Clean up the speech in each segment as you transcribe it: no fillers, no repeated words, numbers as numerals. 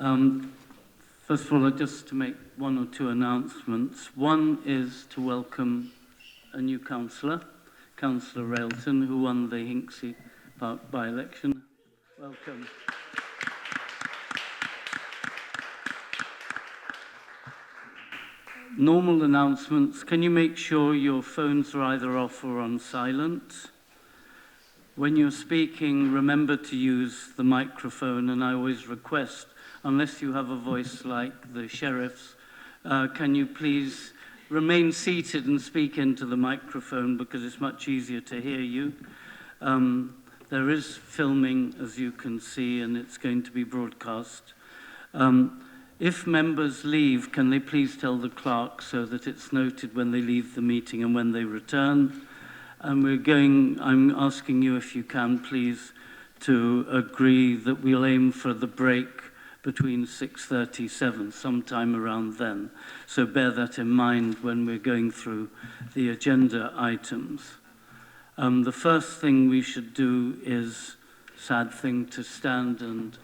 Um, First of all, just to make one or two announcements. One is to welcome a new councillor, Councillor Railton, who won the Hinksey Park by-election. Welcome. Normal announcements. Can you make sure your phones are either off or on silent? When you're speaking, remember to use the microphone, and I always request, unless you have a voice like the sheriff's, can you please remain seated and speak into the microphone because it's much easier to hear you. There is filming, as you can see, and it's going to be broadcast. If members leave, can they please tell the clerk so that it's noted when they leave the meeting and when they return? And I'm asking you, if you can, please, to agree that we'll aim for the break between 6:37, sometime around then. So bear that in mind when we're going through the agenda items. The first thing we should do is, sad thing, to stand and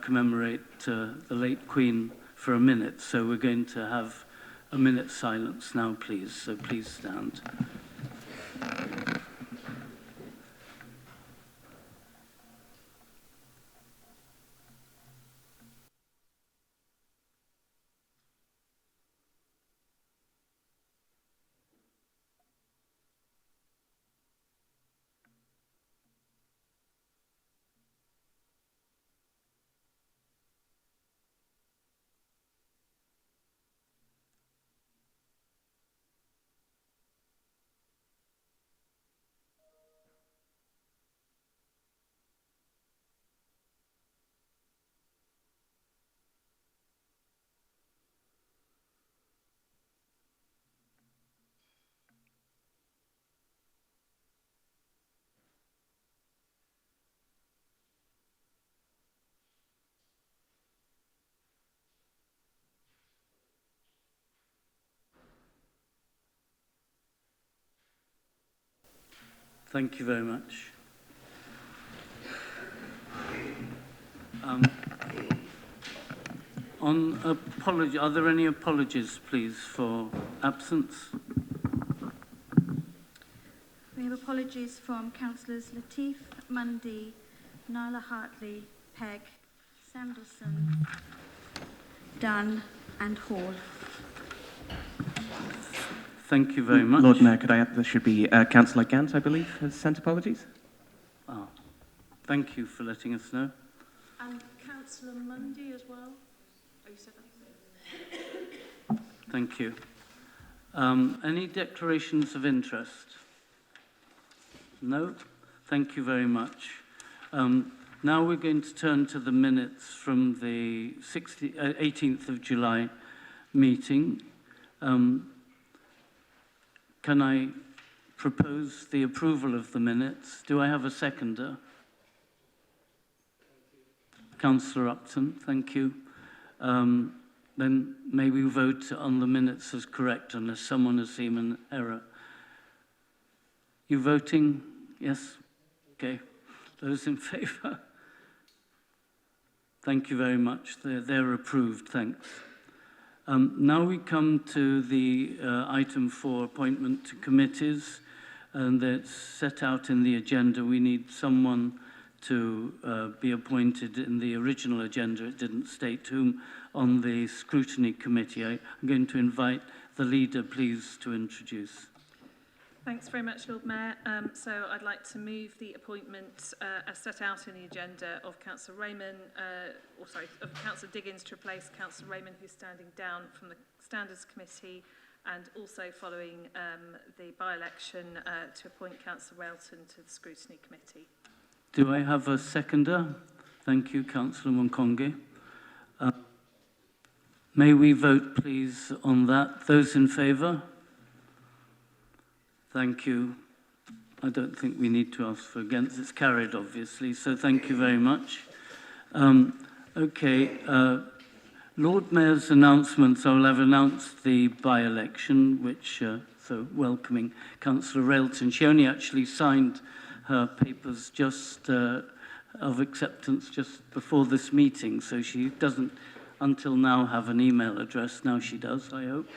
commemorate the late Queen for a minute. So we're going to have a minute's silence now, please. So please stand. Thank you very much. On apology, are there any apologies, please, for absence? We have apologies from Councillors Latif, Mundy, Nyla Hartley, Pegg, Sanderson, Dunn and Hall. Thank you very much. Lord Mayor, could I add there should be Councillor Gant, I believe, has sent apologies? Oh, thank you for letting us know. And Councillor Mundy as well. Oh, you said that. Thank you. Any declarations of interest? No? Thank you very much. Now we're going to turn to the minutes from the 18th of July meeting. Can I propose the approval of the minutes? Do I have a seconder? Councillor Upton, thank you. Then may we vote on the minutes as correct unless someone has seen an error. You voting? Yes? Okay. Those in favour? Thank you very much. They're approved, thanks. Now we come to the item 4, appointment to committees, and it's set out in the agenda. We need someone to be appointed. In the original agenda, it didn't state whom, on the Scrutiny Committee. I'm going to invite the leader, please, to introduce. Thanks very much, Lord Mayor. So I'd like to move the appointment as set out in the agenda of Councillor Raymond, of Councillor Diggins to replace Councillor Raymond, who's standing down from the Standards Committee, and also following the by-election to appoint Councillor Railton to the Scrutiny Committee. Do I have a seconder? Thank you, Councillor Monkonge. May we vote, please, on that? Those in favour? Thank you. I don't think we need to ask for against. It's carried, obviously, so thank you very much. Lord Mayor's announcements. I will have announced the by-election, which, so welcoming Councillor Railton. She only actually signed her papers just of acceptance just before this meeting, so she doesn't until now have an email address. Now she does, I hope.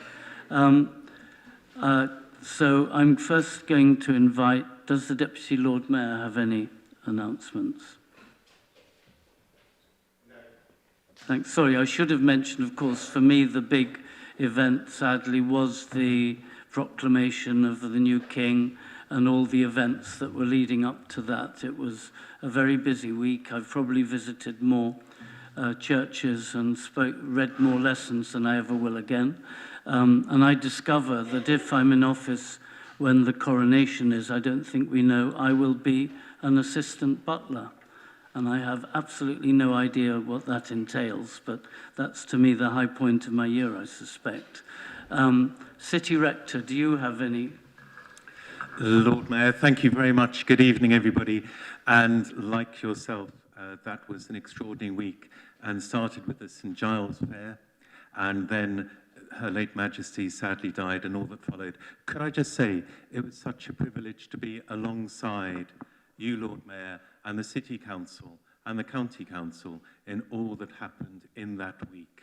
So I'm first going to invite, does the Deputy Lord Mayor have any announcements? No. Thanks. Sorry, I should have mentioned, of course, for me the big event, sadly, was the proclamation of the new king and all the events that were leading up to that. It was a very busy week. I've probably visited more churches and read more lessons than I ever will again. And I discover that if I'm in office when the coronation is, I don't think we know, I will be an assistant butler. And I have absolutely no idea what that entails, but that's to me the high point of my year, I suspect. City Rector, do you have any? Lord Mayor, thank you very much. Good evening, everybody. And like yourself, that was an extraordinary week and started with the St. Giles Fair, and then Her late Majesty sadly died and all that followed. Could I just say, it was such a privilege to be alongside you, Lord Mayor, and the City Council and the County Council in all that happened in that week.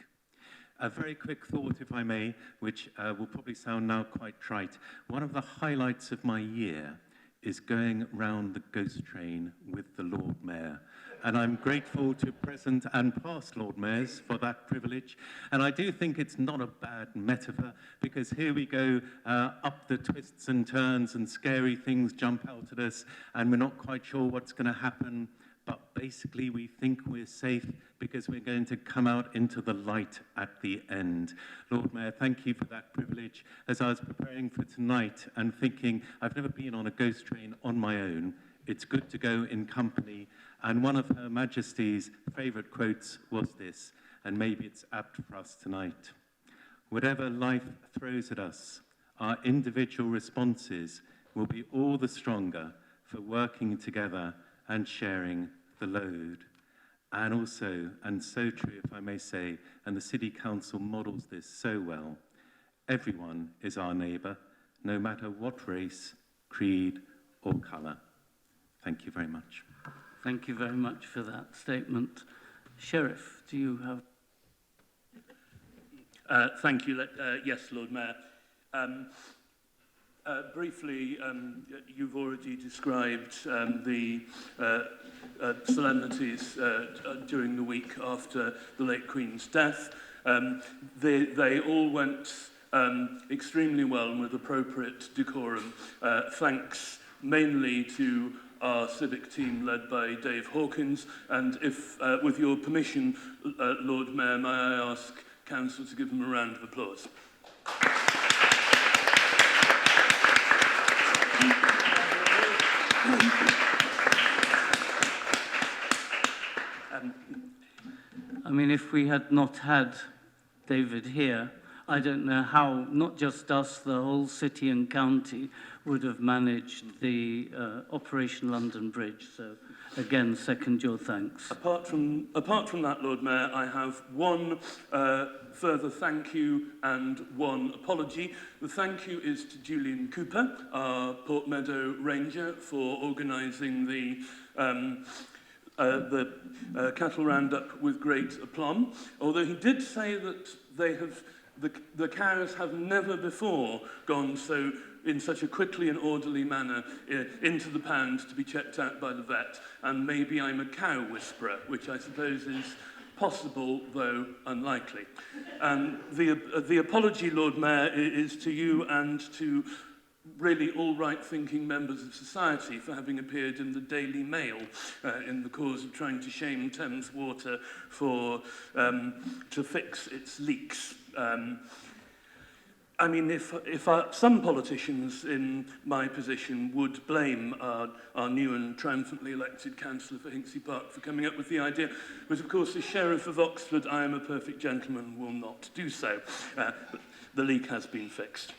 A very quick thought, if I may, which will probably sound now quite trite. One of the highlights of my year is going round the ghost train with the Lord Mayor. And I'm grateful to present and past Lord Mayors for that privilege. And I do think it's not a bad metaphor, because here we go up the twists and turns and scary things jump out at us and we're not quite sure what's going to happen. But basically we think we're safe because we're going to come out into the light at the end. Lord Mayor, thank you for that privilege. As I was preparing for tonight and thinking, I've never been on a ghost train on my own. It's good to go in company. And one of Her Majesty's favourite quotes was this, and maybe it's apt for us tonight. Whatever life throws at us, our individual responses will be all the stronger for working together and sharing the load. And also, and so true if I may say, and the City Council models this so well, everyone is our neighbour, no matter what race, creed or colour. Thank you very much. Thank you very much for that statement. Sheriff, do you have? Thank you. Yes, Lord Mayor. Briefly, you've already described the solemnities during the week after the late Queen's death. They all went extremely well and with appropriate decorum, thanks mainly to our civic team led by Dave Hawkins. And if, with your permission, Lord Mayor, may I ask Council to give them a round of applause. I mean, if we had not had David here, I don't know how, not just us, the whole city and county would have managed the Operation London Bridge. So, again, second your thanks. Apart from that, Lord Mayor, I have one further thank you and one apology. The thank you is to Julian Cooper, our Port Meadow Ranger, for organising the cattle roundup with great aplomb. Although he did say that the cows have never before gone in such a quickly and orderly manner into the pound to be checked out by the vet, and maybe I'm a cow whisperer, which I suppose is possible, though unlikely. And the apology, Lord Mayor, is to you and to really all right-thinking members of society for having appeared in the Daily Mail in the cause of trying to shame Thames Water to fix its leaks. I mean, if some politicians in my position would blame our new and triumphantly elected councillor for Hinckley Park for coming up with the idea, but of course, as Sheriff of Oxford, I am a perfect gentleman, will not do so. But the leak has been fixed.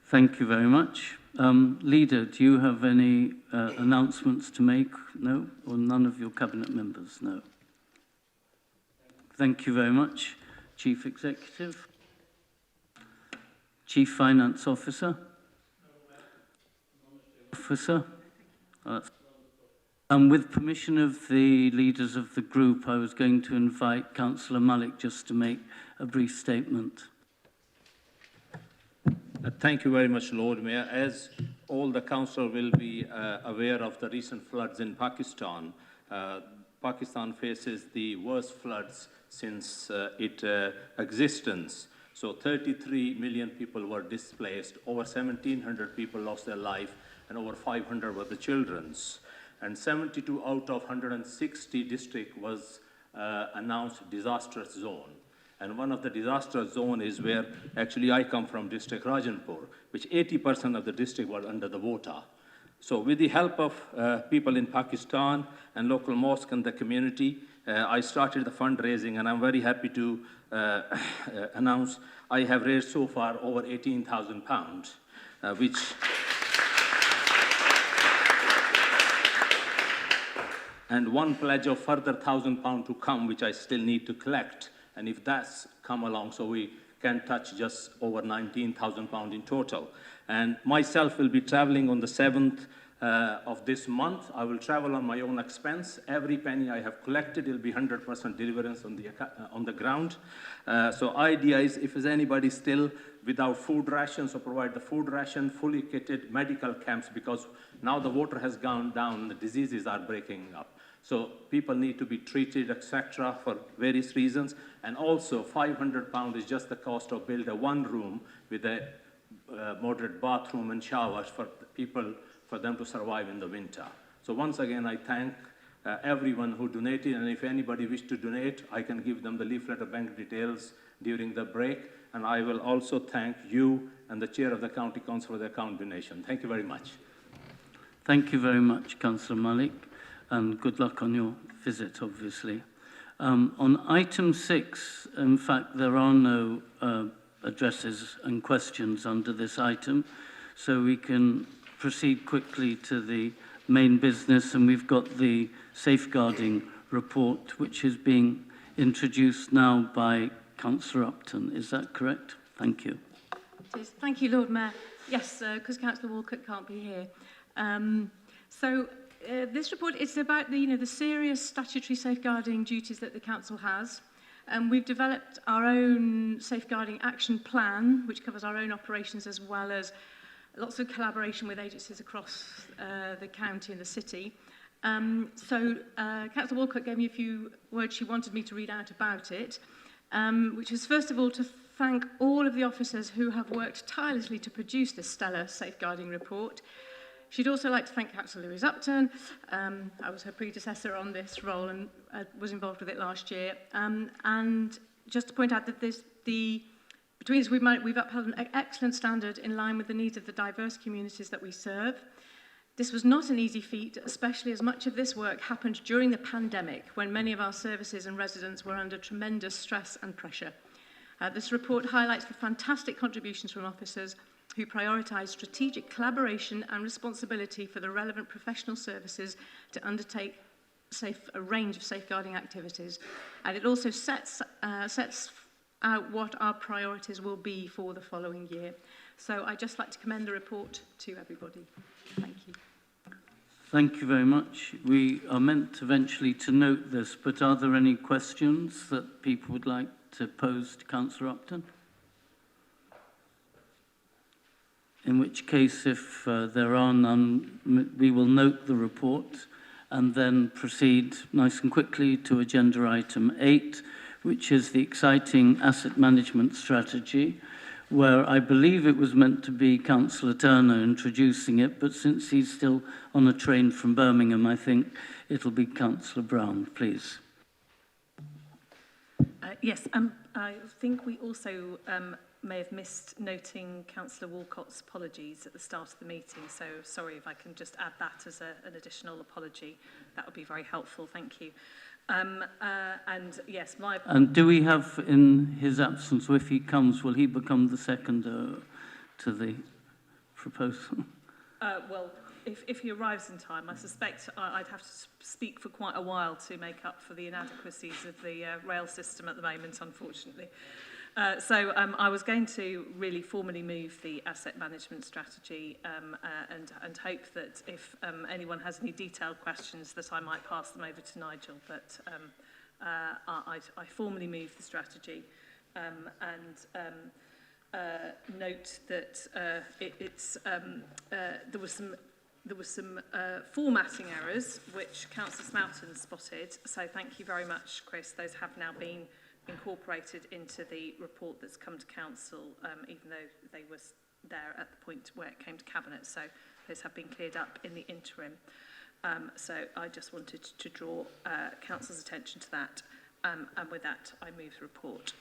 Thank you very much. Leader, do you have any announcements to make? No? Or none of your cabinet members? No. Thank you very much. Chief Executive? Chief Finance Officer? Officer? With permission of the leaders of the group, I was going to invite Councillor Malik just to make a brief statement. Thank you very much, Lord Mayor. As all the council will be aware of the recent floods in Pakistan, Pakistan faces the worst floods since its existence. So 33 million people were displaced, over 1,700 people lost their life, and over 500 were the children's. And 72 out of 160 district was announced disastrous zone. And one of the disastrous zone is where actually I come from, District Rajanpur, which 80% of the district was under the water. So with the help of people in Pakistan and local mosque and the community, I started the fundraising, and I'm very happy to announce I have raised so far over £18,000, which and one pledge of further £1,000 to come, which I still need to collect. And if that's come along, so we can touch just over £19,000 in total. And myself will be traveling on the 7th of this month. I will travel on my own expense. Every penny I have collected will be 100% deliverance on the ground. So idea is, if there's anybody still without food rations, or provide the food ration, fully kitted medical camps, because now the water has gone down, the diseases are breaking up. So people need to be treated, etc., for various reasons. And also, £500 is just the cost of build a one room with a moderate bathroom and showers for people, for them to survive in the winter. So once again, I thank everyone who donated, and if anybody wishes to donate, I can give them the leaflet of bank details during the break. And I will also thank you and the chair of the County Council for the account donation. Thank you very much. Thank you very much, Councillor Malik, and good luck on your visit, obviously. On item 6, in fact, there are no addresses and questions under this item, so we can proceed quickly to the main business, and we've got the safeguarding report, which is being introduced now by Councillor Upton. Is that correct? Thank you. It is. Thank you, Lord Mayor. Yes, because Councillor Walcott can't be here. This report is about the serious statutory safeguarding duties that the Council has. We've developed our own safeguarding action plan, which covers our own operations as well as lots of collaboration with agencies across the county and the city. Councillor Walcott gave me a few words she wanted me to read out about it, which is first of all to thank all of the officers who have worked tirelessly to produce this stellar safeguarding report. She'd also like to thank Councillor Louise Upton. I was her predecessor on this role and was involved with it last year. And just to point out that between us, we've upheld an excellent standard in line with the needs of the diverse communities that we serve. This was not an easy feat, especially as much of this work happened during the pandemic, when many of our services and residents were under tremendous stress and pressure. This report highlights the fantastic contributions from officers who prioritise strategic collaboration and responsibility for the relevant professional services to undertake a range of safeguarding activities. And it also sets out what our priorities will be for the following year. So I'd just like to commend the report to everybody. Thank you. Thank you very much. We are meant eventually to note this, but are there any questions that people would like to pose to Councillor Upton? In which case, if there are none, we will note the report and then proceed nice and quickly to agenda item 8, which is the exciting asset management strategy, where I believe it was meant to be Councillor Turner introducing it, but since he's still on a train from Birmingham, I think it'll be Councillor Brown, please. Yes, I think we also may have missed noting Councillor Walcott's apologies at the start of the meeting, so sorry if I can just add that as an additional apology. That would be very helpful, thank you. And yes, And do we have, in his absence, or if he comes, will he become the seconder to the proposal? Well, if he arrives in time, I suspect I'd have to speak for quite a while to make up for the inadequacies of the rail system at the moment, unfortunately. I was going to really formally move the asset management strategy and hope that if anyone has any detailed questions that I might pass them over to Nigel, but I formally move the strategy note that there was some formatting errors which Councillor Smoughton spotted, so thank you very much, Chris. Those have now been incorporated into the report that's come to Council, even though they were there at the point where it came to Cabinet, so those have been cleared up in the interim. So I just wanted to draw Council's attention to that, and with that I move the report.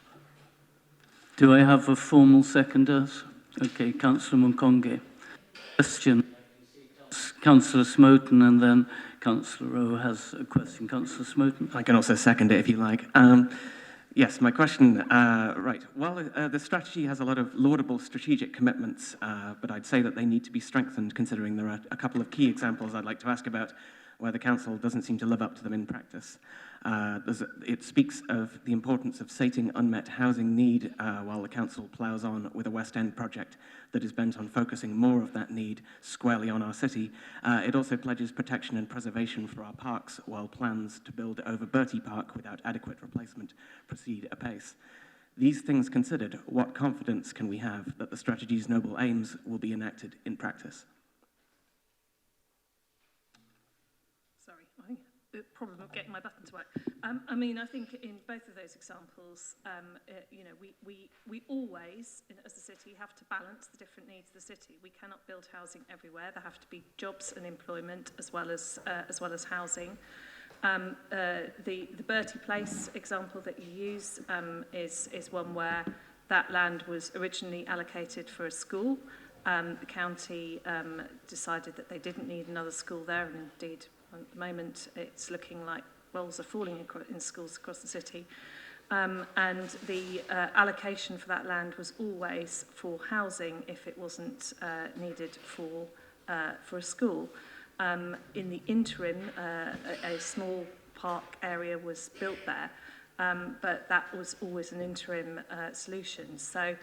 Do I have a formal seconder? Okay, Councillor Munkonge. Question. Councillor Smoten, and then Councillor Rowe has a question. Councillor Smoten. I can also second it if you like. Yes, my question, right. Well, the strategy has a lot of laudable strategic commitments, but I'd say that they need to be strengthened considering there are a couple of key examples I'd like to ask about where the Council doesn't seem to live up to them in practice. It speaks of the importance of sating unmet housing need while the Council ploughs on with a West End project that is bent on focusing more of that need squarely on our city. It also pledges protection and preservation for our parks while plans to build over Bertie Park without adequate replacement proceed apace. These things considered, what confidence can we have that the strategy's noble aims will be enacted in practice? The problem of getting my button to work. I mean, I think in both of those examples, you know, we always, as a city, have to balance the different needs of the city. We cannot build housing everywhere. There have to be jobs and employment as well as housing. The Bertie Place example that you use is one where that land was originally allocated for a school. The county decided that they didn't need another school there, and indeed, at the moment, it's looking like walls are falling in schools across the city. And the allocation for that land was always for housing if it wasn't needed for a school. In the interim, a small park area was built there, but that was always an interim solution. So,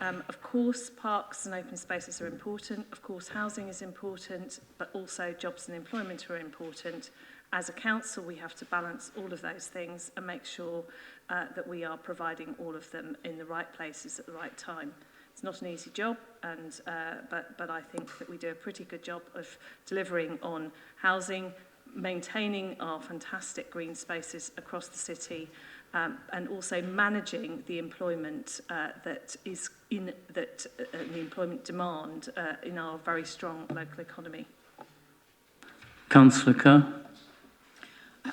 of course, parks and open spaces are important. Of course, housing is important, but also jobs and employment are important. As a council, we have to balance all of those things and make sure that we are providing all of them in the right places at the right time. It's not an easy job, and but I think that we do a pretty good job of delivering on housing, maintaining our fantastic green spaces across the city, and also managing the employment that is in that the employment demand in our very strong local economy. Councillor Kerr.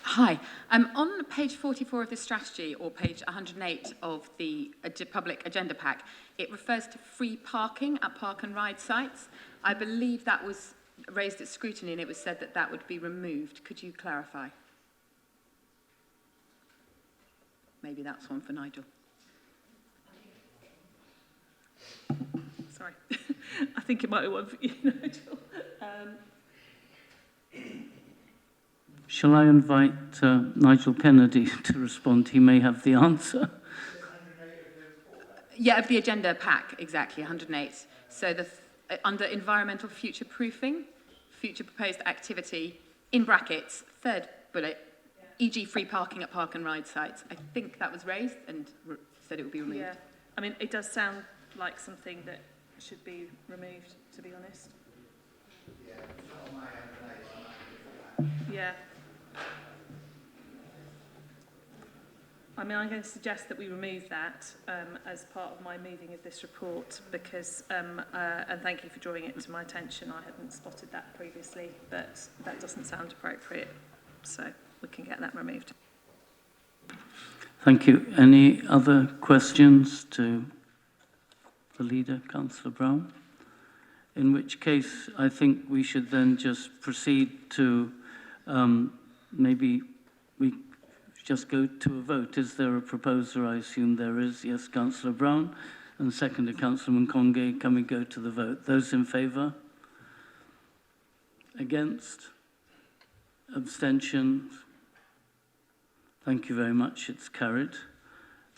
Hi. On page 44 of the strategy, or page 108 of the public agenda pack, it refers to free parking at park and ride sites. I believe that was raised at scrutiny and it was said that that would be removed. Could you clarify? Maybe that's one for Nigel. Sorry. I think it might be one for you, Nigel. Shall I invite Nigel Kennedy to respond? He may have the answer. Yeah, of the agenda pack, exactly, 108. So under environmental future proofing, future proposed activity, in brackets, third bullet, e.g. free parking at park and ride sites. I think that was raised and said it would be removed. Yeah, I mean, it does sound like something that should be removed, to be honest. Yeah. I mean, I'm going to suggest that we remove that as part of my moving of this report because, and thank you for drawing it to my attention, I hadn't spotted that previously, but that doesn't sound appropriate, so we can get that removed. Thank you. Any other questions to the leader, Councillor Brown? In which case, I think we should then just proceed to maybe we just go to a vote. Is there a proposer? I assume there is. Yes, Councillor Brown. And second, Councillor Munkonge. Can we go to the vote? Those in favour? Against? Abstentions? Thank you very much. It's carried.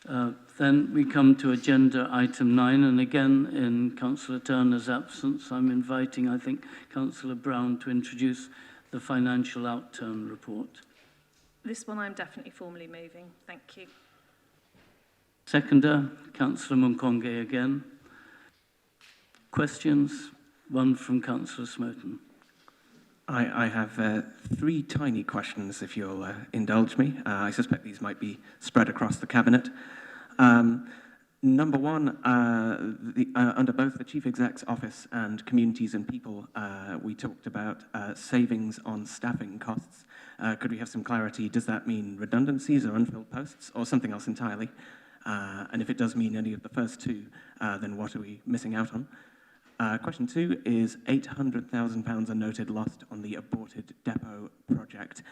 Then we come to agenda item 9, and again, in Councillor Turner's absence, I'm inviting, I think, Councillor Brown to introduce the financial outturn report. This one I'm definitely formally moving. Thank you. Seconder, Councillor Munkonge again. Questions? One from Councillor Smoten. I have 3 tiny questions, if you'll indulge me. I suspect these might be spread across the Cabinet. Number one, under both the Chief Exec's Office and Communities and People, we talked about savings on staffing costs. Could we have some clarity? Does that mean redundancies or unfilled posts or something else entirely? And if it does mean any of the first 2, then what are we missing out on? Question 2 is £800,000 are noted lost on the aborted depot project.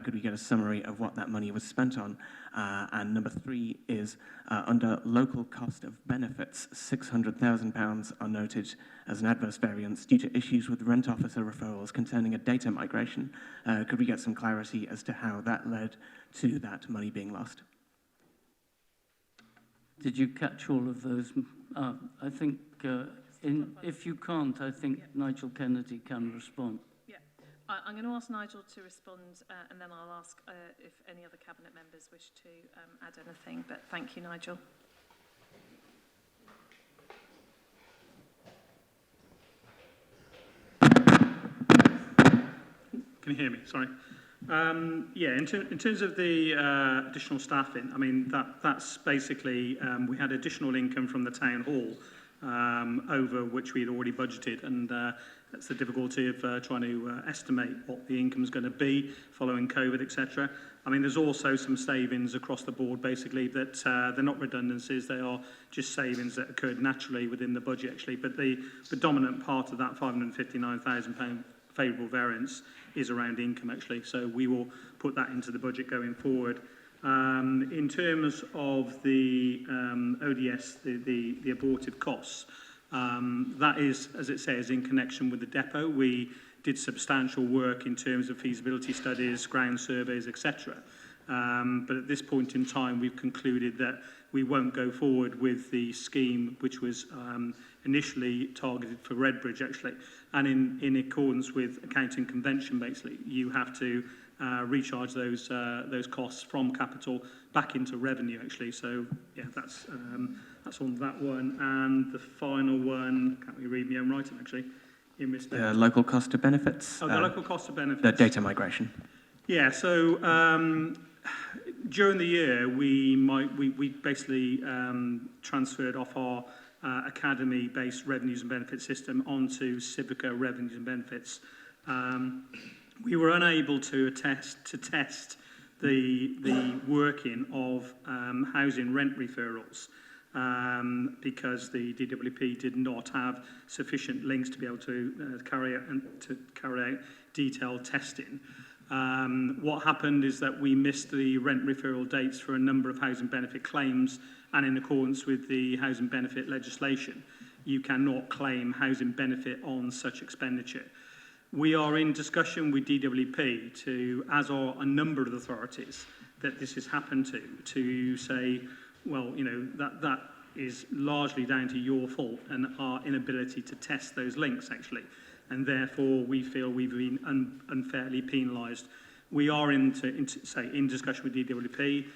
Could we get a summary of what that money was spent on? And number 3 is under local cost of benefits, £600,000 are noted as an adverse variance due to issues with rent officer referrals concerning a data migration. Could we get some clarity as to how that led to that money being lost? Did you catch all of those? I think... if you can't, I think Nigel Kennedy can respond. Yeah, I'm going to ask Nigel to respond, and then I'll ask if any other Cabinet members wish to add anything. But thank you, Nigel. Can you hear me? Sorry. Yeah, in terms of the additional staffing, I mean, that's basically, we had additional income from the town hall over which we had already budgeted, and that's the difficulty of trying to estimate what the income's going to be following COVID, etc. I mean, there's also some savings across the board, basically, that they're not redundancies, they are just savings that occurred naturally within the budget, actually, but the predominant part of that £559,000 favourable variance is around income, actually, so we will put that into the budget going forward. In terms of the ODS, the abortive costs, that is, as it says, in connection with the depot. We did substantial work in terms of feasibility studies, ground surveys, etc. But at this point in time, we've concluded that we won't go forward with the scheme which was initially targeted for Redbridge, actually. And in accordance with accounting convention, basically, you have to recharge those costs from capital back into revenue, actually. So yeah, that's on that one. And the final one, can't really read my own writing, actually, in respect The local cost of benefits? the local cost of benefits. The data migration. Yeah, so during the year, we basically transferred off our academy-based revenues and benefits system onto Civica revenues and benefits. We were unable to test the working of housing rent referrals because the DWP did not have sufficient links to be able to carry out detailed testing. What happened is that we missed the rent referral dates for a number of housing benefit claims, and in accordance with the housing benefit legislation, you cannot claim housing benefit on such expenditure. We are in discussion with DWP to, as are a number of authorities that this has happened to say, well, you know, that is largely down to your fault and our inability to test those links, actually. And therefore, we feel we've been unfairly penalised. We are in discussion with DWP.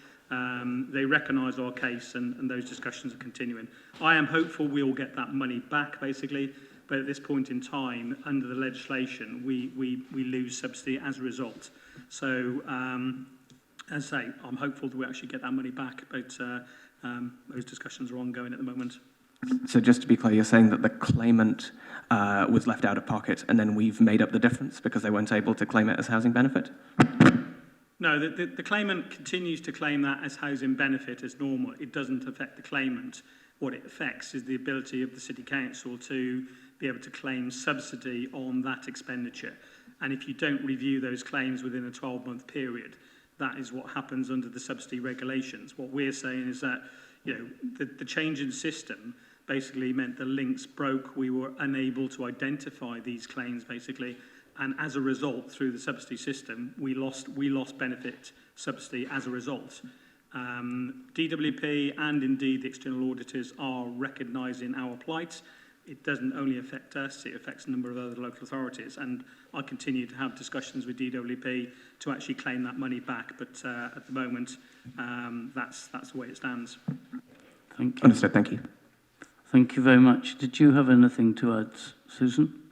They recognise our case, and those discussions are continuing. I am hopeful we'll get that money back, basically. But at this point in time, under the legislation, we lose subsidy as a result. So, as I say, I'm hopeful that we actually get that money back, but those discussions are ongoing at the moment. So just to be clear, you're saying that the claimant was left out of pocket and then we've made up the difference because they weren't able to claim it as housing benefit? No, the claimant continues to claim that as housing benefit as normal. It doesn't affect the claimant. What it affects is the ability of the City Council to be able to claim subsidy on that expenditure. And if you don't review those claims within a 12-month period, that is what happens under the subsidy regulations. What we're saying is that, you know, the change in system basically meant the links broke. We were unable to identify these claims, basically. And as a result, through the subsidy system, we lost benefit subsidy as a result. DWP and indeed the external auditors are recognising our plight. It doesn't only affect us, it affects a number of other local authorities, and I continue to have discussions with DWP to actually claim that money back, but at the moment that's the way it stands. Thank you. Understood, thank you. Thank you very much. Did you have anything to add, Susan?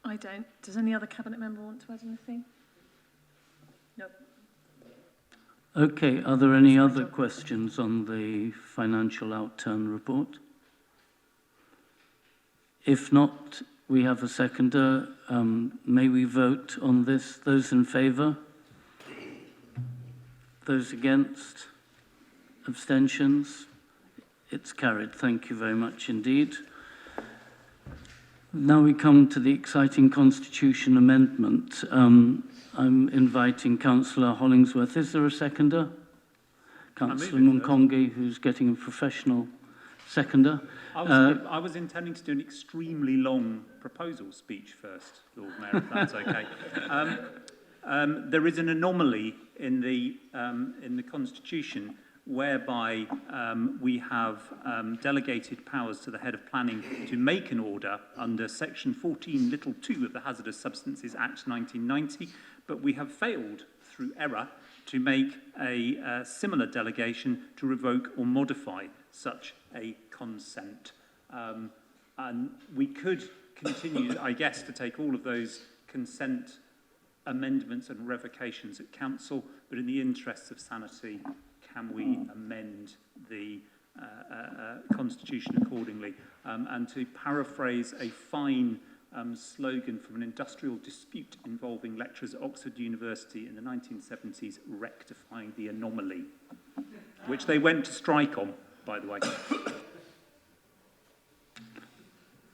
I don't. Does any other Cabinet member want to add anything? No. Okay, are there any other questions on the financial outturn report? If not, we have a seconder. May we vote on this? Those in favour? Those against? Abstentions? It's carried. Thank you very much indeed. Now we come to the exciting Constitution amendment. I'm inviting Councillor Hollingsworth. Is there a seconder? Councillor Munkongi, who's getting a professional seconder. I was intending to do an extremely long proposal speech first, Lord Mayor, if that's okay. There is an anomaly in the Constitution whereby we have delegated powers to the head of planning to make an order under section 14 little 2 of the Hazardous Substances Act 1990, but we have failed through error to make a similar delegation to revoke or modify such a consent. And we could continue, I guess, to take all of those consent amendments and revocations at council, but in the interests of sanity, can we amend the constitution accordingly? And to paraphrase a fine slogan from an industrial dispute involving lecturers at Oxford University in the 1970s, rectifying the anomaly, which they went to strike on, by the way.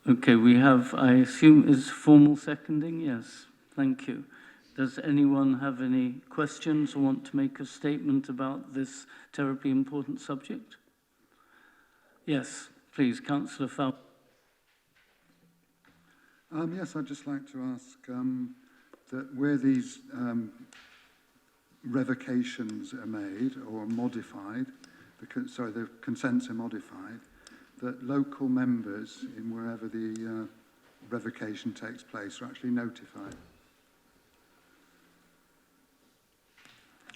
Okay, we have, I assume, is formal seconding? Yes, thank you. Does anyone have any questions or want to make a statement about this terribly important subject? Yes, please, Councillor Fowler. Yes, I'd just like to ask that where these revocations are made or modified, the consents are modified, that local members in wherever the revocation takes place are actually notified.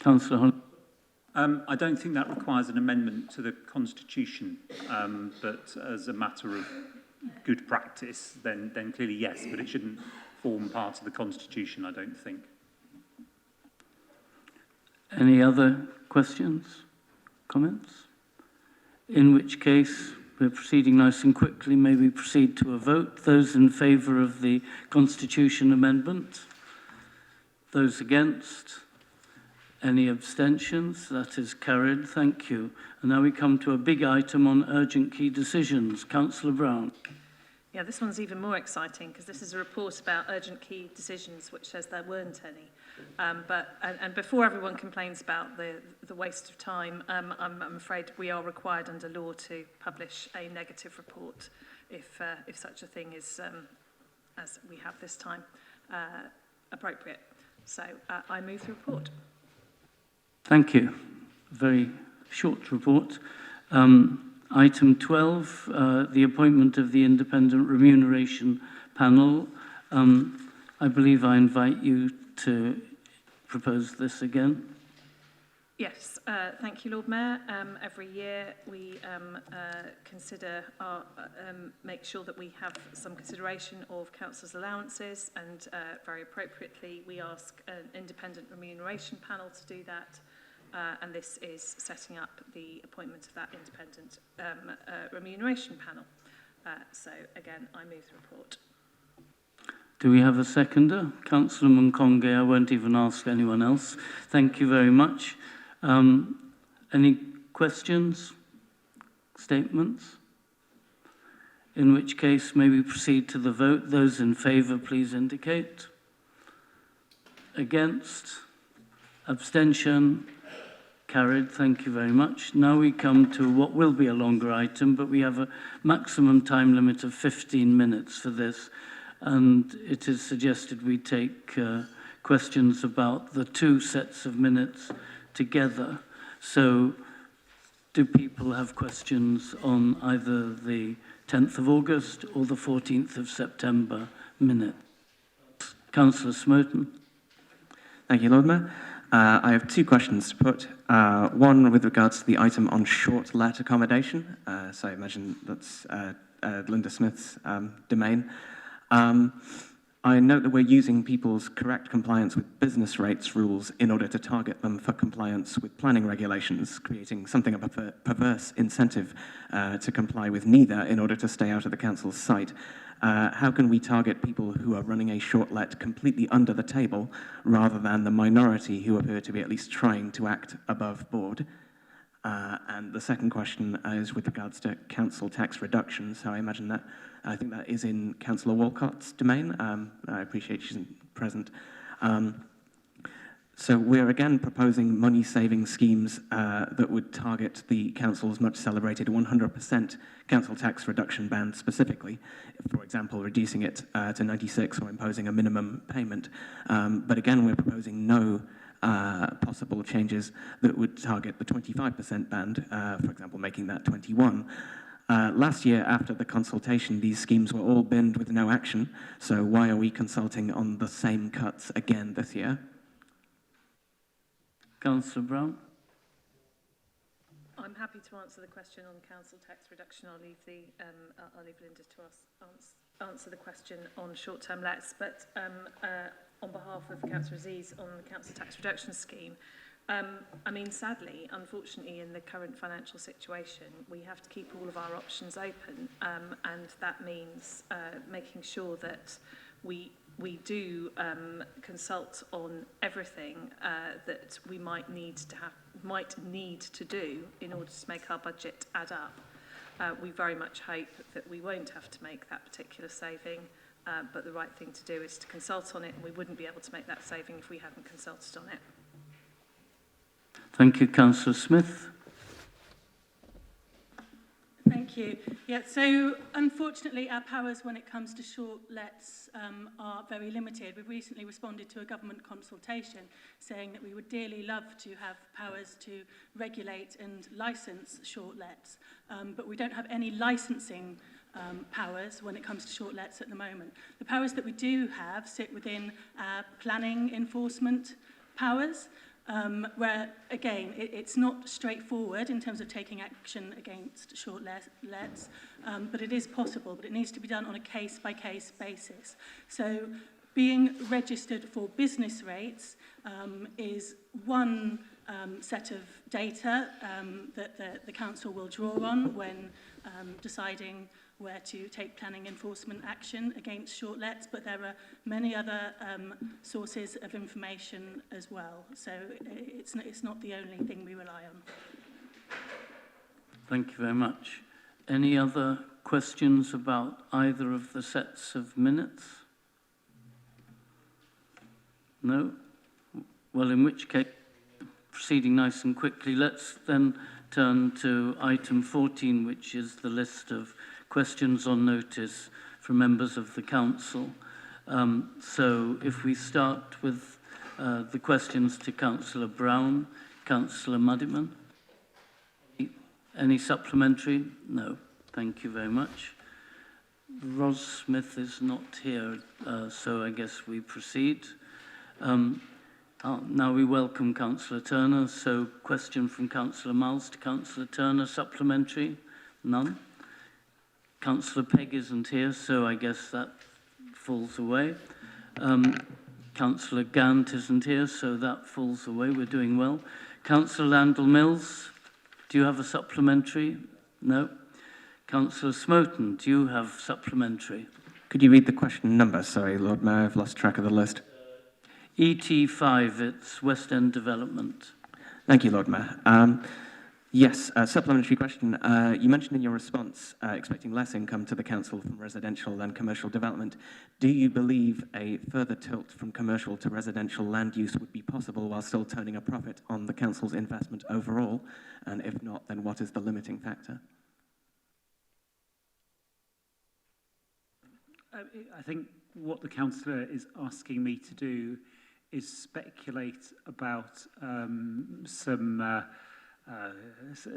Councillor Hunt. I don't think that requires an amendment to the Constitution, but as a matter of good practice, then clearly yes, but it shouldn't form part of the Constitution, I don't think. Any other questions, comments? In which case, we're proceeding nice and quickly. May we proceed to a vote? Those in favour of the Constitution amendment? Those against? Any abstentions? That is carried. Thank you. And now we come to a big item on urgent key decisions. Councillor Brown. Yeah, this one's even more exciting because this is a report about urgent key decisions, which says there weren't any. And before everyone complains about the waste of time, I'm afraid we are required under law to publish a negative report if such a thing is, as we have this time, appropriate. So I move the report. Thank you. Very short report. Item 12, the appointment of the Independent Remuneration Panel. I believe I invite you to propose this again. Yes, thank you, Lord Mayor. Every year we consider make sure that we have some consideration of councillors' allowances, and very appropriately we ask an independent remuneration panel to do that. And this is setting up the appointment of that independent remuneration panel. So again, I move the report. Do we have a seconder? Councillor Munkongi, I won't even ask anyone else. Thank you very much. Any questions? Statements? In which case, may we proceed to the vote. Those in favour, please indicate. Against? Abstention? Carried. Thank you very much. Now we come to what will be a longer item, but we have a maximum time limit of 15 minutes for this. And it is suggested we take questions about the two sets of minutes together. So do people have questions on either the 10th of August or the 14th of September minute? Councillor Smoten. Thank you, Lord Mayor. I have two questions to put. One with regards to the item on short-let accommodation. So I imagine that's Linda Smith's domain. I note that we're using people's correct compliance with business rates rules in order to target them for compliance with planning regulations, creating something of a perverse incentive to comply with neither in order to stay out of the council's sight. How can we target people who are running a short-let completely under the table rather than the minority who appear to be at least trying to act above board? And the second question is with regards to council tax reduction. So I think that is in Councillor Walcott's domain. I appreciate she's present. So we're again proposing money-saving schemes that would target the council's much celebrated 100% council tax reduction band specifically, for example, reducing it to 96 or imposing a minimum payment. But again, we're proposing no possible changes that would target the 25% band, for example, making that 21. Last year, after the consultation, these schemes were all binned with no action. So why are we consulting on the same cuts again this year? Councillor Brown. I'm happy to answer the question on council tax reduction. I'll leave Linda to answer the question on short-term lets. But on behalf of Councillor Aziz on the council tax reduction scheme, I mean, sadly, unfortunately, in the current financial situation, we have to keep all of our options open, and that means making sure that we do consult on everything that we might need to do in order to make our budget add up. We very much hope that we won't have to make that particular saving, but the right thing to do is to consult on it, and we wouldn't be able to make that saving if we hadn't consulted on it. Thank you, Councillor Smith. Thank you. Yeah, so unfortunately our powers when it comes to short lets are very limited. We've recently responded to a government consultation saying that we would dearly love to have powers to regulate and license short lets, but we don't have any licensing powers when it comes to short lets at the moment. The powers that we do have sit within our planning enforcement powers, where, again, it's not straightforward in terms of taking action against short lets, but it is possible, but it needs to be done on a case-by-case basis. So being registered for business rates is one set of data that the council will draw on when deciding where to take planning enforcement action against short lets, but there are many other sources of information as well. So it's not the only thing we rely on. Thank you very much. Any other questions about either of the sets of minutes? No? Well, in which case, proceeding nice and quickly, let's then turn to item 14, which is the list of questions on notice from members of the council. So if we start with the questions to Councillor Brown, Councillor Muddiman. Any supplementary? No. Thank you very much. Ros Smith is not here, so I guess we proceed. Now we welcome Councillor Turner. So question from Councillor Miles to Councillor Turner, supplementary? None. Councillor Pegg isn't here, so I guess that falls away. Councillor Gant isn't here, so that falls away. We're doing well. Councillor Landell-Mills, do you have a supplementary? No. Councillor Smoten, do you have supplementary? Could you read the question number? Sorry, Lord Mayor, I've lost track of the list. ET5, it's West End Development. Thank you, Lord Mayor. Yes, a supplementary question. You mentioned in your response expecting less income to the council from residential than commercial development. Do you believe a further tilt from commercial to residential land use would be possible while still turning a profit on the council's investment overall? And if not, then what is the limiting factor? I think what the councillor is asking me to do is speculate about some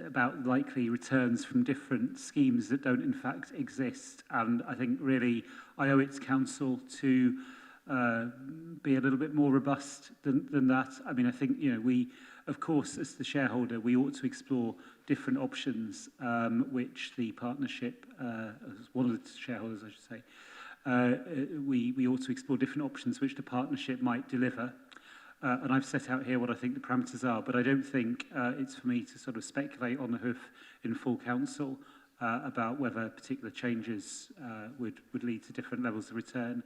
about likely returns from different schemes that don't in fact exist. And I think really I owe it to council to be a little bit more robust than that. I mean, I think, you know, we, of course, as the shareholder, we ought to explore different options, which the partnership, as one of the shareholders, I should say, we ought to explore different options which the partnership might deliver. And I've set out here what I think the parameters are, but I don't think it's for me to sort of speculate on the hoof in full council about whether particular changes would lead to different levels of return.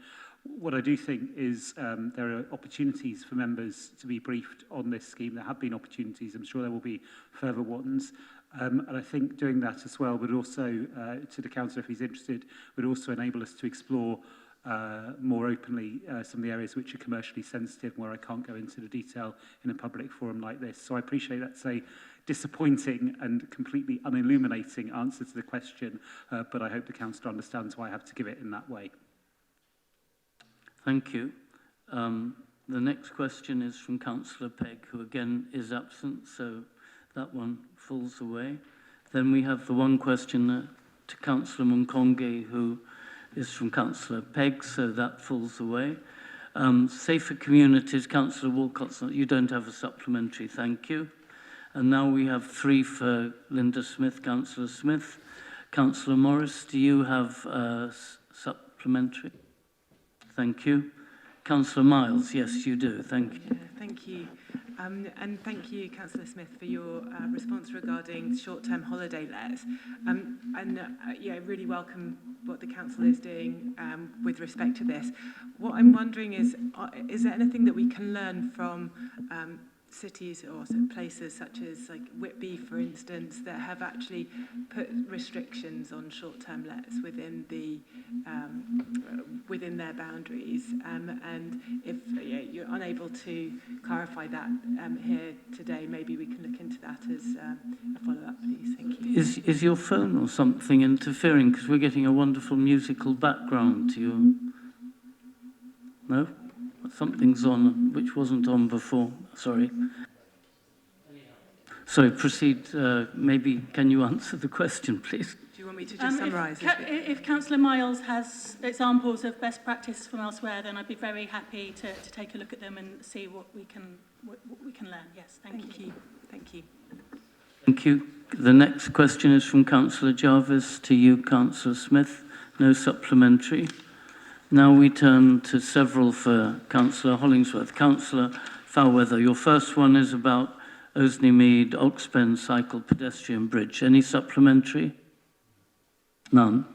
What I do think is there are opportunities for members to be briefed on this scheme. There have been opportunities. I'm sure there will be further ones. And I think doing that as well would also, to the councillor if he's interested, would also enable us to explore more openly some of the areas which are commercially sensitive, where I can't go into the detail in a public forum like this. So I appreciate that's a disappointing and completely unilluminating answer to the question, but I hope the councillor understands why I have to give it in that way. Thank you. The next question is from Councillor Pegg, who again is absent, so that one falls away. Then we have the one question to Councillor Munkonge, who is from Councillor Pegg, so that falls away. Safer Communities, Councillor Walcott, you don't have a supplementary, thank you. And now we have three for Linda Smith, Councillor Smith. Councillor Morris, do you have a supplementary? Thank you. Councillor Miles, yes, you do. Thank you. Yeah, thank you. And thank you, Councillor Smith, for your response regarding short-term holiday lets. Yeah, really welcome what the council is doing with respect to this. What I'm wondering is there anything that we can learn from cities or places such as like Whitby, for instance, that have actually put restrictions on short-term lets within the within their boundaries, and if you're unable to clarify that here today, maybe we can look into that as a follow-up, please. Thank you. Is your phone or something interfering? Because we're getting a wonderful musical background to you. No? Something's on, which wasn't on before. Sorry. Sorry, proceed. Maybe can you answer the question, please? Do you want me to just summarise? If Councillor Miles has examples of best practice from elsewhere, then I'd be very happy to take a look at them and see what we can learn. Yes, thank you. Thank you. Thank you. The next question is from Councillor Jarvis to you, Councillor Smith. No supplementary. Now we turn to several for Councillor Hollingsworth. Councillor Foulweather, your first one is about Oasney Mead, Oxpen Cycle Pedestrian Bridge. Any supplementary? None.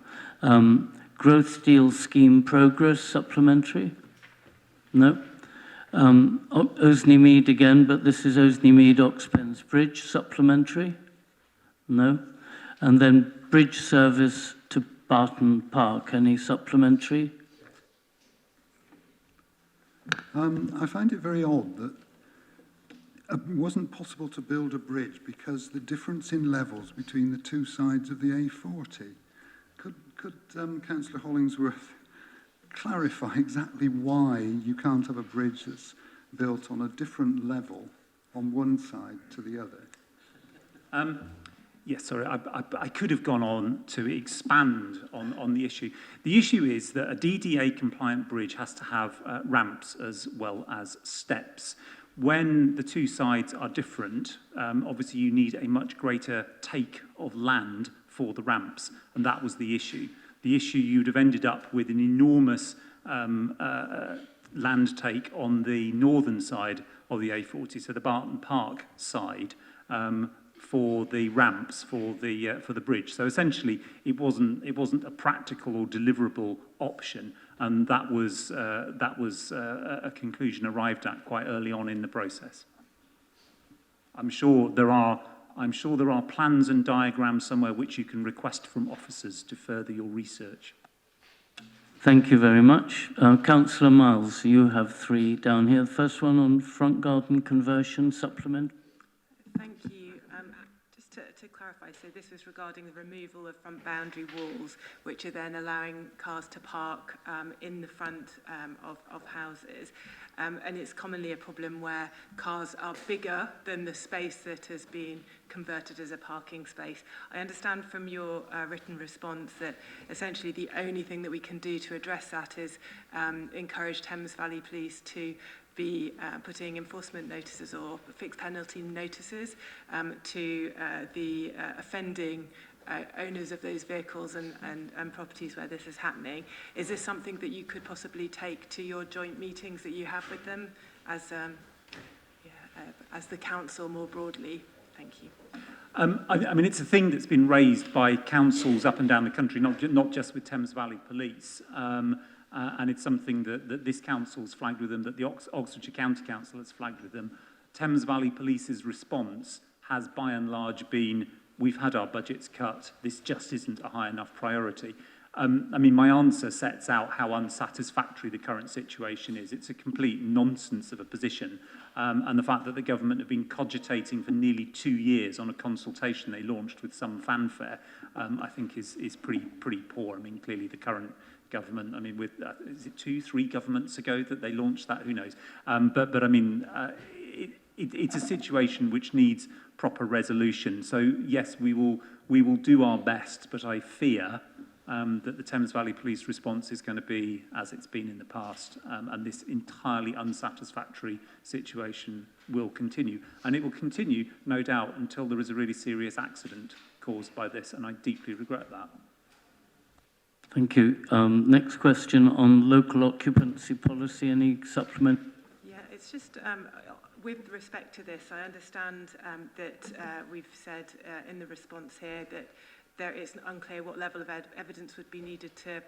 Growth Deal Scheme Progress, supplementary? No. Oasney Mead again, but this is Oasney Mead, Oxpens Bridge, supplementary? No. And then bridge service to Barton Park, any supplementary? I find it very odd that it wasn't possible to build a bridge because the difference in levels between the two sides of the A40. Could Councillor Hollingsworth clarify exactly why you can't have a bridge that's built on a different level on one side to the other? Yes, sorry, I could have gone on to expand on the issue. The issue is that a DDA-compliant bridge has to have ramps as well as steps. When the two sides are different, obviously you need a much greater take of land for the ramps, and that was the issue. The issue, you'd have ended up with an enormous land take on the northern side of the A40, so the Barton Park side, for the ramps for the bridge. So essentially, it wasn't a practical or deliverable option, and that was a conclusion arrived at quite early on in the process. I'm sure there are plans and diagrams somewhere which you can request from officers to further your research. Thank you very much. Councillor Miles, you have three down here. The first one on front garden conversion supplement. Thank you. Just to clarify, so this was regarding the removal of front boundary walls, which are then allowing cars to park in the front of houses. And it's commonly a problem where cars are bigger than the space that has been converted as a parking space. I understand from your written response that essentially the only thing that we can do to address that is encourage Thames Valley Police to be putting enforcement notices or fixed penalty notices to the offending owners of those vehicles and properties where this is happening. Is this something that you could possibly take to your joint meetings that you have with them as the council more broadly? Thank you. I mean, it's a thing that's been raised by councils up and down the country, not just with Thames Valley Police. And it's something that this council's flagged with them, that the Oxfordshire County Council has flagged with them. Thames Valley Police's response has by and large been, we've had our budgets cut, this just isn't a high enough priority. I mean, my answer sets out how unsatisfactory the current situation is. It's a complete nonsense of a position. And the fact that the government have been cogitating for nearly 2 years on a consultation they launched with some fanfare, I think is pretty poor. I mean, clearly the current government, I mean, with is it 2-3 governments ago that they launched that? Who knows? But I mean, it's a situation which needs proper resolution. So yes, we will do our best, but I fear that the Thames Valley Police response is going to be as it's been in the past, and this entirely unsatisfactory situation will continue. And it will continue, no doubt, until there is a really serious accident caused by this, and I deeply regret that. Thank you. Next question on local occupancy policy. Any supplement? Yeah, it's just with respect to this, I understand that we've said in the response here that there is unclear what level of evidence would be needed to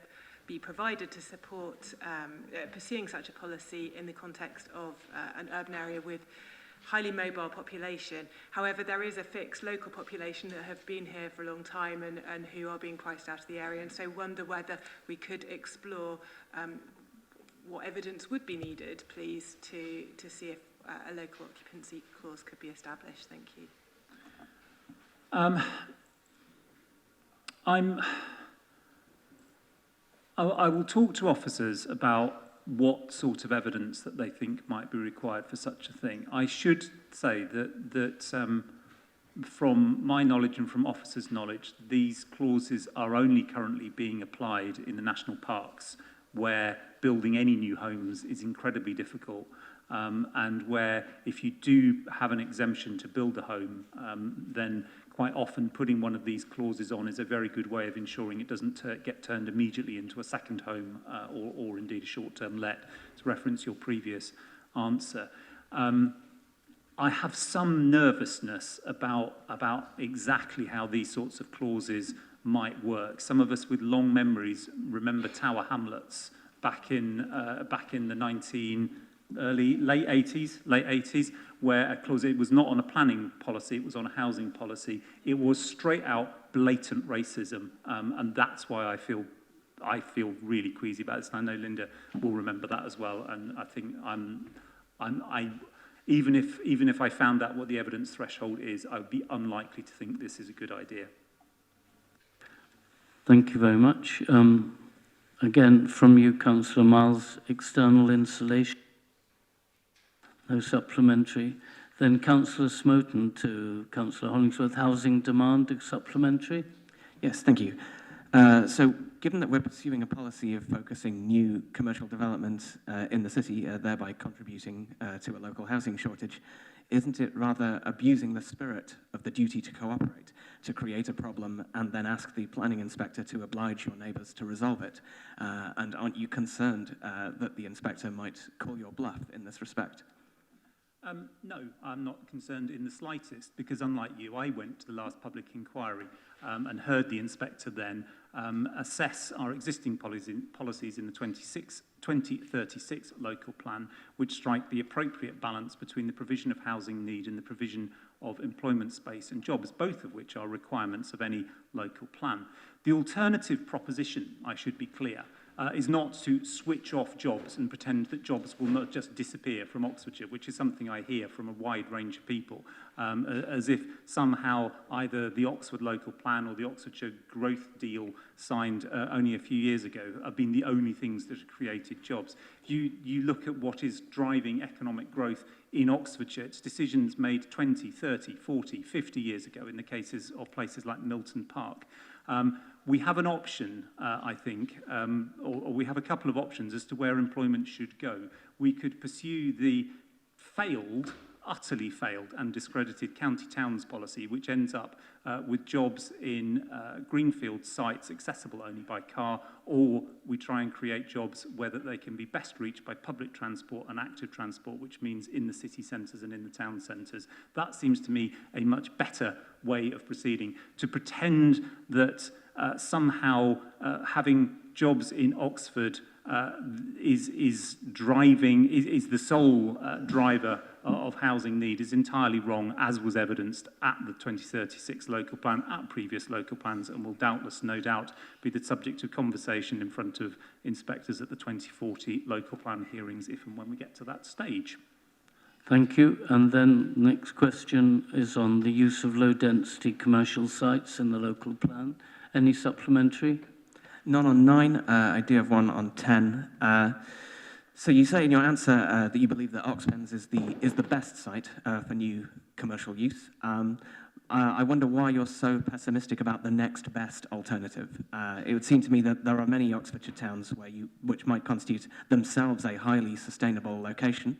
be provided to support pursuing such a policy in the context of an urban area with highly mobile population. However, there is a fixed local population that have been here for a long time and who are being priced out of the area, and so wonder whether we could explore what evidence would be needed, please, to see if a local occupancy clause could be established. Thank you. I will talk to officers about what sort of evidence that they think might be required for such a thing. I should say that from my knowledge and from officers' knowledge, these clauses are only currently being applied in the national parks, where building any new homes is incredibly difficult, and where if you do have an exemption to build a home, then quite often putting one of these clauses on is a very good way of ensuring it doesn't get turned immediately into a second home or indeed a short-term let, to reference your previous answer. I have some nervousness about exactly how these sorts of clauses might work. Some of us with long memories remember Tower Hamlets back in the late 80s, where a clause, it was not on a planning policy, it was on a housing policy. It was straight out blatant racism, and that's why I feel really queasy about this. And I know Linda will remember that as well. And I think even if I found out what the evidence threshold is, I would be unlikely to think this is a good idea. Thank you very much. Again, from you, Councillor Miles, external insulation. No supplementary. Then Councillor Smoten to Councillor Hollingsworth. Housing demand supplementary. Yes, thank you. So given that we're pursuing a policy of focusing new commercial development in the city, thereby contributing to a local housing shortage, isn't it rather abusing the spirit of the duty to cooperate, to create a problem and then ask the planning inspector to oblige your neighbours to resolve it? And aren't you concerned that the inspector might call your bluff in this respect? No, I'm not concerned in the slightest, because unlike you, I went to the last public inquiry and heard the inspector then assess our existing policies in the 2036 local plan, which strike the appropriate balance between the provision of housing need and the provision of employment space and jobs, both of which are requirements of any local plan. The alternative proposition, I should be clear, is not to switch off jobs and pretend that jobs will not just disappear from Oxfordshire, which is something I hear from a wide range of people, as if somehow either the Oxford local plan or the Oxfordshire growth deal signed only a few years ago have been the only things that have created jobs. You look at what is driving economic growth in Oxfordshire. It's decisions made 20, 30, 40, 50 years ago in the cases of places like Milton Park. We have an option, I think, or we have a couple of options as to where employment should go. We could pursue the utterly failed and discredited county towns policy, which ends up with jobs in greenfield sites accessible only by car, or we try and create jobs where that they can be best reached by public transport and active transport, which means in the city centres and in the town centres. That seems to me a much better way of proceeding. To pretend that somehow having jobs in Oxford is the sole driver of housing need is entirely wrong, as was evidenced at the 2036 local plan, at previous local plans, and will doubtless, no doubt, be the subject of conversation in front of inspectors at the 2040 local plan hearings, if and when we get to that stage. Thank you. And then next question is on the use of low-density commercial sites in the local plan. Any supplementary? None on 9. I do have one on 10. So you say in your answer that you believe that Oxpens is the best site for new commercial use. I wonder why you're so pessimistic about the next best alternative. It would seem to me that there are many Oxfordshire towns which might constitute themselves a highly sustainable location,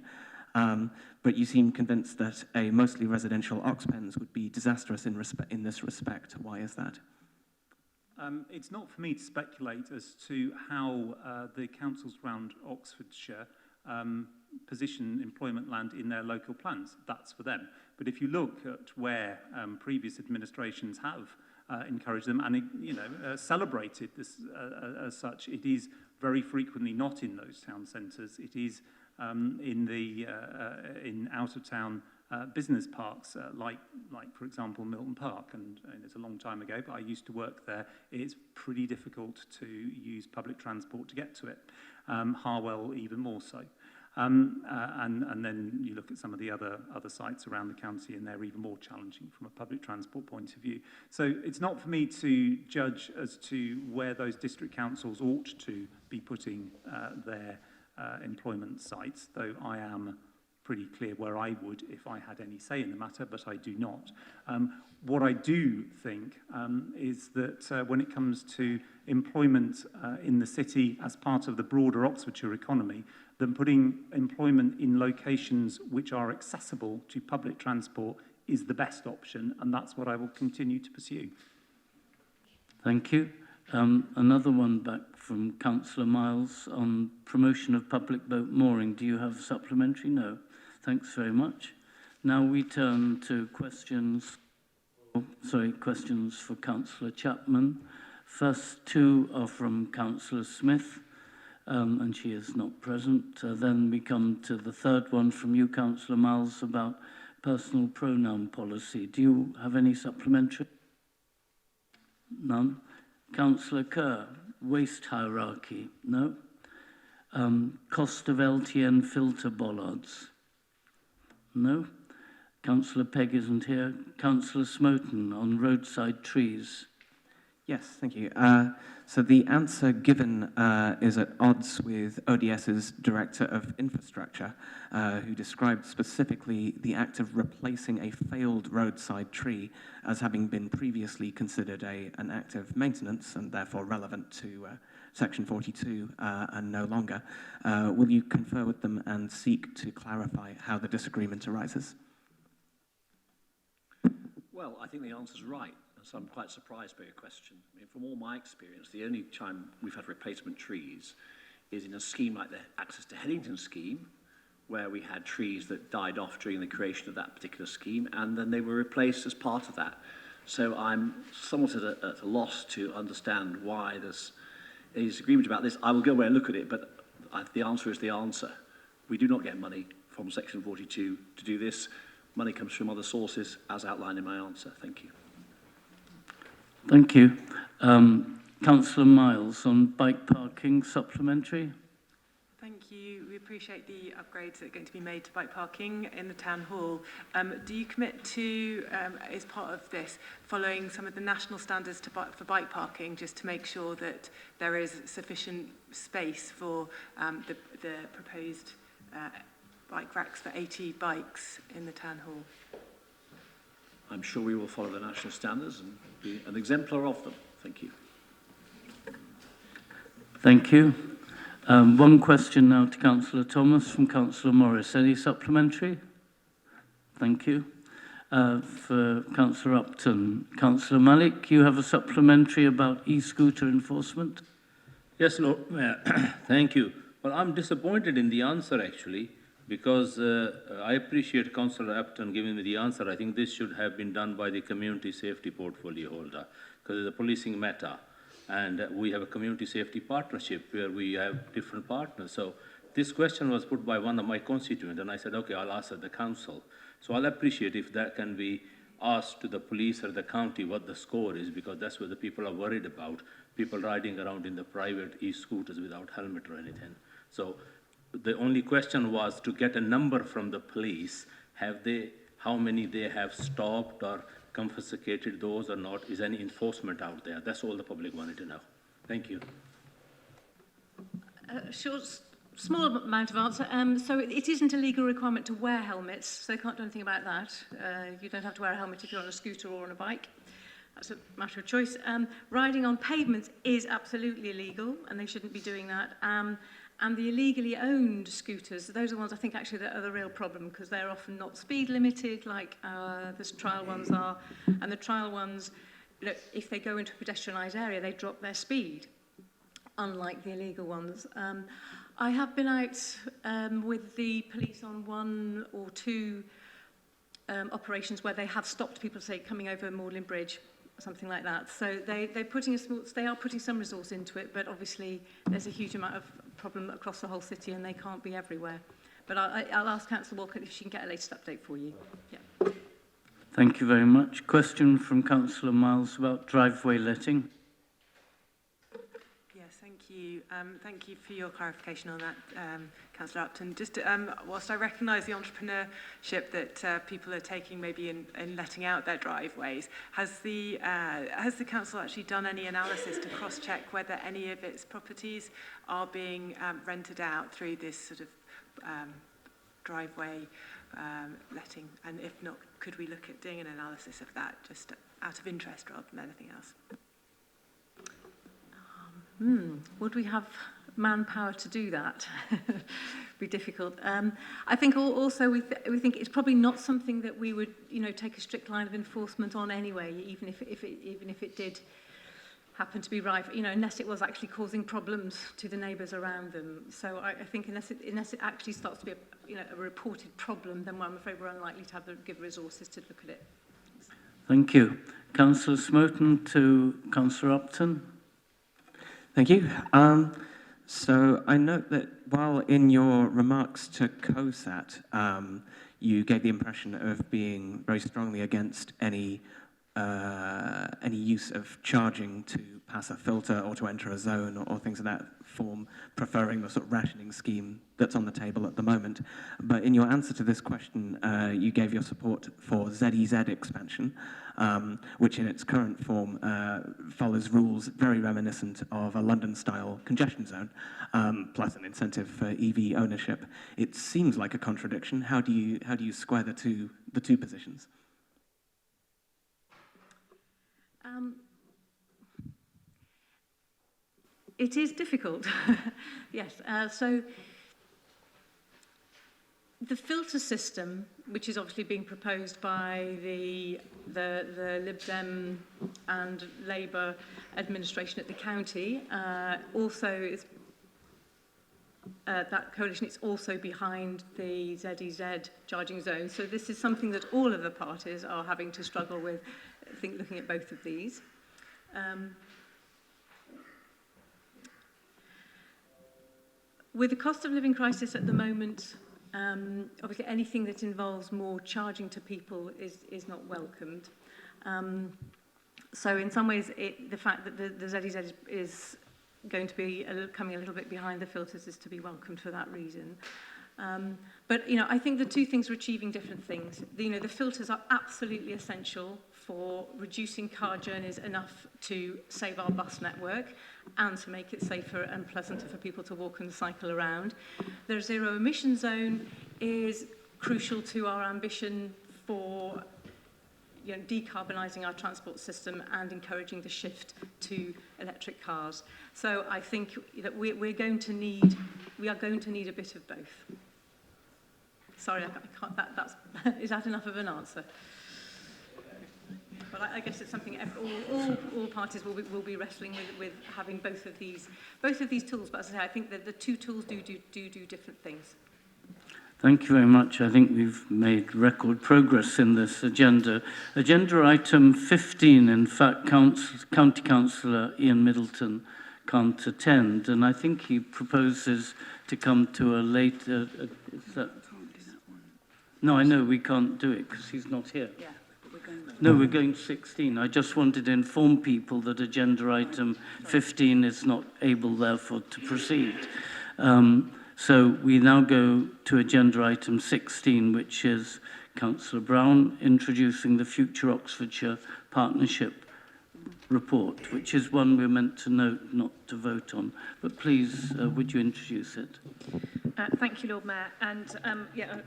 but you seem convinced that a mostly residential Oxpens would be disastrous in this respect. Why is that? It's not for me to speculate as to how the councils around Oxfordshire position employment land in their local plans. That's for them. But if you look at where previous administrations have encouraged them and celebrated this as such, it is very frequently not in those town centres. It is in out-of-town business parks, like for example Milton Park, and it's a long time ago, but I used to work there. It's pretty difficult to use public transport to get to it. Harwell even more so. And then you look at some of the other sites around the county, and they're even more challenging from a public transport point of view. So it's not for me to judge as to where those district councils ought to be putting their employment sites, though I am pretty clear where I would if I had any say in the matter, but I do not. What I do think is that when it comes to employment in the city as part of the broader Oxfordshire economy, then putting employment in locations which are accessible to public transport is the best option, and that's what I will continue to pursue. Thank you. Another one back from Councillor Miles on promotion of public boat mooring. Do you have a supplementary? No. Thanks very much. Now we turn to questions for Councillor Chapman. First two are from Councillor Smith, and she is not present. Then we come to the third one from you, Councillor Miles, about personal pronoun policy. Do you have any supplementary? None. Councillor Kerr, waste hierarchy. No. Cost of LTN filter bollards. No. Councillor Pegg isn't here. Councillor Smoten on roadside trees. Yes, thank you. So the answer given is at odds with ODS's Director of Infrastructure, who described specifically the act of replacing a failed roadside tree as having been previously considered an act of maintenance and therefore relevant to Section 42 and no longer. Will you confer with them and seek to clarify how the disagreement arises? Well, I think the answer's right. So I'm quite surprised by your question. I mean, from all my experience, the only time we've had replacement trees is in a scheme like the Access to Headington scheme, where we had trees that died off during the creation of that particular scheme, and then they were replaced as part of that. So I'm somewhat at a loss to understand why there's a disagreement about this. I will go away and look at it, but the answer is the answer. We do not get money from Section 42 to do this. Money comes from other sources, as outlined in my answer. Thank you. Thank you. Councillor Miles on bike parking supplementary. Thank you. We appreciate the upgrades that are going to be made to bike parking in the town hall. Do you commit to, as part of this, following some of the national standards for bike parking, just to make sure that there is sufficient space for the proposed bike racks for 80 bikes in the town hall? I'm sure we will follow the national standards and be an exemplar of them. Thank you. Thank you. One question now to Councillor Thomas from Councillor Morris. Any supplementary? Thank you. For Councillor Upton. Councillor Malik, you have a supplementary about e-scooter enforcement? Yes, Lord Mayor. Thank you. Well, I'm disappointed in the answer, actually, because I appreciate Councillor Upton giving me the answer. I think this should have been done by the community safety portfolio holder, because it's a policing matter. And we have a community safety partnership where we have different partners. So this question was put by one of my constituents, and I said, okay, I'll ask at the council. So I'll appreciate if that can be asked to the police or the county what the score is, because that's what the people are worried about, people riding around in the private e-scooters without helmet or anything. So the only question was to get a number from the police. How many they have stopped or confiscated those or not? Is any enforcement out there? That's all the public wanted to know. Thank you. Small amount of answer. So it isn't a legal requirement to wear helmets, so they can't do anything about that. You don't have to wear a helmet if you're on a scooter or on a bike. That's a matter of choice. Riding on pavements is absolutely illegal, and they shouldn't be doing that. And the illegally owned scooters, those are the ones I think actually that are the real problem, because they're often not speed limited like the trial ones are. And the trial ones, if they go into a pedestrianised area, they drop their speed, unlike the illegal ones. I have been out with the police on 1 or 2 operations where they have stopped people, say, coming over Magdalen Bridge, something like that. So they are putting some resource into it, but obviously there's a huge amount of problem across the whole city and they can't be everywhere. But I'll ask Councillor Walker if she can get a latest update for you. Yeah. Thank you very much. Question from Councillor Miles about driveway letting. Yes, thank you. Thank you for your clarification on that, Councillor Upton. Just whilst I recognise the entrepreneurship that people are taking maybe in letting out their driveways, has the council actually done any analysis to cross-check whether any of its properties are being rented out through this sort of driveway letting? And if not, could we look at doing an analysis of that just out of interest rather than anything else? Would we have manpower to do that? Be difficult. I think also we think it's probably not something that we would take a strict line of enforcement on anyway, even if it did happen to be right, unless it was actually causing problems to the neighbours around them. So I think unless it actually starts to be a reported problem, then I'm afraid we're unlikely to have the give resources to look at it. Thank you. Councillor Smoten to Councillor Upton. Thank you. So I note that while in your remarks to COSAT, you gave the impression of being very strongly against any use of charging to pass a filter or to enter a zone or things of that form, preferring the sort of rationing scheme that's on the table at the moment. But in your answer to this question, you gave your support for ZEZ expansion, which in its current form follows rules very reminiscent of a London-style congestion zone, plus an incentive for EV ownership. It seems like a contradiction. How do you square the two positions? It is difficult, yes. So the filter system, which is obviously being proposed by the Lib Dem and Labour administration at the county, also is that coalition is also behind the ZEZ charging zone. So this is something that all of the parties are having to struggle with, I think, looking at both of these. With the cost of living crisis at the moment, obviously anything that involves more charging to people is not welcomed. So in some ways, the fact that the ZEZ is going to be coming a little bit behind the filters is to be welcomed for that reason. But, I think the two things are achieving different things. The filters are absolutely essential for reducing car journeys enough to save our bus network and to make it safer and pleasanter for people to walk and cycle around. The zero emission zone is crucial to our ambition for decarbonising our transport system and encouraging the shift to electric cars. So I think that we are going to need a bit of both. Sorry, I can't. Is that enough of an answer? But I guess it's something all parties will be wrestling with having both of these tools. But as I say, I think that the two tools do different things. Thank you very much. I think we've made record progress in this agenda. Agenda item 15, in fact, County Councillor Ian Middleton can't attend, and I think he proposes to come to a later... No, I know we can't do it because he's not here. Yeah, but we're going... No, we're going 16. I just wanted to inform people that agenda item 15 is not able, therefore, to proceed. So we now go to agenda item 16, which is Councillor Brown introducing the Future Oxfordshire Partnership report, which is one we're meant to note, not to vote on. But please, would you introduce it? Thank you, Lord Mayor. And I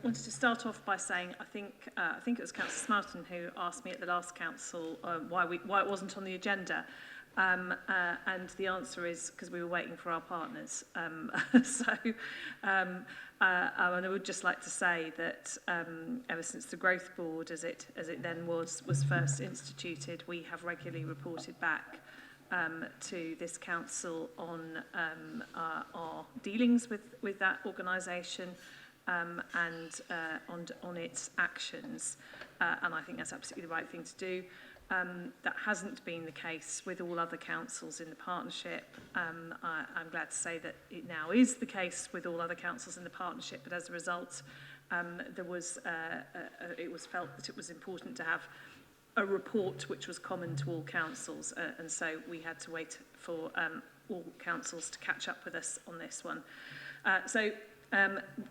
wanted to start off by saying I think it was Councillor Smarton who asked me at the last council why it wasn't on the agenda. And the answer is because we were waiting for our partners. And I would just like to say that ever since the Growth Board, as it then was first instituted, we have regularly reported back to this council on our dealings with that organisation and on its actions. And I think that's absolutely the right thing to do. That hasn't been the case with all other councils in the partnership. I'm glad to say that it now is the case with all other councils in the partnership, but as a result, it was felt that it was important to have a report which was common to all councils, and so we had to wait for all councils to catch up with us on this one.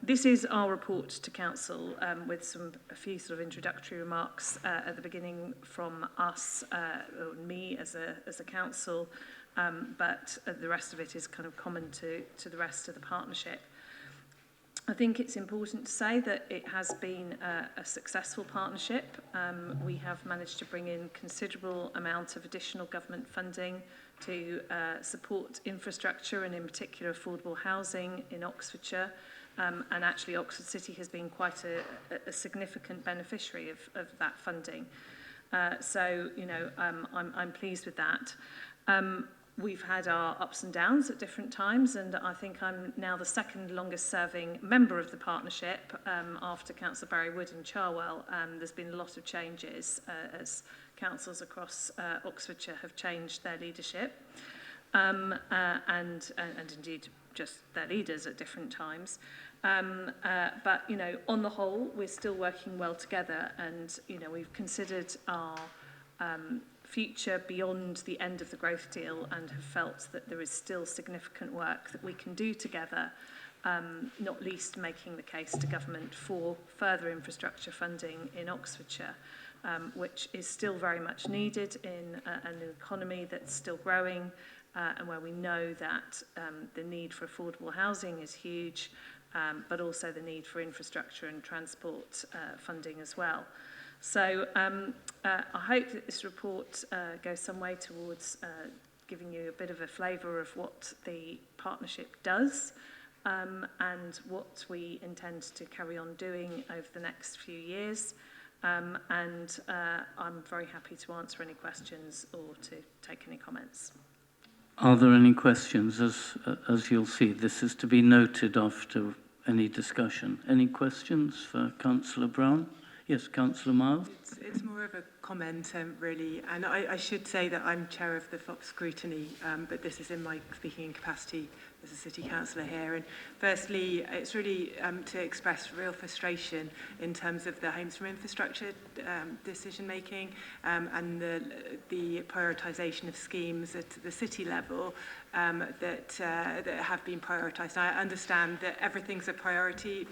This is our report to Council with a few sort of introductory remarks at the beginning from us, or me as a council, but the rest of it is kind of common to the rest of the partnership. I think it's important to say that it has been a successful partnership. We have managed to bring in considerable amount of additional government funding to support infrastructure and in particular affordable housing in Oxfordshire. And actually Oxford City has been quite a significant beneficiary of that funding. I'm pleased with that. We've had our ups and downs at different times, and I think I'm now the second longest serving member of the partnership after Councillor Barry Wood in Charwell. There's been a lot of changes as councils across Oxfordshire have changed their leadership and indeed just their leaders at different times. But, on the whole, we're still working well together, and, we've considered our future beyond the end of the growth deal and have felt that there is still significant work that we can do together, not least making the case to government for further infrastructure funding in Oxfordshire, which is still very much needed in an economy that's still growing and where we know that the need for affordable housing is huge, but also the need for infrastructure and transport funding as well. So I hope that this report goes some way towards giving you a bit of a flavour of what the partnership does and what we intend to carry on doing over the next few years. And I'm very happy to answer any questions or to take any comments. Are there any questions? As you'll see, this is to be noted after any discussion. Any questions for Councillor Brown? Yes, Councillor Miles. It's more of a comment, really. And I should say that I'm chair of the FOP Scrutiny, but this is in my speaking capacity as a city councillor here. And firstly, it's really to express real frustration in terms of the Homes from Infrastructure decision making and the prioritisation of schemes at the city level that have been prioritised. I understand that everything's a priority,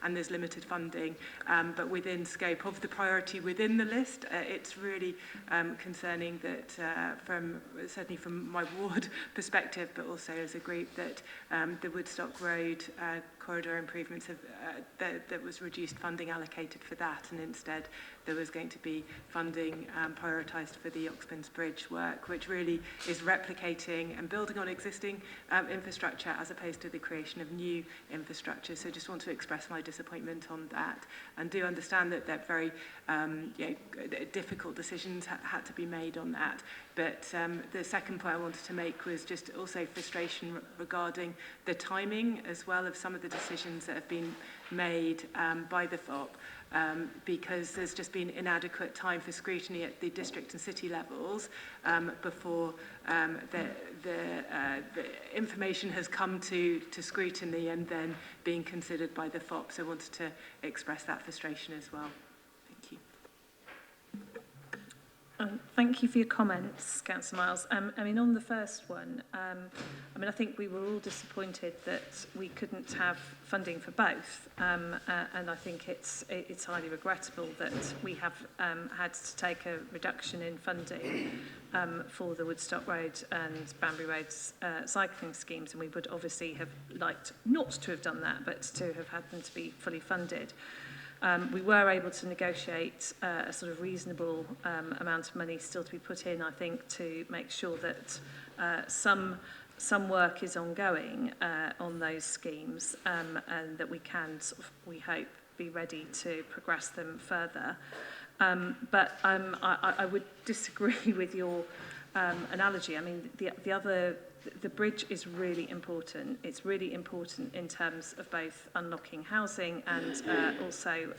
and there's limited funding, but within scope of the priority within the list, it's really concerning that certainly from my ward perspective, but also as a group, that the Woodstock Road corridor improvements that was reduced funding allocated for that, and instead there was going to be funding prioritised for the Oxbins Bridge work, which really is replicating and building on existing infrastructure as opposed to the creation of new infrastructure. So just want to express my disappointment on that, and do understand that they're very difficult decisions had to be made on that. But the second point I wanted to make was just also frustration regarding the timing as well of some of the decisions that have been made by the FOP. Because there's just been inadequate time for scrutiny at the district and city levels before the information has come to scrutiny and then being considered by the FOP. So I wanted to express that frustration as well. Thank you. Thank you for your comments, Councillor Miles. I mean, on the first one, I think we were all disappointed that we couldn't have funding for both, and I think it's highly regrettable that we have had to take a reduction in funding for the Woodstock Road and Banbury Road's cycling schemes, and we would obviously have liked not to have done that, but to have had them to be fully funded. We were able to negotiate a sort of reasonable amount of money still to be put in, I think, to make sure that some work is ongoing on those schemes and that we can, we hope, be ready to progress them further. But I would disagree with your analogy. I mean, the bridge is really important. It's really important in terms of both unlocking housing and also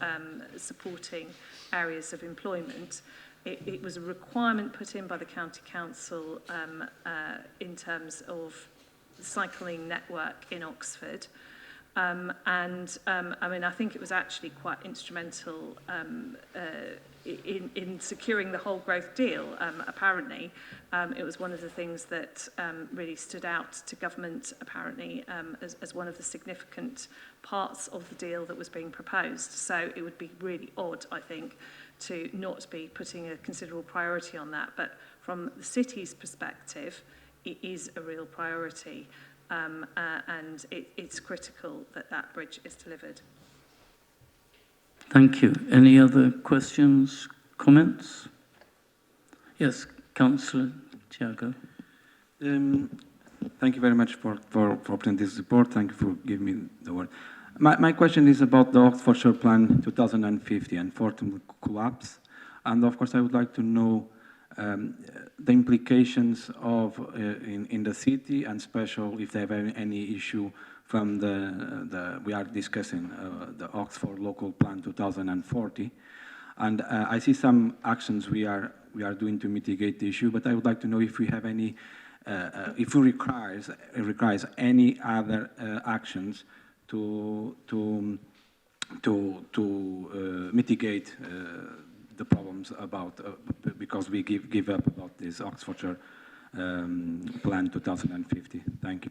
supporting areas of employment. It was a requirement put in by the County Council in terms of the cycling network in Oxford. I mean, I think it was actually quite instrumental in securing the whole growth deal, apparently. It was one of the things that really stood out to government, apparently, as one of the significant parts of the deal that was being proposed. So it would be really odd, I think, to not be putting a considerable priority on that. But from the city's perspective, it is a real priority. And it's critical that that bridge is delivered. Thank you. Any other questions, comments? Yes, Councillor Thiago. Thank you very much for opening this report. Thank you for giving me the word. My question is about the Oxfordshire Plan 2050 and Fortum collapse. And of course, I would like to know the implications of in the city, and special if they have any issue from we are discussing the Oxford Local Plan 2040, and I see some actions we are doing to mitigate the issue, but I would like to know if we have any, if it requires any other actions to mitigate the problems about because we give up about this Oxfordshire Plan 2050. Thank you.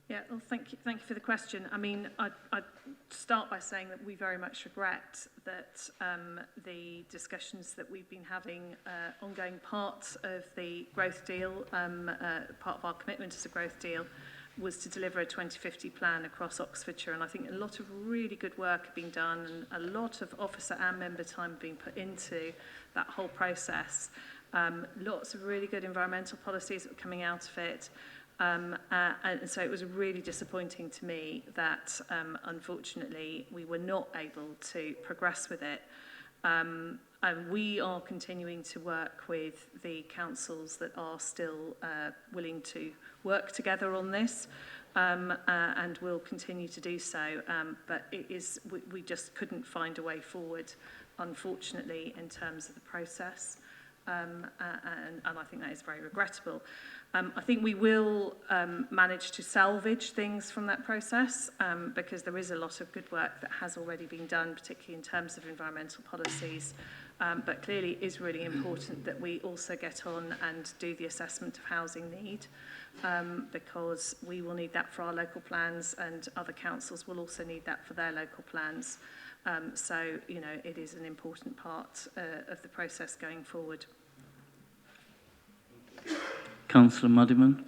Yeah, well, thank you for the question. I mean, I'd start by saying that we very much regret that the discussions that we've been having, ongoing parts of the growth deal, part of our commitment as a growth deal, was to deliver a 2050 plan across Oxfordshire, and I think a lot of really good work had been done and a lot of officer and member time being put into that whole process. Lots of really good environmental policies that were coming out of it. And so it was really disappointing to me that, unfortunately, we were not able to progress with it. And we are continuing to work with the councils that are still willing to work together on this, and will continue to do so. But we just couldn't find a way forward, unfortunately, in terms of the process. And I think that is very regrettable. I think we will manage to salvage things from that process because there is a lot of good work that has already been done, particularly in terms of environmental policies. But clearly it is really important that we also get on and do the assessment of housing need because we will need that for our local plans and other councils will also need that for their local plans. So, you know, it is an important part of the process going forward. Councillor Muddiman.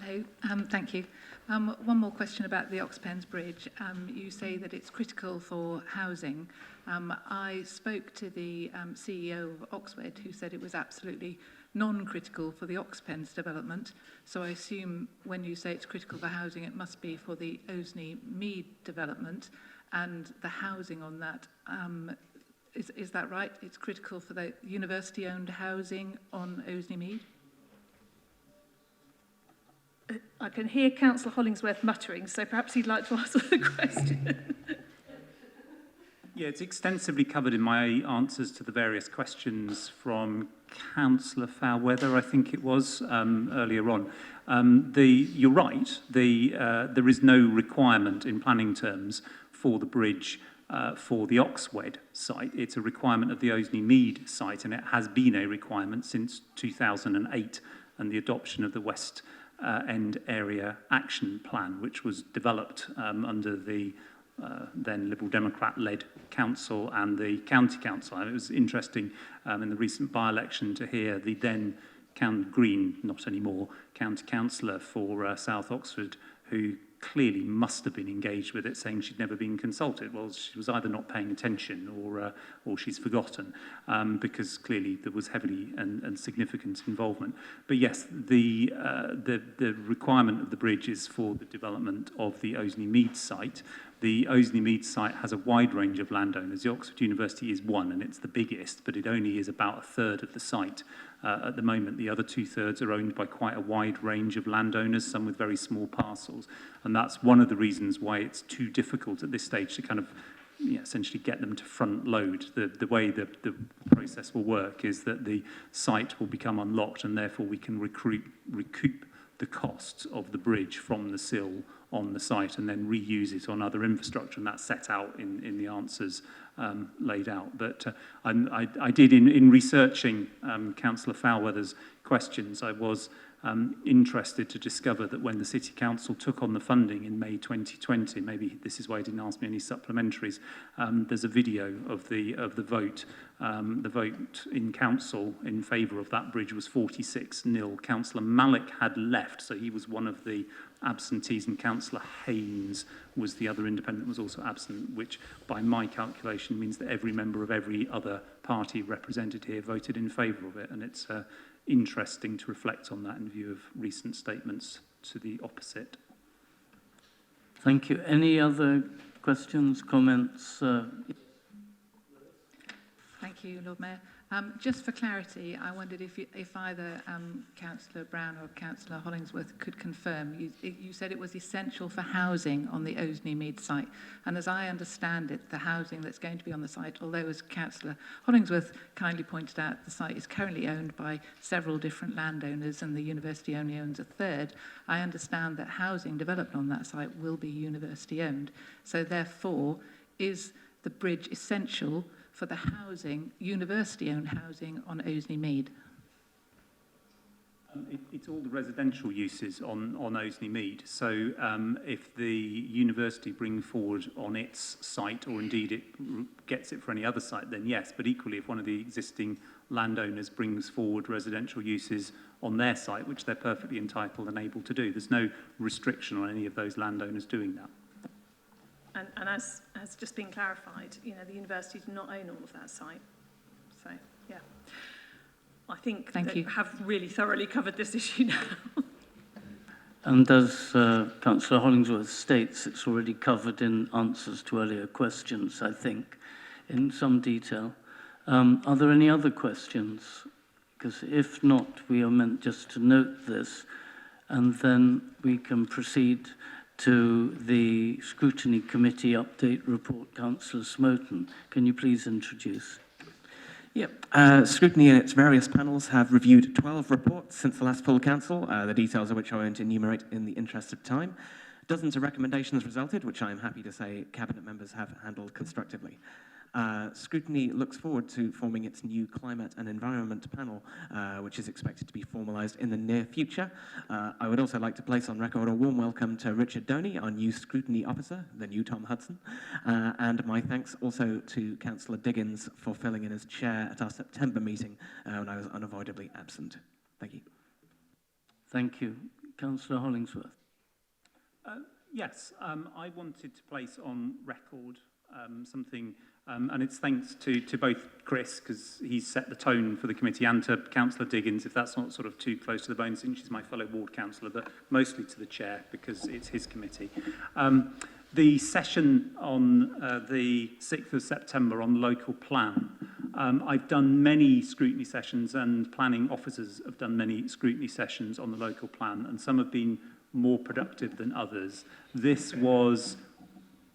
Hello, thank you. One more question about the Oxpens Bridge. You say that it's critical for housing. I spoke to the CEO of Oxwed who said it was absolutely non-critical for the Oxpens development. So I assume when you say it's critical for housing, it must be for the Osney Mead development and the housing on that. Is that right? It's critical for the university-owned housing on Osney Mead? I can hear Councillor Hollingsworth muttering, so perhaps he'd like to answer the question. Yeah, it's extensively covered in my answers to the various questions from Councillor Fairweather, I think it was, earlier on. You're right, there is no requirement in planning terms for the bridge for the Oxwed site. It's a requirement of the Osney Mead site, and it has been a requirement since 2008 and the adoption of the West End Area Action Plan, which was developed under the then Liberal Democrat-led council and the county council. And it was interesting in the recent by-election to hear the then Green, not anymore, county councillor for South Oxford, who clearly must have been engaged with it, saying she'd never been consulted. Well, she was either not paying attention or she's forgotten, because clearly there was heavily and significant involvement. But yes, the requirement of the bridge is for the development of the Osney Mead site. The Osney Mead site has a wide range of landowners. The Oxford University is one, and it's the biggest, but it only is about a third of the site. At the moment, the other 2/3 are owned by quite a wide range of landowners, some with very small parcels. And that's one of the reasons why it's too difficult at this stage to kind of essentially get them to front load. The way the process will work is that the site will become unlocked, and therefore we can recoup the costs of the bridge from the sill on the site and then reuse it on other infrastructure, and that's set out in the answers laid out. But I did, in researching Councillor Fairweather's questions, I was interested to discover that when the City Council took on the funding in May 2020, maybe this is why he didn't ask me any supplementaries, there's a video of the vote. The vote in Council in favour of that bridge was 46-0. Councillor Malik had left, so he was one of the absentees, and Councillor Haynes was the other independent, was also absent, which by my calculation means that every member of every other party represented here voted in favour of it, and it's interesting to reflect on that in view of recent statements to the opposite. Thank you. Any other questions, comments? Thank you, Lord Mayor. Just for clarity, I wondered if either Councillor Brown or Councillor Hollingsworth could confirm. You said it was essential for housing on the Osney Mead site. And as I understand it, the housing that's going to be on the site, although as Councillor Hollingsworth kindly pointed out, the site is currently owned by several different landowners and the university only owns a third, I understand that housing developed on that site will be university owned. So therefore, is the bridge essential for the housing, university-owned housing on Osney Mead? It's all the residential uses on Osney Mead. So if the university brings forward on its site, or indeed it gets it for any other site, then yes. But equally, if one of the existing landowners brings forward residential uses on their site, which they're perfectly entitled and able to do, there's no restriction on any of those landowners doing that. And as has just been clarified, you know, the university do not own all of that site. So, yeah. I think they have really thoroughly covered this issue now. And as Councillor Hollingsworth states, it's already covered in answers to earlier questions, I think, in some detail. Are there any other questions? Because if not, we are meant just to note this, and then we can proceed to the Scrutiny Committee update report. Councillor Smoten, can you please introduce? Yep. Scrutiny and its various panels have reviewed 12 reports since the last full council, the details of which I won't enumerate in the interest of time. Dozens of recommendations resulted, which I am happy to say Cabinet members have handled constructively. Scrutiny looks forward to forming its new Climate and Environment panel, which is expected to be formalised in the near future. I would also like to place on record a warm welcome to Richard Doney, our new Scrutiny officer, the new Tom Hudson, and my thanks also to Councillor Diggins for filling in as chair at our September meeting when I was unavoidably absent. Thank you. Thank you. Councillor Hollingsworth. Yes, I wanted to place on record something, and it's thanks to both Chris, because he's set the tone for the committee, and to Councillor Diggins, if that's not sort of too close to the bone, since she's my fellow ward councillor, but mostly to the chair, because it's his committee. The session on the 6th of September on local plan, I've done many scrutiny sessions, and planning officers have done many scrutiny sessions on the local plan, and some have been more productive than others. This was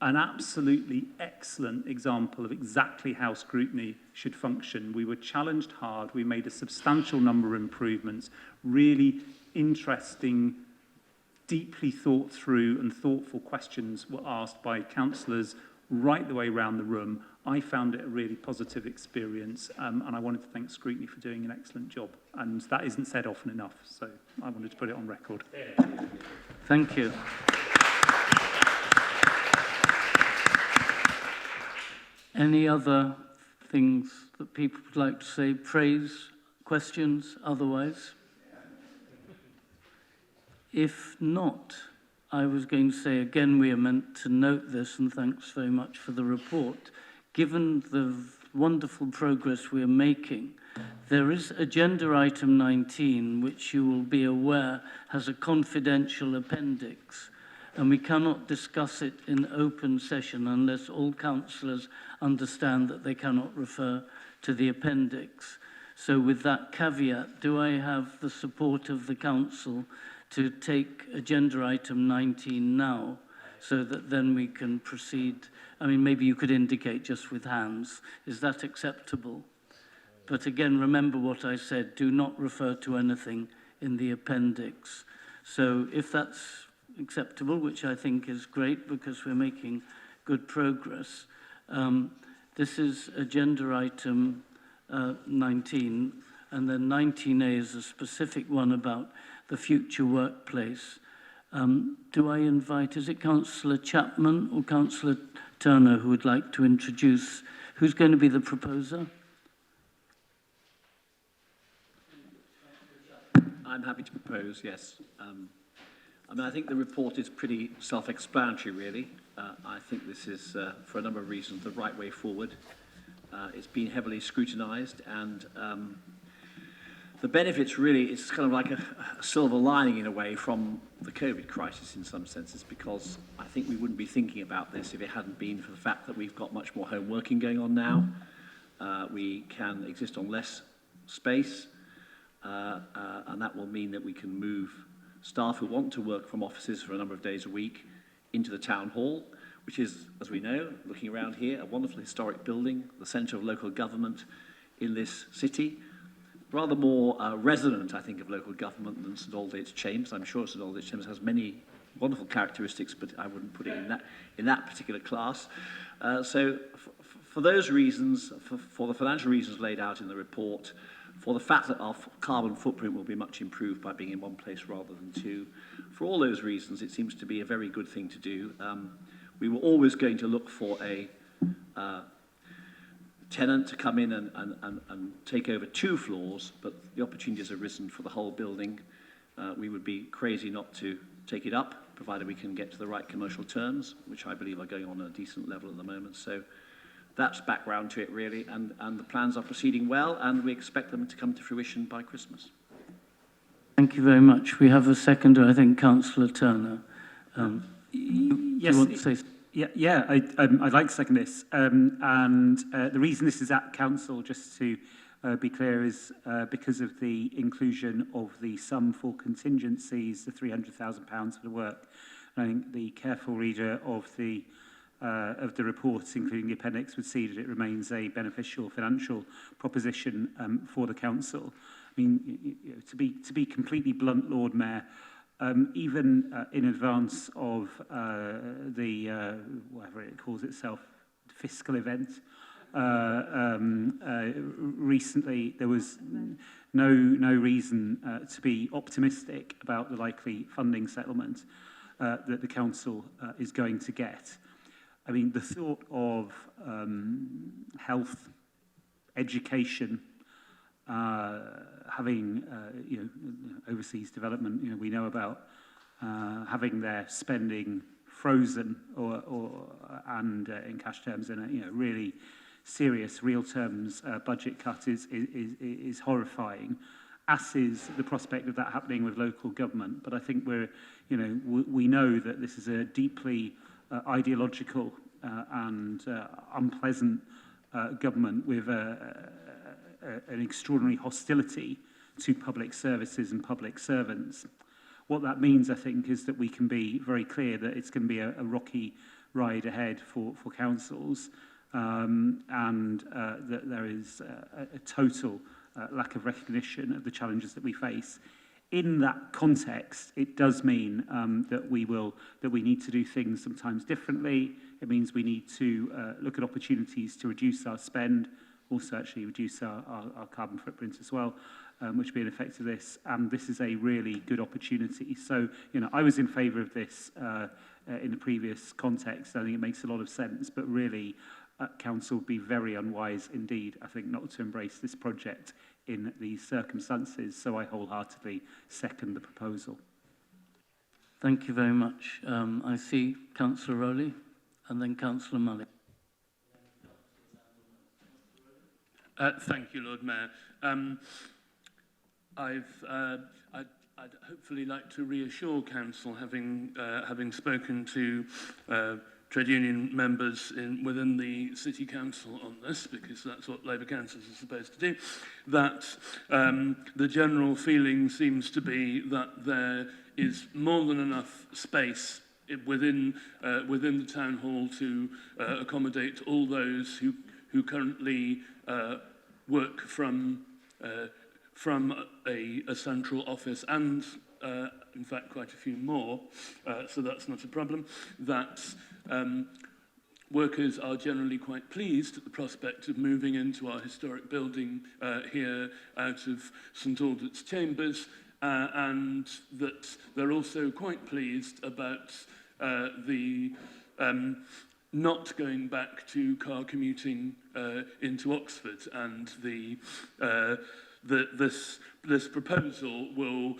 an absolutely excellent example of exactly how scrutiny should function. We were challenged hard. We made a substantial number of improvements, really interesting, deeply thought through and thoughtful questions were asked by councillors right the way around the room. I found it a really positive experience, and I wanted to thank Scrutiny for doing an excellent job. And that isn't said often enough, so I wanted to put it on record. Thank you. Any other things that people would like to say? Praise, questions, otherwise? If not, I was going to say again, we are meant to note this, and thanks very much for the report. Given the wonderful progress we are making, there is agenda item 19, which you will be aware has a confidential appendix, and we cannot discuss it in open session unless all councillors understand that they cannot refer to the appendix. So with that caveat, do I have the support of the council to take agenda item 19 now, so that then we can proceed? I mean, maybe you could indicate just with hands. Is that acceptable? But again, remember what I said, do not refer to anything in the appendix. So if that's acceptable, which I think is great because we're making good progress, this is agenda item 19, and then 19A is a specific one about the future workplace. Do I invite, is it Councillor Chapman or Councillor Turner who would like to introduce? Who's going to be the proposer? I'm happy to propose, yes. I mean, I think the report is pretty self-explanatory, really. I think this is, for a number of reasons, the right way forward. It's been heavily scrutinised, and the benefits really, it's kind of like a silver lining in a way from the COVID crisis in some senses, because I think we wouldn't be thinking about this if it hadn't been for the fact that we've got much more home working going on now. We can exist on less space, and that will mean that we can move staff who want to work from offices for a number of days a week into the town hall, which is, as we know, looking around here, a wonderful historic building, the centre of local government in this city. Rather more resonant, I think, of local government than St Aldate's Chambers. I'm sure St Aldate's Chambers has many wonderful characteristics, but I wouldn't put it in that particular class. So for those reasons, for the financial reasons laid out in the report, for the fact that our carbon footprint will be much improved by being in one place rather than two, for all those reasons, it seems to be a very good thing to do. We were always going to look for a tenant to come in and take over 2 floors, but the opportunity has arisen for the whole building. We would be crazy not to take it up, provided we can get to the right commercial terms, which I believe are going on at a decent level at the moment. So that's background to it, really, and the plans are proceeding well, and we expect them to come to fruition by Christmas. Thank you very much. We have a seconder, I think, Councillor Turner. Yes. Do you want to say? Yeah, I'd like to second this. The reason this is at council, just to be clear, is because of the inclusion of the sum for contingencies, the £300,000 for the work. And I think the careful reader of the of the reports, including the appendix, would see that it remains a beneficial financial proposition for the council. I mean, to be completely blunt, Lord Mayor, even in advance of the whatever it calls itself, fiscal event, recently there was no reason to be optimistic about the likely funding settlement that the council is going to get. I mean, the thought of health, education, having overseas development, we know about having their spending frozen and in cash terms in a really serious real terms budget cut is horrifying, as is the prospect of that happening with local government. But I think we know that this is a deeply ideological and unpleasant government with an extraordinary hostility to public services and public servants. What that means, I think, is that we can be very clear that it's going to be a rocky ride ahead for councils, and that there is a total lack of recognition of the challenges that we face. In that context, it does mean that we need to do things sometimes differently. It means we need to look at opportunities to reduce our spend, also actually reduce our carbon footprint as well, which would be an effect of this. And this is a really good opportunity. So, I was in favour of this in the previous context. I think it makes a lot of sense, but really, council would be very unwise indeed, I think, not to embrace this project in these circumstances. So I wholeheartedly second the proposal. Thank you very much. I see Councillor Rowley and then Councillor Mully. Thank you, Lord Mayor. I'd hopefully like to reassure Council, having spoken to trade union members within the City Council on this, because that's what Labour councils are supposed to do, that the general feeling seems to be that there is more than enough space within the town hall to accommodate all those who currently work from a central office and in fact quite a few more, so that's not a problem, that workers are generally quite pleased at the prospect of moving into our historic building here out of St Albert's Chambers, and that they're also quite pleased about the not going back to car commuting into Oxford, and this proposal will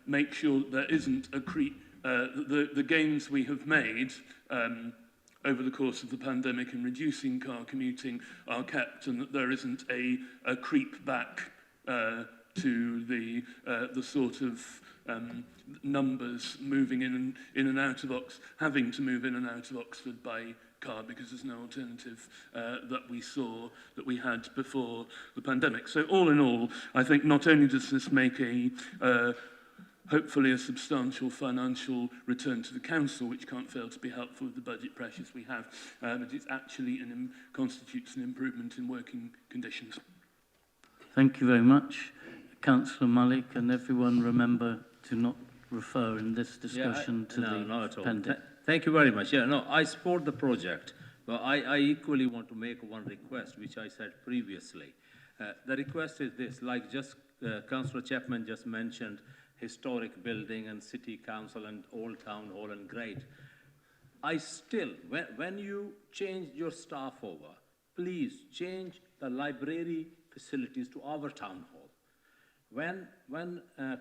make sure that there isn't a creep. The gains we have made over the course of the pandemic in reducing car commuting are kept, and that there isn't a creep back to the sort of numbers moving in and out of having to move in and out of Oxford by car, because there's no alternative that we had before the pandemic. So all in all, I think not only does this make hopefully a substantial financial return to the council, which can't fail to be helpful with the budget pressures we have, but it actually constitutes an improvement in working conditions. Thank you very much. Councillor Mully, can everyone remember to not refer in this discussion to the appendix? Thank you very much. I support the project, but I equally want to make one request, which I said previously. The request is this, like just Councillor Chapman just mentioned, historic building and city council and old town hall and great. I still, when you change your staff over, please change the library facilities to our town hall. When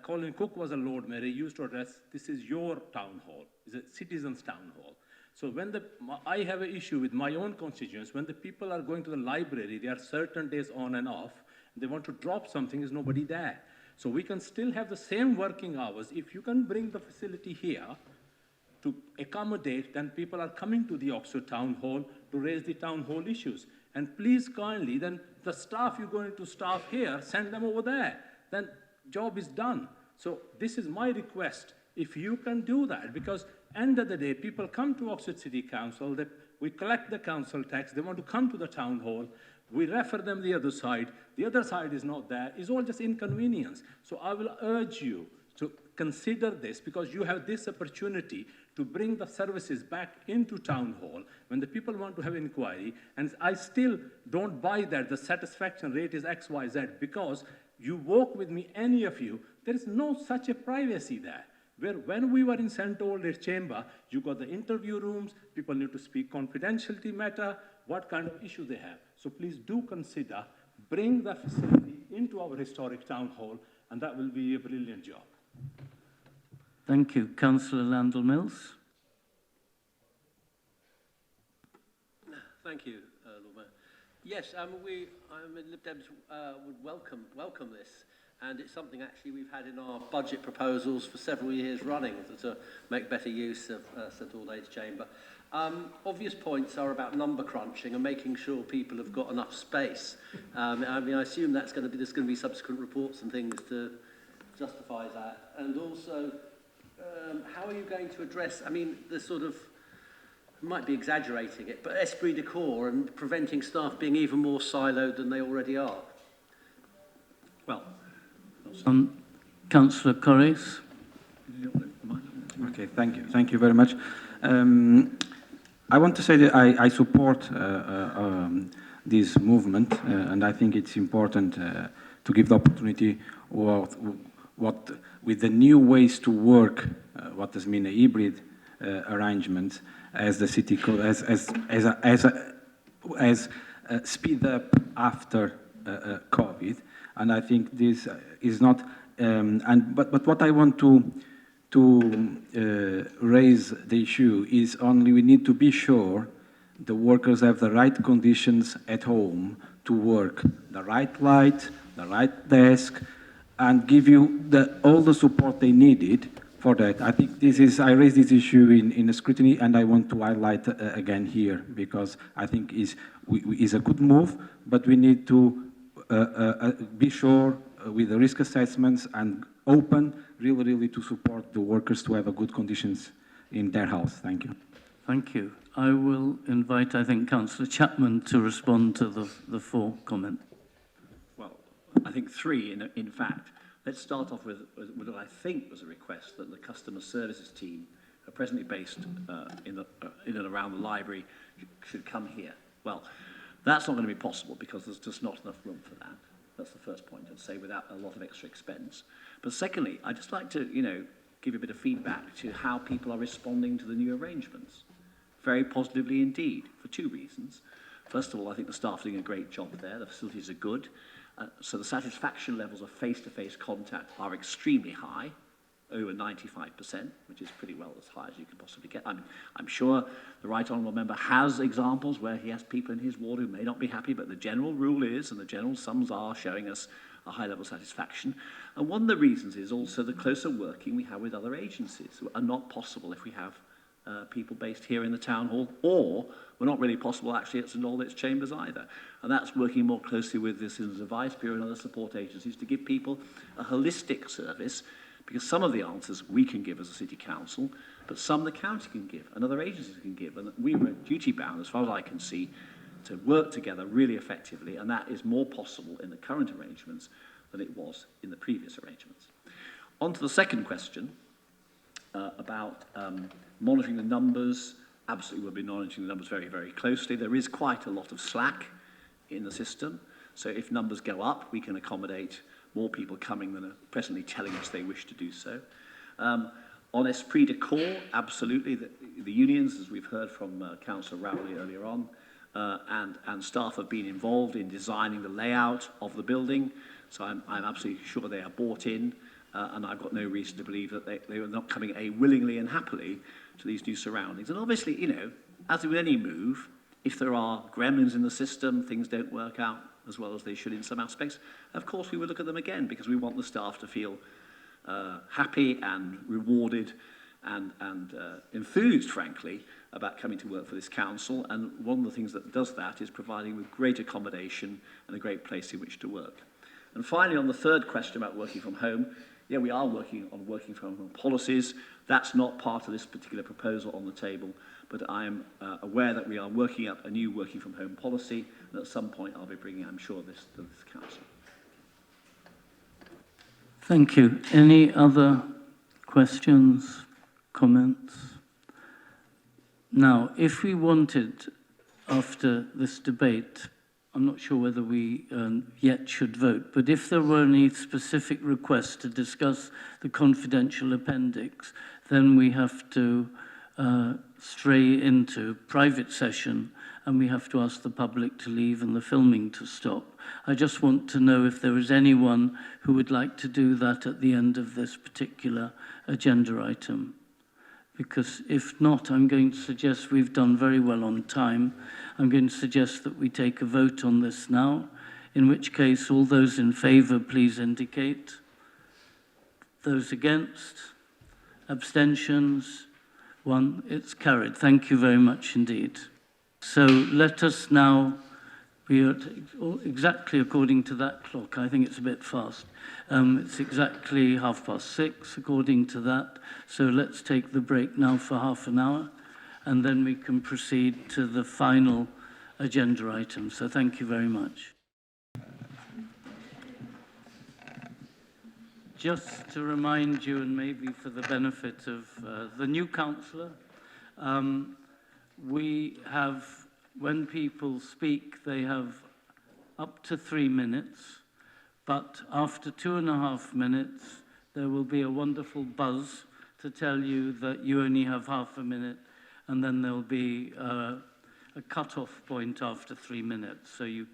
Colin Cook was a Lord Mayor, he used to address, this is your town hall, it's a citizens' town hall. So when I have an issue with my own constituents, when the people are going to the library, there are certain days on and off, they want to drop something, there's nobody there. So we can still have the same working hours. If you can bring the facility here to accommodate, then people are coming to the Oxford Town Hall to raise the town hall issues. And please kindly, then the staff you're going to staff here, send them over there. Then job is done. So this is my request. If you can do that, because end of the day, people come to Oxford City Council, we collect the council tax, they want to come to the town hall, we refer them the other side is not there, it's all just inconvenience. So I will urge you to consider this, because you have this opportunity to bring the services back into town hall when the people want to have inquiry. And I still don't buy that the satisfaction rate is X, Y, Z, because you walk with me, any of you, there is no such a privacy there. Where when we were in St. Old's Chamber, you got the interview rooms, people need to speak confidentiality matter, what kind of issue they have. So please do consider, bring the facility into our historic town hall, and that will be a brilliant job. Thank you. Councillor Landell-Mills. Thank you, Lord Mayor. Yes, Lib Dems would welcome this, and it's something actually we've had in our budget proposals for several years running to make better use of St. Old's Chamber. Obvious points are about number crunching and making sure people have got enough space. I assume there's going to be subsequent reports and things to justify that, and also how are you going to address, the sort of, might be exaggerating it, but esprit de corps and preventing staff being even more siloed than they already are? Well, Councillor Corries. Okay, thank you very much. I want to say that I support this movement, and I think it's important to give the opportunity with the new ways to work, what does mean a hybrid arrangement, as the city as speed up after COVID, and I think this is not. But what I want to raise the issue is only we need to be sure the workers have the right conditions at home to work, the right light, the right desk, and give you all the support they needed for that. I think I raised this issue in the scrutiny, and I want to highlight again here, because I think is a good move, but we need to be sure with the risk assessments and open really to support the workers to have a good conditions in their house. Thank you. Thank you. I will invite, I think, Councillor Chapman to respond to the four comments. Well, I think three, in fact. Let's start off with what I think was a request that the customer services team, are presently based in and around the library, should come here. Well, that's not going to be possible because there's just not enough room for that. That's the first point, I'd say, without a lot of extra expense. But secondly, I'd just like to, give a bit of feedback to how people are responding to the new arrangements. Very positively indeed, for two reasons. First of all, I think the staff are doing a great job there. The facilities are good. So the satisfaction levels of face-to-face contact are extremely high, over 95%, which is pretty well as high as you can possibly get. I'm sure the Right Honourable Member has examples where he has people in his ward who may not be happy, but the general rule is, and the general sums are, showing us a high level of satisfaction. And one of the reasons is also the closer working we have with other agencies, are not possible if we have people based here in the town hall, or we're not really possible actually at St. Old's Chambers either. And that's working more closely with the Citizens Advice Bureau and other support agencies to give people a holistic service, because some of the answers we can give as a city council, but some the county can give and other agencies can give. And we were duty bound, as far as I can see, to work together really effectively, and that is more possible in the current arrangements than it was in the previous arrangements. On to the second question about monitoring the numbers. Absolutely, we'll be monitoring the numbers very, very closely. There is quite a lot of slack in the system, so if numbers go up, we can accommodate more people coming than are presently telling us they wish to do so. On esprit de corps, absolutely, the unions, as we've heard from Councillor Rowley earlier on, and staff have been involved in designing the layout of the building, so I'm absolutely sure they are bought in, and I've got no reason to believe that they are not coming willingly and happily to these new surroundings. And obviously, as with any move, if there are gremlins in the system, things don't work out as well as they should in some aspects, of course we will look at them again, because we want the staff to feel happy and rewarded and enthused, frankly, about coming to work for this council. And one of the things that does that is providing with great accommodation and a great place in which to work. And finally, on the third question about working from home, Yeah, we are working on working from home policies. That's not part of this particular proposal on the table, but I am aware that we are working up a new working from home policy, and at some point I'll be bringing, I'm sure, this to this council. Thank you. Any other questions, comments? Now, if we wanted, after this debate, I'm not sure whether we yet should vote, but if there were any specific requests to discuss the confidential appendix, then we have to stray into private session and we have to ask the public to leave and the filming to stop. I just want to know if there is anyone who would like to do that at the end of this particular agenda item. Because if not, I'm going to suggest we've done very well on time. I'm going to suggest that we take a vote on this now, in which case all those in favour please indicate. Those against? Abstentions? 1. It's carried. Thank you very much indeed. So let us now be at, exactly according to that clock. I think it's a bit fast. It's exactly 6:30 according to that. So let's take the break now for half an hour, and then we can proceed to the final agenda item. So thank you very much. Just to remind you, and maybe for the benefit of the new councillor, we have, when people speak, they have up to 3 minutes, but after 2.5 minutes, there will be a wonderful buzz to tell you that you only have half a minute, and then there'll be a cut-off point after 3 minutes, so you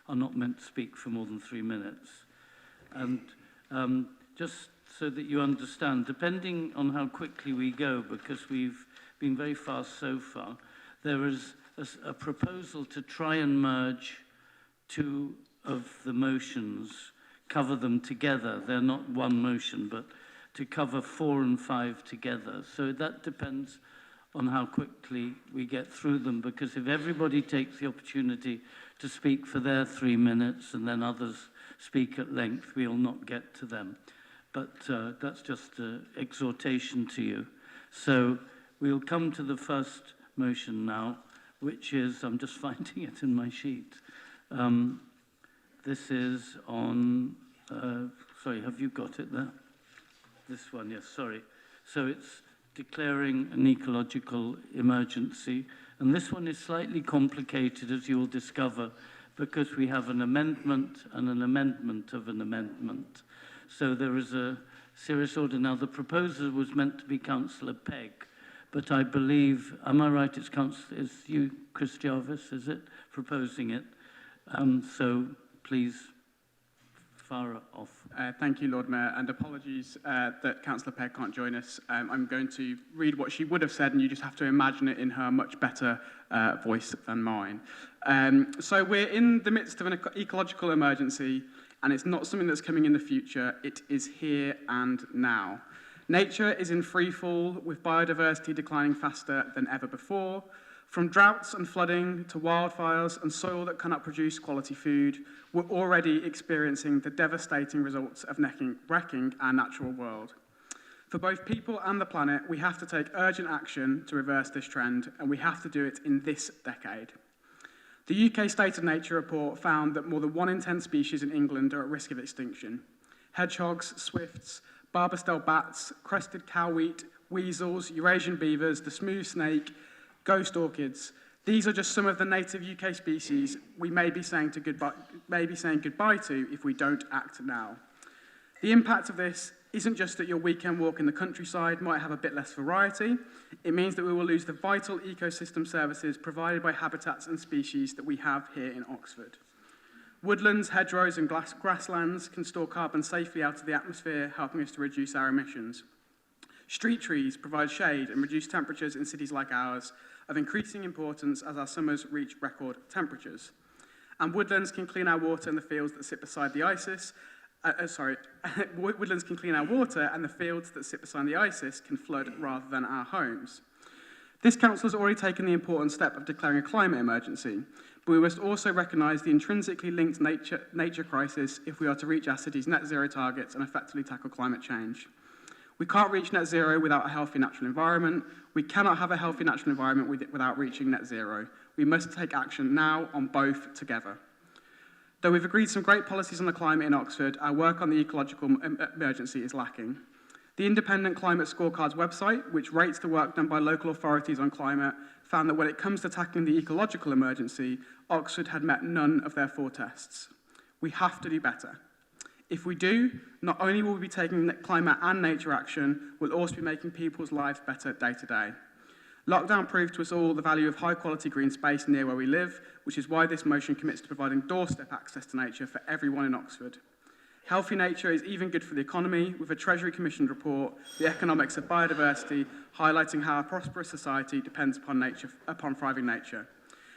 are not meant to speak for more than 3 minutes. And just so that you understand, depending on how quickly we go, because we've been very fast so far, there is a proposal to try and merge 2 of the motions, cover them together. They're not one motion, but to cover 4 and 5 together. So that depends on how quickly we get through them, because if everybody takes the opportunity to speak for their 3 minutes and then others speak at length, we'll not get to them. But that's just an exhortation to you. So we'll come to the first motion now, which is, I'm just finding it in my sheet. This is on, sorry, have you got it there? This one, yes, sorry. So it's declaring an ecological emergency. And this one is slightly complicated, as you'll discover, because we have an amendment and an amendment of an amendment. So there is a serious order. Now, the proposer was meant to be Councillor Pegg, but I believe, am I right, it's you, Chris Jarvis, is it, proposing it? So please fire off. Thank you, Lord Mayor, and apologies that Councillor Pegg can't join us. I'm going to read what she would have said, and you just have to imagine it in her much better voice than mine. So we're in the midst of an ecological emergency, and it's not something that's coming in the future. It is here and now. Nature is in free fall, with biodiversity declining faster than ever before. From droughts and flooding to wildfires and soil that cannot produce quality food, we're already experiencing the devastating results of wrecking our natural world. For both people and the planet, we have to take urgent action to reverse this trend, and we have to do it in this decade. The UK State of Nature report found that more than 1 in 10 species in England are at risk of extinction. Hedgehogs, swifts, barbastelle bats, crested cowwheat, weasels, Eurasian beavers, the smooth snake, ghost orchids. These are just some of the native UK species we may be saying goodbye to if we don't act now. The impact of this isn't just that your weekend walk in the countryside might have a bit less variety. It means that we will lose the vital ecosystem services provided by habitats and species that we have here in Oxford. Woodlands, hedgerows and grasslands can store carbon safely out of the atmosphere, helping us to reduce our emissions. Street trees provide shade and reduce temperatures in cities like ours, of increasing importance as our summers reach record temperatures. And woodlands can clean our water in the fields that sit beside the ISIS. Woodlands can clean our water, and the fields that sit beside the ISIS can flood rather than our homes. This council has already taken the important step of declaring a climate emergency, But we must also recognise the intrinsically linked nature crisis if we are to reach our city's net zero targets and effectively tackle climate change. We can't reach net zero without a healthy natural environment. We cannot have a healthy natural environment without reaching net zero. We must take action now on both together. Though we've agreed some great policies on the climate in Oxford, our work on the ecological emergency is lacking. The Independent Climate Scorecard's website, which rates the work done by local authorities on climate, found that when it comes to tackling the ecological emergency, Oxford had met none of their 4 tests. We have to do better. If we do, not only will we be taking climate and nature action, we'll also be making people's lives better day to day. Lockdown proved to us all the value of high-quality green space near where we live, which is why this motion commits to providing doorstep access to nature for everyone in Oxford. Healthy nature is even good for the economy, with a Treasury-commissioned report, The Economics of Biodiversity, highlighting how a prosperous society depends upon thriving nature.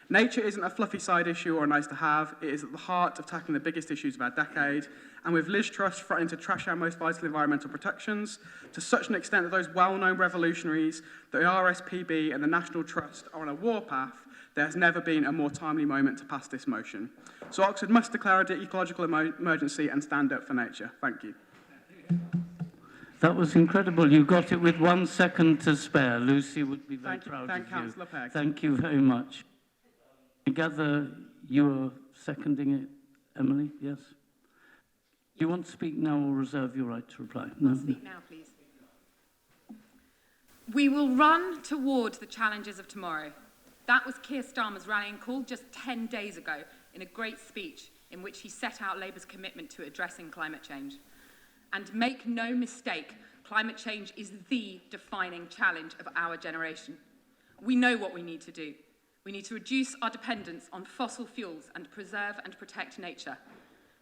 Nature isn't a fluffy side issue or a nice to have, it is at the heart of tackling the biggest issues of our decade, and with Liz Truss threatening to trash our most vital environmental protections, to such an extent that those well-known revolutionaries, the RSPB and the National Trust are on a warpath, there has never been a more timely moment to pass this motion. So Oxford must declare an ecological emergency and stand up for nature. Thank you. That was incredible. You got it with 1 second to spare. Lucy would be very proud of you. Councillor Pegg. Thank you very much. I gather you are seconding it, Emily? Yes? Do you want to speak now or reserve your right to reply? No? I'll speak now, please. We will run towards the challenges of tomorrow. That was Keir Starmer's rallying call just 10 days ago in a great speech in which he set out Labour's commitment to addressing climate change. And make no mistake, climate change is the defining challenge of our generation. We know what we need to do. We need to reduce our dependence on fossil fuels and preserve and protect nature.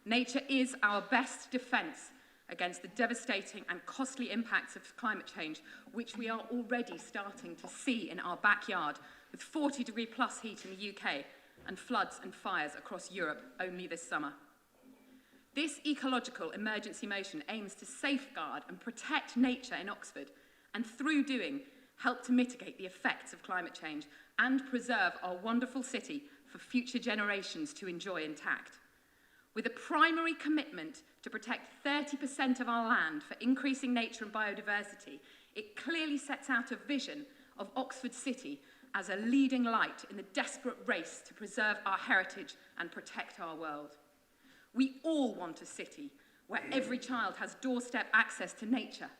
Nature is our best defence against the devastating and costly impacts of climate change, which we are already starting to see in our backyard, with 40-degree-plus heat in the UK and floods and fires across Europe only this summer. This ecological emergency motion aims to safeguard and protect nature in Oxford, and through doing, help to mitigate the effects of climate change and preserve our wonderful city for future generations to enjoy intact. With a primary commitment to protect 30% of our land for increasing nature and biodiversity, it clearly sets out a vision of Oxford City as a leading light in the desperate race to preserve our heritage and protect our world. We all want a city where every child has doorstep access to nature,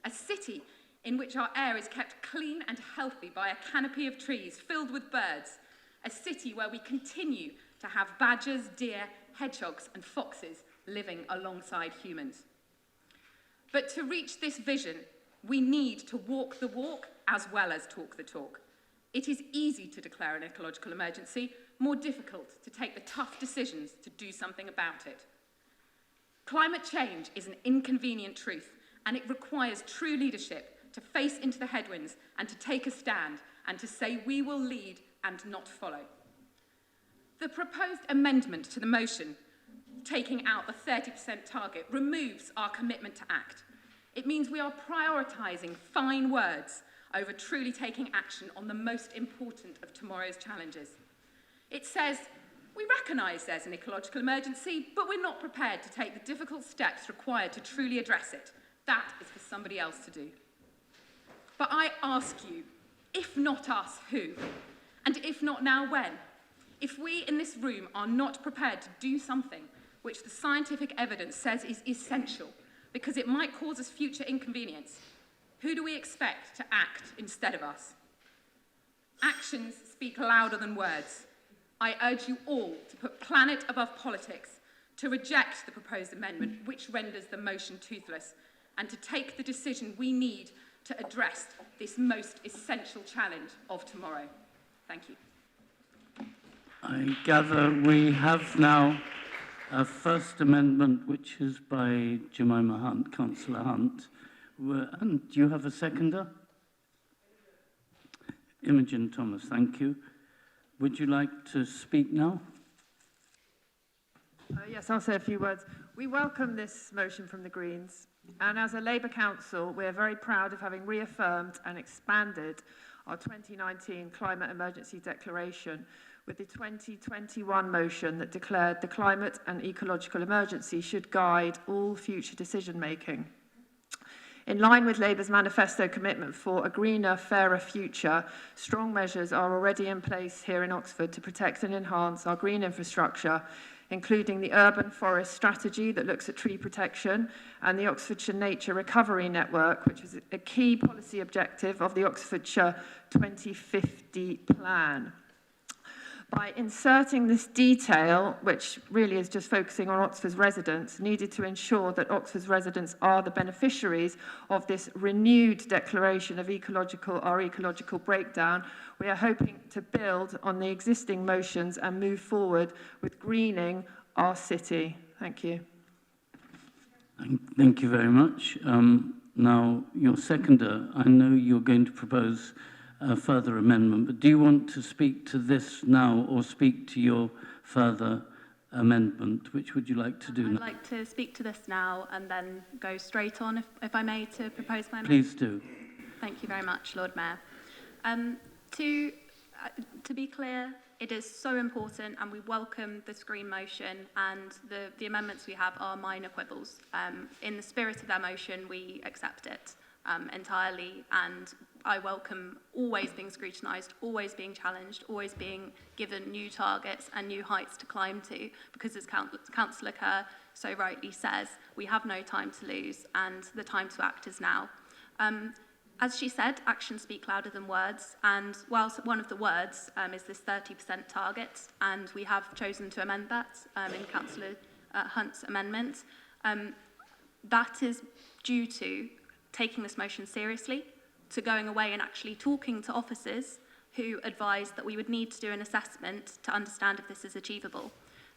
a city in which our air is kept clean and healthy by a canopy of trees filled with birds, a city where we continue to have badgers, deer, hedgehogs and foxes living alongside humans. But to reach this vision, we need to walk the walk as well as talk the talk. It is easy to declare an ecological emergency, more difficult to take the tough decisions to do something about it. Climate change is an inconvenient truth, and it requires true leadership to face into the headwinds and to take a stand and to say we will lead and not follow. The proposed amendment to the motion, taking out the 30% target, removes our commitment to act. It means we are prioritising fine words over truly taking action on the most important of tomorrow's challenges. It says, we recognise there's an ecological emergency, but we're not prepared to take the difficult steps required to truly address it. That is for somebody else to do. But I ask you, if not us, who? And if not now, when? If we in this room are not prepared to do something which the scientific evidence says is essential because it might cause us future inconvenience, who do we expect to act instead of us? Actions speak louder than words. I urge you all to put planet above politics, to reject the proposed amendment which renders the motion toothless, and to take the decision we need to address this most essential challenge of tomorrow. Thank you. I gather we have now a first amendment, which is by Jemima Hunt, Councillor Hunt. And do you have a seconder? Imogen Thomas, thank you. Would you like to speak now? Yes, I'll say a few words. We welcome this motion from the Greens, and as a Labour Council, we're very proud of having reaffirmed and expanded our 2019 Climate Emergency Declaration, with the 2021 motion that declared the climate and ecological emergency should guide all future decision-making. In line with Labour's manifesto commitment for a greener, fairer future, strong measures are already in place here in Oxford to protect and enhance our green infrastructure, including the urban forest strategy that looks at tree protection and the Oxfordshire Nature Recovery Network, which is a key policy objective of the Oxfordshire 2050 plan. By inserting this detail, which really is just focusing on Oxford's residents, needed to ensure that Oxford's residents are the beneficiaries of this renewed declaration of our ecological breakdown, we are hoping to build on the existing motions and move forward with greening our city. Thank you. Thank you very much. Now, your seconder, I know you're going to propose a further amendment, but do you want to speak to this now or speak to your further amendment? Which would you like to do now? I'd like to speak to this now and then go straight on, if I may, to propose my amendment. Please do. Thank you very much, Lord Mayor. To be clear, it is so important, and we welcome the Screen motion, and the amendments we have are minor quibbles. In the spirit of their motion, we accept it entirely, and I welcome always being scrutinised, always being challenged, always being given new targets and new heights to climb to, because as Councillor Kerr so rightly says, we have no time to lose, and the time to act is now. As she said, actions speak louder than words, and whilst one of the words is this 30% target, and we have chosen to amend that in Councillor Hunt's amendment, that is due to taking this motion seriously, to going away and actually talking to officers who advised that we would need to do an assessment to understand if this is achievable.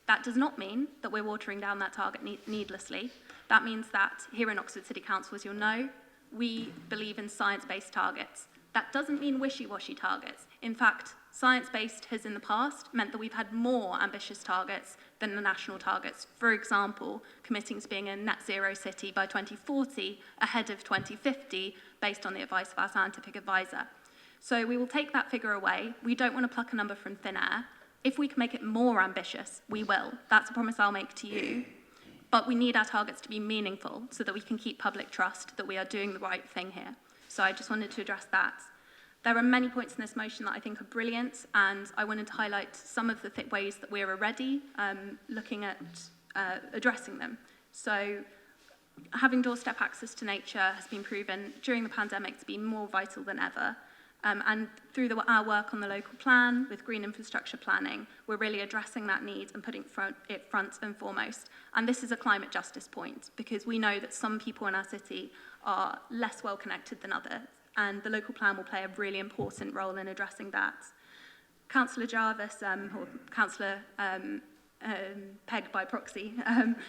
That does not mean that we're watering down that target needlessly. That means that here in Oxford City Council, as you'll know, we believe in science-based targets. That doesn't mean wishy-washy targets. In fact, science-based has in the past meant that we've had more ambitious targets than the national targets. For example, committing to being a net zero city by 2040 ahead of 2050 based on the advice of our scientific advisor. So we will take that figure away. We don't want to pluck a number from thin air. If we can make it more ambitious, we will. That's a promise I'll make to you. But we need our targets to be meaningful so that we can keep public trust that we are doing the right thing here. So I just wanted to address that. There are many points in this motion that I think are brilliant, and I wanted to highlight some of the ways that we're already looking at addressing them. So having doorstep access to nature has been proven during the pandemic to be more vital than ever. And through our work on the local plan with green infrastructure planning, we're really addressing that need and putting it front and foremost. And this is a climate justice point, because we know that some people in our city are less well connected than others, and the local plan will play a really important role in addressing that. Councillor Jarvis, or Councillor Pegg by proxy,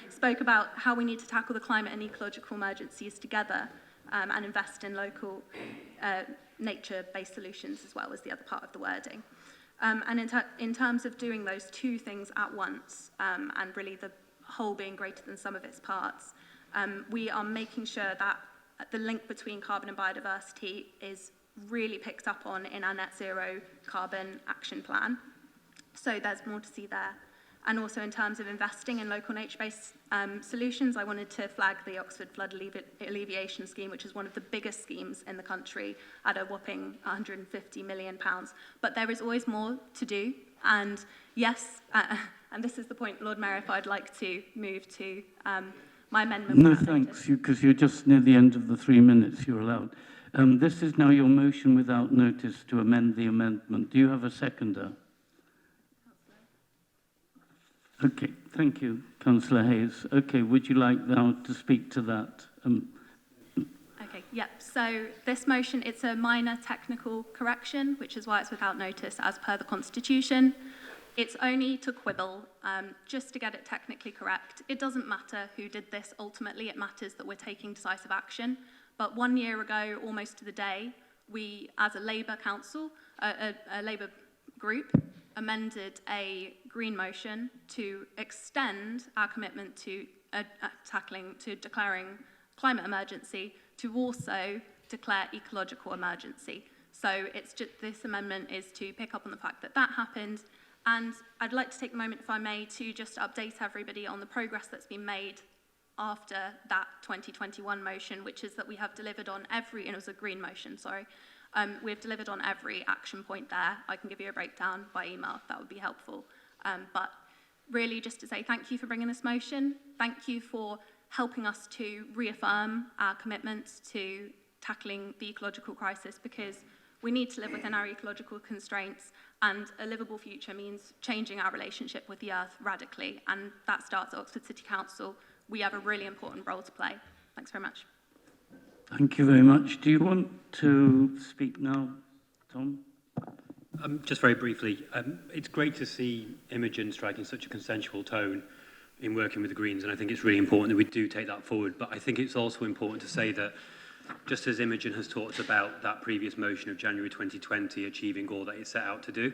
spoke about how we need to tackle the climate and ecological emergencies together and invest in local nature-based solutions as well as the other part of the wording. And in terms of doing those two things at once, and really the whole being greater than some of its parts, we are making sure that the link between carbon and biodiversity is really picked up on in our net zero carbon action plan. So there's more to see there. And also in terms of investing in local nature-based solutions, I wanted to flag the Oxford Flood Alleviation Scheme, which is one of the biggest schemes in the country at a whopping £150 million. But there is always more to do. And yes, and this is the point, Lord Mayor, if I'd like to move to my amendment. No, thanks, because you're just near the end of the 3 minutes you're allowed. This is now your motion without notice to amend the amendment. Do you have a seconder? Okay, thank you, Councillor Hayes. Okay, would you like now to speak to that? Okay, yep. So this motion, it's a minor technical correction, which is why it's without notice as per the Constitution. It's only to quibble, just to get it technically correct. It doesn't matter who did this ultimately, it matters that we're taking decisive action. But 1 year ago, almost to the day, we, as a Labour council, a Labour group, amended a Green motion to extend our commitment to declaring climate emergency to also declare ecological emergency. So it's just, this amendment is to pick up on the fact that that happened And I'd like to take a moment, if I may, to just update everybody on the progress that's been made after that 2021 motion, which is that we have delivered on every, and it was a green motion, sorry, we've delivered on every action point there. I can give you a breakdown by email if that would be helpful. But really just to say thank you for bringing this motion. Thank you for helping us to reaffirm our commitments to tackling the ecological crisis, because we need to live within our ecological constraints, and a livable future means changing our relationship with the earth radically, and that starts at Oxford City Council. We have a really important role to play. Thanks very much. Thank you very much. Do you want to speak now, Tom? Just very briefly, it's great to see Imogen striking such a consensual tone in working with the Greens, and I think it's really important that we do take that forward. But I think it's also important to say that, just as Imogen has talked about that previous motion of January 2020 achieving all that it set out to do,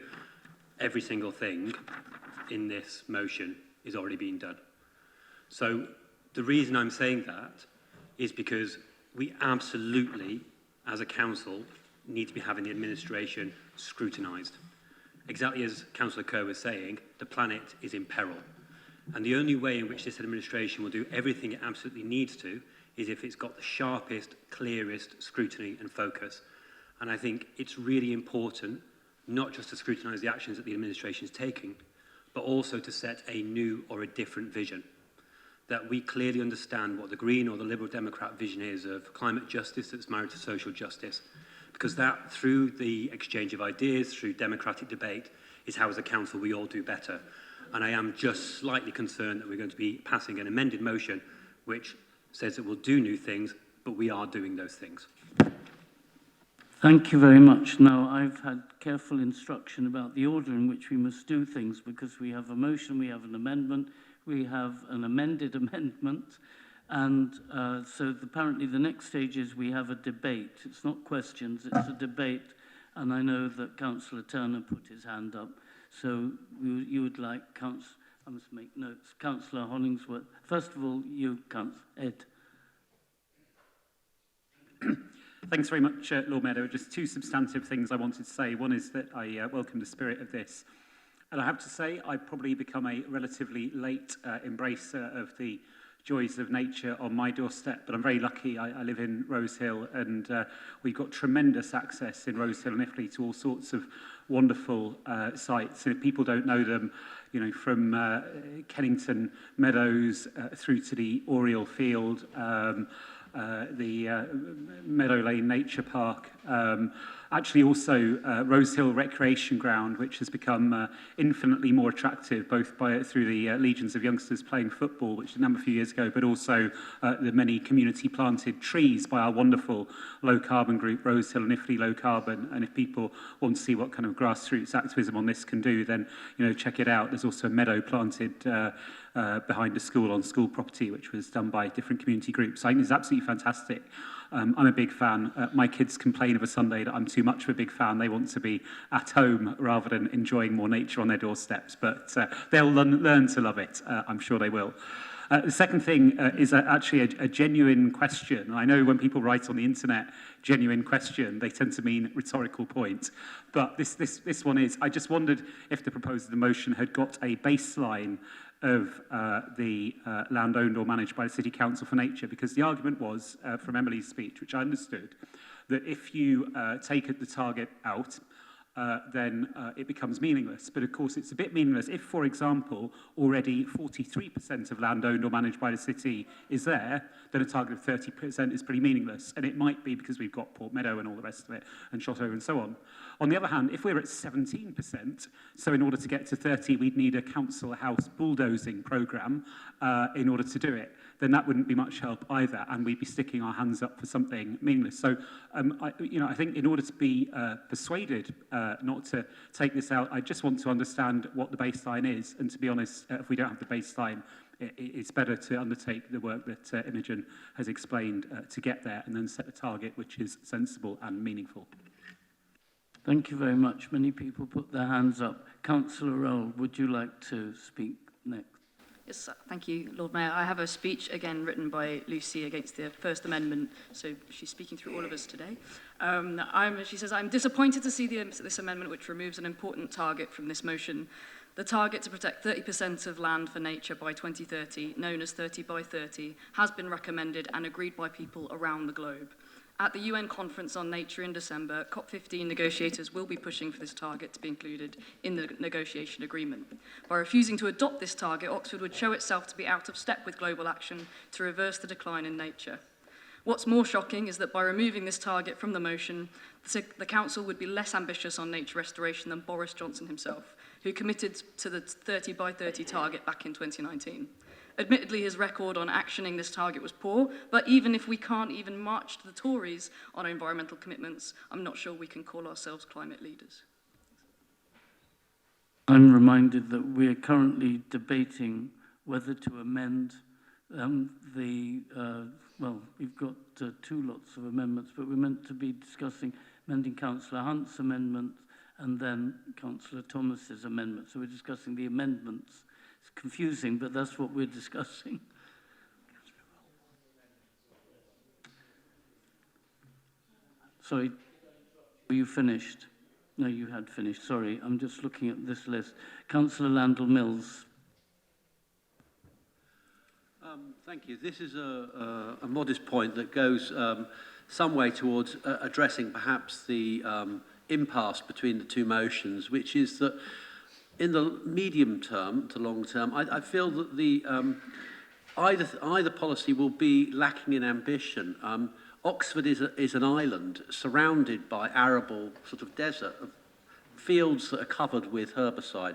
every single thing in this motion is already being done. So the reason I'm saying that is because we absolutely, as a council, need to be having the administration scrutinised. Exactly as Councillor Kerr was saying, the planet is in peril. And the only way in which this administration will do everything it absolutely needs to is if it's got the sharpest, clearest scrutiny and focus. And I think it's really important not just to scrutinise the actions that the administration is taking, but also to set a new or a different vision. That we clearly understand what the Green or the Liberal Democrat vision is of climate justice that's married to social justice. Because that, through the exchange of ideas, through democratic debate, is how as a council we all do better. And I am just slightly concerned that we're going to be passing an amended motion which says that we'll do new things, but we are doing those things. Thank you very much. Now, I've had careful instruction about the order in which we must do things, because we have a motion, we have an amendment, we have an amended amendment, and so apparently the next stage is we have a debate. It's not questions, it's a debate, and I know that Councillor Turner put his hand up, so you would like, I must make notes, Councillor Hollingsworth. First of all, you, Councillor Ed. Thanks very much, Lord Mayor. There are just two substantive things I wanted to say. One is that I welcome the spirit of this. And I have to say, I've probably become a relatively late embracer of the joys of nature on my doorstep, but I'm very lucky. I live in Rose Hill, and we've got tremendous access in Rose Hill and Iffley to all sorts of wonderful sites. And if people don't know them, you know, from Kennington Meadows through to the Oriel Field, the Meadow Lane Nature Park, actually also Rose Hill Recreation Ground, which has become infinitely more attractive, both through the legions of youngsters playing football, which did a few years ago, but also the many community planted trees by our wonderful low carbon group, Rose Hill and Iffley Low Carbon. And if people want to see what kind of grassroots activism on this can do, then check it out. There's also a meadow planted behind a school on school property, which was done by different community groups. I think it's absolutely fantastic. I'm a big fan. My kids complain of a Sunday that I'm too much of a big fan. They want to be at home rather than enjoying more nature on their doorsteps, but they'll learn to love it. I'm sure they will. The second thing is actually a genuine question. I know when people write on the internet, genuine question, they tend to mean rhetorical point. But this one is, I just wondered if the proposal of the motion had got a baseline of the land owned or managed by the City Council for Nature, because the argument was, from Emily's speech, which I understood, that if you take the target out, then it becomes meaningless. But of course, it's a bit meaningless if, for example, already 43% of land owned or managed by the city is there, then a target of 30% is pretty meaningless. And it might be because we've got Port Meadow and all the rest of it, and Shotover and so on. On the other hand, if we're at 17%, so in order to get to 30, we'd need a council house bulldozing programme in order to do it, then that wouldn't be much help either, and we'd be sticking our hands up for something meaningless. So, I think in order to be persuaded not to take this out, I just want to understand what the baseline is, and to be honest, if we don't have the baseline, it's better to undertake the work that Imogen has explained to get there, and then set a target which is sensible and meaningful. Thank you very much. Many people put their hands up. Councillor Roll, would you like to speak next? Yes, thank you, Lord Mayor. I have a speech, again, written by Lucy against the First Amendment, so she's speaking through all of us today. She says, I'm disappointed to see this amendment which removes an important target from this motion. The target to protect 30% of land for nature by 2030, known as 30 by 30, has been recommended and agreed by people around the globe. At the UN Conference on Nature in December, COP15 negotiators will be pushing for this target to be included in the negotiation agreement. By refusing to adopt this target, Oxford would show itself to be out of step with global action to reverse the decline in nature. What's more shocking is that by removing this target from the motion, the Council would be less ambitious on nature restoration than Boris Johnson himself, who committed to the 30 by 30 target back in 2019. Admittedly, his record on actioning this target was poor, but even if we can't even march to the Tories on environmental commitments, I'm not sure we can call ourselves climate leaders. I'm reminded that we're currently debating whether to amend well, we've got two lots of amendments, but we're meant to be discussing amending Councillor Hunt's amendment and then Councillor Thomas's amendment. So we're discussing the amendments. It's confusing, but that's what we're discussing. Sorry, were you finished? No, you had finished. Sorry, I'm just looking at this list. Councillor Landell-Mills. Thank you. This is a modest point that goes some way towards addressing perhaps the impasse between the two motions, which is that in the medium term to long term, I feel that the either policy will be lacking in ambition. Oxford is an island surrounded by arable sort of desert, of fields that are covered with herbicide.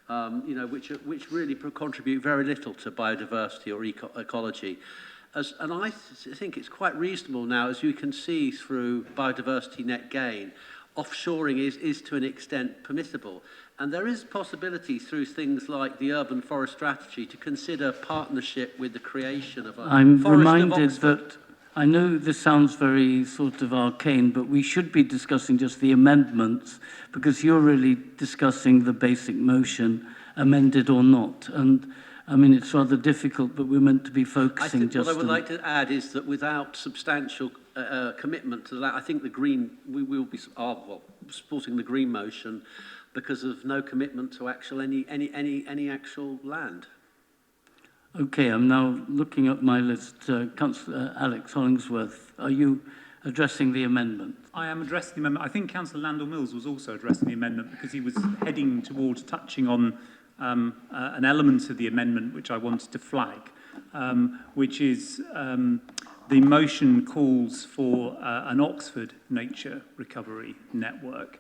You know, which really contribute very little to biodiversity or ecology. And I think it's quite reasonable now, as you can see through biodiversity net gain, offshoring is to an extent permissible. And there is possibility through things like the urban forest strategy to consider partnership with the creation of a I'm forest reminded of Oxford. that, I know this sounds very sort of arcane, but we should be discussing just the amendments because you're really discussing the basic motion, amended or not. And I mean, it's rather difficult, but we're meant to be focusing just on... What I would like to add is that without substantial commitment to that, I think the Green, we will be supporting the Green motion because of no commitment to actual any actual land. Okay, I'm now looking at my list. Councillor Alex Hollingsworth, are you addressing the amendment? I am addressing the amendment. I think Councillor Landell-Mills was also addressing the amendment because he was heading towards touching on an element of the amendment which I wanted to flag, which is the motion calls for an Oxford nature recovery network,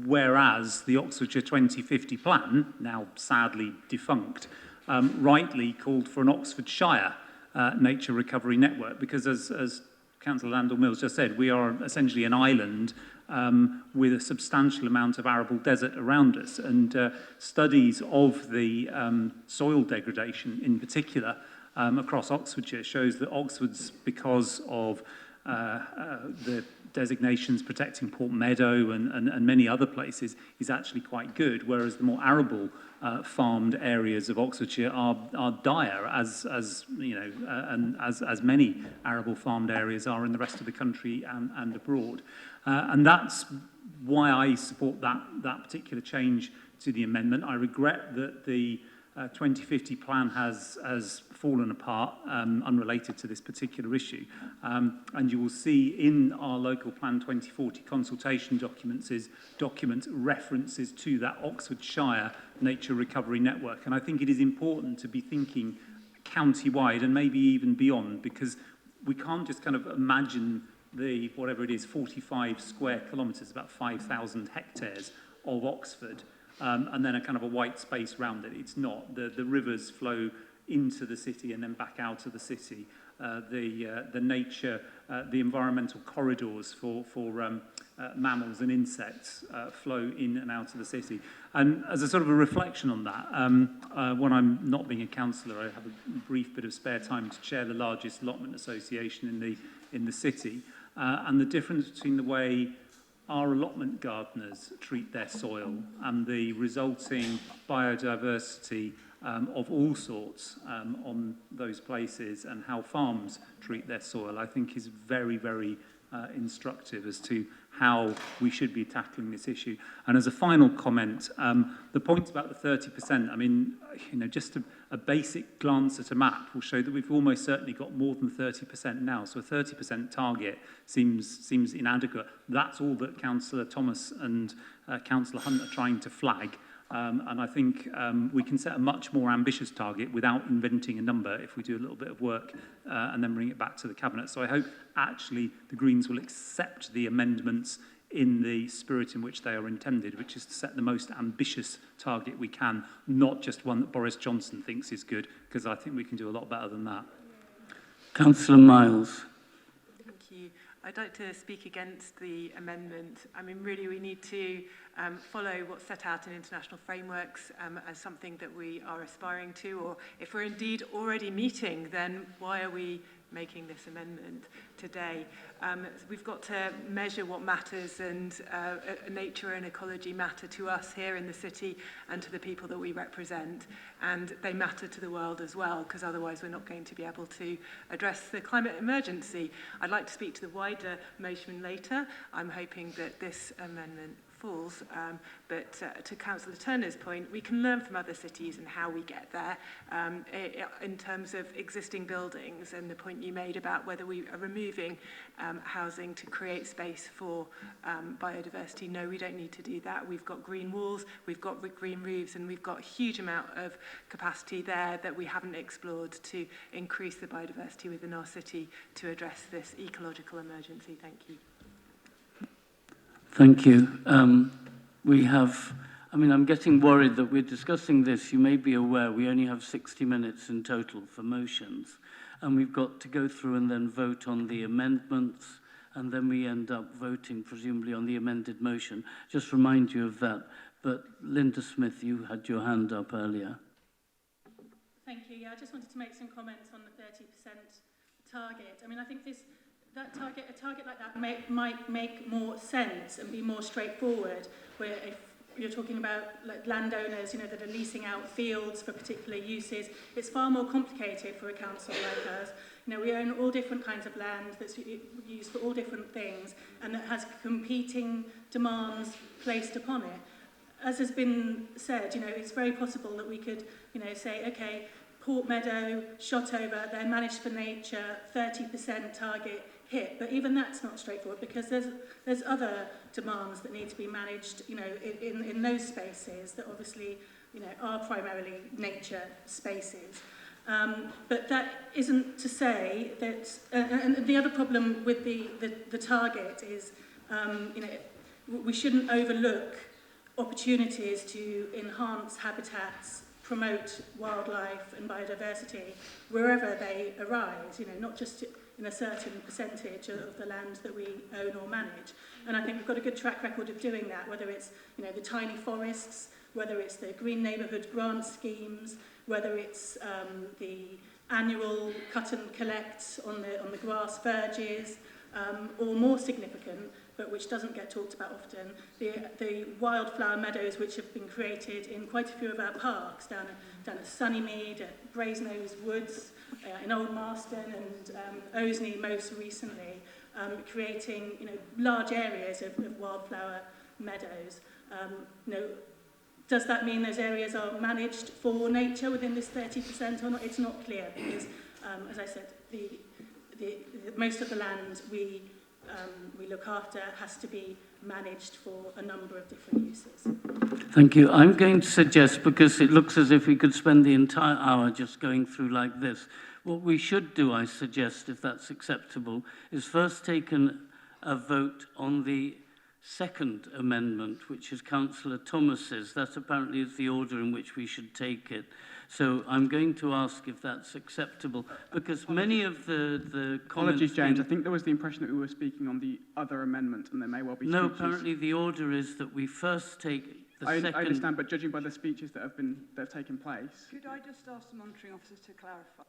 whereas the Oxfordshire 2050 plan, now sadly defunct, rightly called for an Oxfordshire nature recovery network, because as Councillor Landell-Mills just said, we are essentially an island with a substantial amount of arable desert around us, and studies of the soil degradation in particular across Oxfordshire shows that Oxford's, because of the designations protecting Port Meadow and many other places, is actually quite good, whereas the more arable farmed areas of Oxfordshire are dire, as you know, and as many arable farmed areas are in the rest of the country and abroad. And that's why I support that particular change to the amendment. I regret that the 2050 plan has fallen apart, unrelated to this particular issue. And you will see in our local plan 2040 consultation document references to that Oxfordshire Nature Recovery Network. And I think it is important to be thinking county-wide and maybe even beyond, because we can't just kind of imagine the, whatever it is, 45 square kilometres, about 5,000 hectares of Oxford, and then a kind of a white space around it. It's not. The rivers flow into the city and then back out of the city. The nature, the environmental corridors for mammals and insects flow in and out of the city. And as a sort of a reflection on that, when I'm not being a councillor, I have a brief bit of spare time to chair the largest allotment association in the city, and the difference between the way our allotment gardeners treat their soil and the resulting biodiversity of all sorts on those places, and how farms treat their soil, I think is very, very instructive as to how we should be tackling this issue. And as a final comment, the point about the 30%, I mean, just a basic glance at a map will show that we've almost certainly got more than 30% now. So a 30% target seems inadequate. That's all that Councillor Thomas and Councillor Hunt are trying to flag. And I think we can set a much more ambitious target without inventing a number if we do a little bit of work and then bring it back to the Cabinet. So I hope actually the Greens will accept the amendments in the spirit in which they are intended, which is to set the most ambitious target we can, not just one that Boris Johnson thinks is good, because I think we can do a lot better than that. Councillor Miles. Thank you. I'd like to speak against the amendment. I mean, really, we need to follow what's set out in international frameworks as something that we are aspiring to, or if we're indeed already meeting, then why are we making this amendment today? We've got to measure what matters, and nature and ecology matter to us here in the city and to the people that we represent, and they matter to the world as well, because otherwise we're not going to be able to address the climate emergency. I'd like to speak to the wider motion later. I'm hoping that this amendment falls, but to Councillor Turner's point, we can learn from other cities and how we get there in terms of existing buildings, and the point you made about whether we are removing housing to create space for biodiversity. No, we don't need to do that. We've got green walls, we've got green roofs, and we've got a huge amount of capacity there that we haven't explored to increase the biodiversity within our city to address this ecological emergency. Thank you. Thank you. I'm getting worried that we're discussing this. You may be aware we only have 60 minutes in total for motions, and we've got to go through and then vote on the amendments, and then we end up voting presumably on the amended motion. Just remind you of that. But Linda Smith, you had your hand up earlier. Thank you. Yeah, I just wanted to make some comments on the 30% target. I mean, I think a target like that might make more sense and be more straightforward, where if you're talking about like landowners, that are leasing out fields for particular uses, it's far more complicated for a council like us. We own all different kinds of land that's used for all different things, and that has competing demands placed upon it. As has been said, it's very possible that we could, say, okay, Port Meadow, Shotover, they're managed for nature, 30% target hit, but even that's not straightforward, because there's other demands that need to be managed, in those spaces that obviously, are primarily nature spaces. But that isn't to say that, and the other problem with the target is, we shouldn't overlook opportunities to enhance habitats, promote wildlife and biodiversity wherever they arise, not just in a certain percentage of the land that we own or manage. And I think we've got a good track record of doing that, whether it's the tiny forests, whether it's the green neighbourhood grant schemes, whether it's the annual cut and collect on the grass verges, or more significant, but which doesn't get talked about often, the wildflower meadows which have been created in quite a few of our parks, down at Sunnymead, at Brasenose Woods, in Old Marston, and Osney most recently, creating large areas of wildflower meadows. Does that mean those areas are managed for nature within this 30% or not? It's not clear, because, as I said, the most of the land we look after has to be managed for a number of different uses. Thank you. I'm going to suggest, because it looks as if we could spend the entire hour just going through like this, what we should do, I suggest, if that's acceptable, is first take a vote on the second amendment, which is Councillor Thomas's. That apparently is the order in which we should take it. So I'm going to ask if that's acceptable, because many of the comments... Apologies, James. I think there was the impression that we were speaking on the other amendment, and there may well be No, speeches. apparently the order is that we first take the second... I understand, but judging by the speeches that have taken place... Could I just ask the monitoring officers to clarify?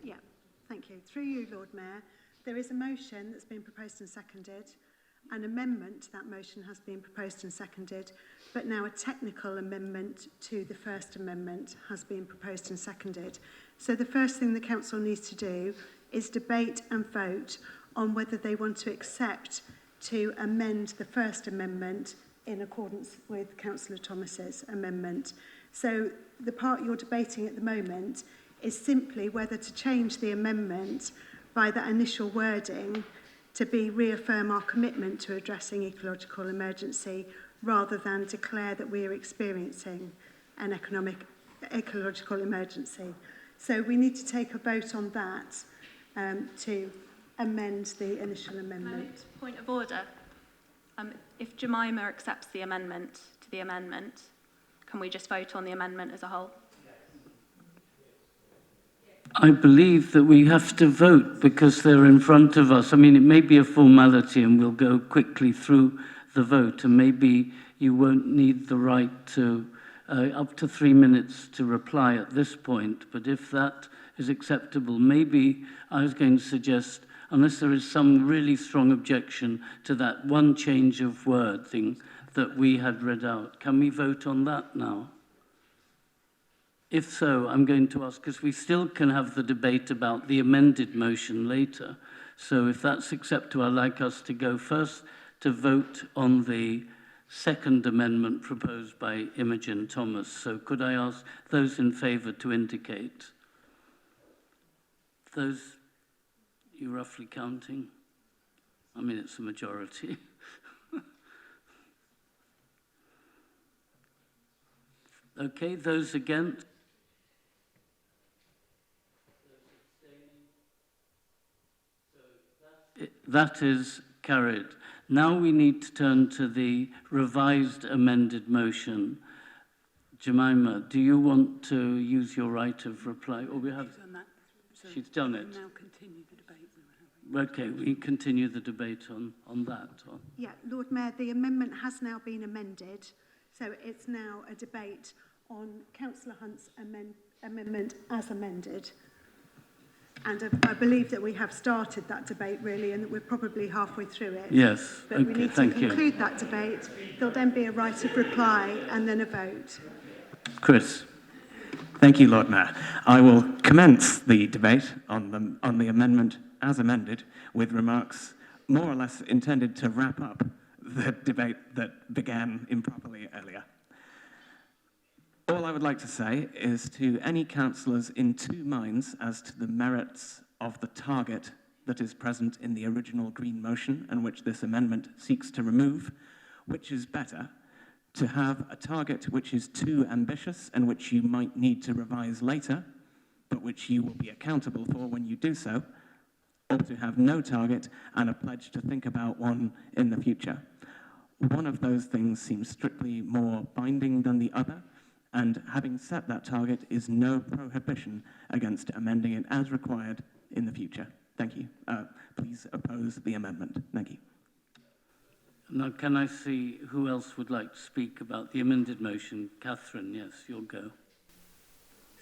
Yeah, thank you. Through you, Lord Mayor, there is a motion that's been proposed and seconded. An amendment to that motion has been proposed and seconded, but now a technical amendment to the first amendment has been proposed and seconded. So the first thing the council needs to do is debate and vote on whether they want to accept to amend the first amendment in accordance with Councillor Thomas's amendment. So the part you're debating at the moment is simply whether to change the amendment by that initial wording to be reaffirm our commitment to addressing ecological emergency rather than declare that we are experiencing an ecological emergency. So we need to take a vote on that to amend the initial amendment. Point of order. If Jemima accepts the amendment to the amendment, can we just vote on the amendment as a whole? I believe that we have to vote because they're in front of us. I mean, it may be a formality and we'll go quickly through the vote, and maybe you won't need the right to up to 3 minutes to reply at this point. But if that is acceptable, maybe I was going to suggest, unless there is some really strong objection to that one change of word thing that we had read out, can we vote on that now? If so, I'm going to ask, because we still can have the debate about the amended motion later. So if that's acceptable, I'd like us to go first to vote on the second amendment proposed by Imogen Thomas. So could I ask those in favour to indicate? Those, you roughly counting? I mean, it's a majority. Okay, those against? That is carried. Now we need to turn to the revised amended motion. Jemima, do you want to use your right of reply? Or we have... She's done that. So she's done it. We'll now continue the debate we were having. Okay, we continue the debate on that. Yeah, Lord Mayor, the amendment has now been amended, so it's now a debate on Councillor Hunt's amendment as amended. And I believe that we have started that debate, really, and that we're probably halfway through it. Yes, But okay, we need to thank you. conclude that debate. There'll then be a right of reply and then a vote. Chris. Thank you, Lord Mayor. I will commence the debate on the amendment as amended with remarks more or less intended to wrap up the debate that began improperly earlier. All I would like to say is to any councillors in two minds as to the merits of the target that is present in the original Green motion and which this amendment seeks to remove, which is better, to have a target which is too ambitious and which you might need to revise later, but which you will be accountable for when you do so, or to have no target and a pledge to think about one in the future. One of those things seems strictly more binding than the other, and having set that target is no prohibition against amending it as required in the future. Thank you. Please oppose the amendment. Thank you. Now, can I see who else would like to speak about the amended motion? Catherine, yes, you'll go.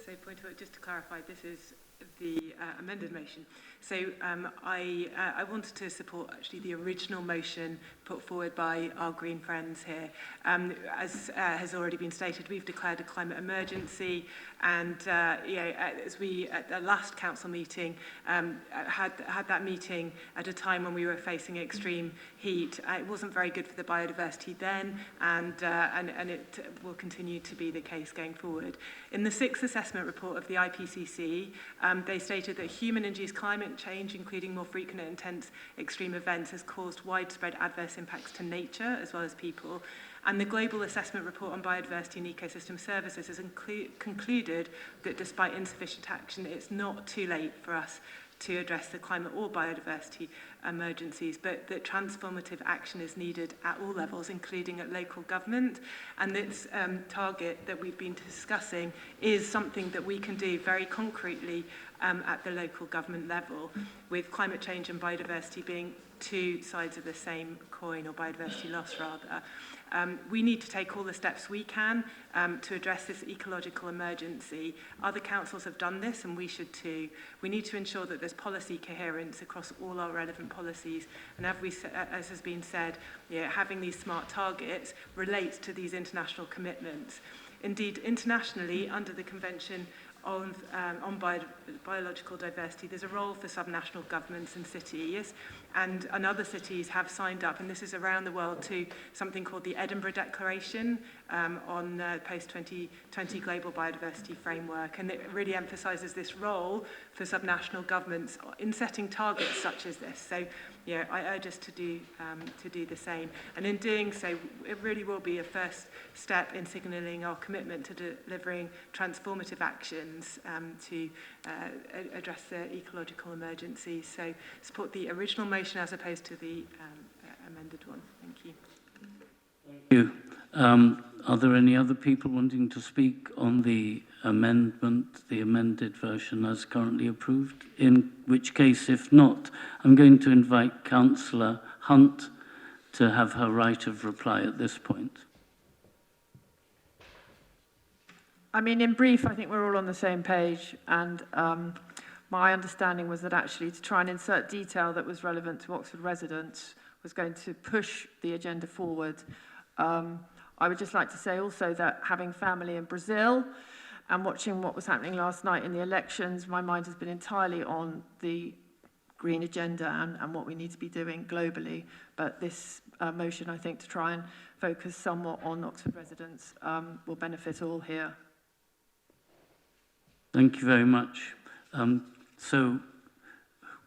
So, point of order, just to clarify, this is the amended motion. So I wanted to support actually the original motion put forward by our Green friends here. As has already been stated, we've declared a climate emergency, and as we at the last council meeting had that meeting at a time when we were facing extreme heat. It wasn't very good for the biodiversity then, and it will continue to be the case going forward. In the sixth assessment report of the IPCC, they stated that human-induced climate change, including more frequent and intense extreme events, has caused widespread adverse impacts to nature as well as people. And the Global Assessment Report on Biodiversity and Ecosystem Services has concluded that despite insufficient action, it's not too late for us to address the climate or biodiversity emergencies, but that transformative action is needed at all levels, including at local government. And this target that we've been discussing is something that we can do very concretely at the local government level, with climate change and biodiversity being two sides of the same coin, or biodiversity loss rather. We need to take all the steps we can to address this ecological emergency. Other councils have done this, and we should too. We need to ensure that there's policy coherence across all our relevant policies. And as has been said, having these smart targets relates to these international commitments. Indeed, internationally, under the Convention on biological diversity, there's a role for subnational governments and cities, and other cities have signed up, and this is around the world, to something called the Edinburgh Declaration on the post-2020 Global Biodiversity Framework, and it really emphasises this role for subnational governments in setting targets such as this. So, yeah, I urge us to do the same, and in doing so, it really will be a first step in signalling our commitment to delivering transformative actions to address the ecological emergency. So, support the original motion as opposed to the amended one. Thank you. Thank you. Are there any other people wanting to speak on the amendment, the amended version as currently approved? In which case, if not, I'm going to invite Councillor Hunt to have her right of reply at this point. I mean, in brief, I think we're all on the same page, and my understanding was that actually to try and insert detail that was relevant to Oxford residents was going to push the agenda forward. I would just like to say also that having family in Brazil and watching what was happening last night in the elections, my mind has been entirely on the green agenda and what we need to be doing globally. But this motion, I think, to try and focus somewhat on Oxford residents will benefit all here. Thank you very much. So,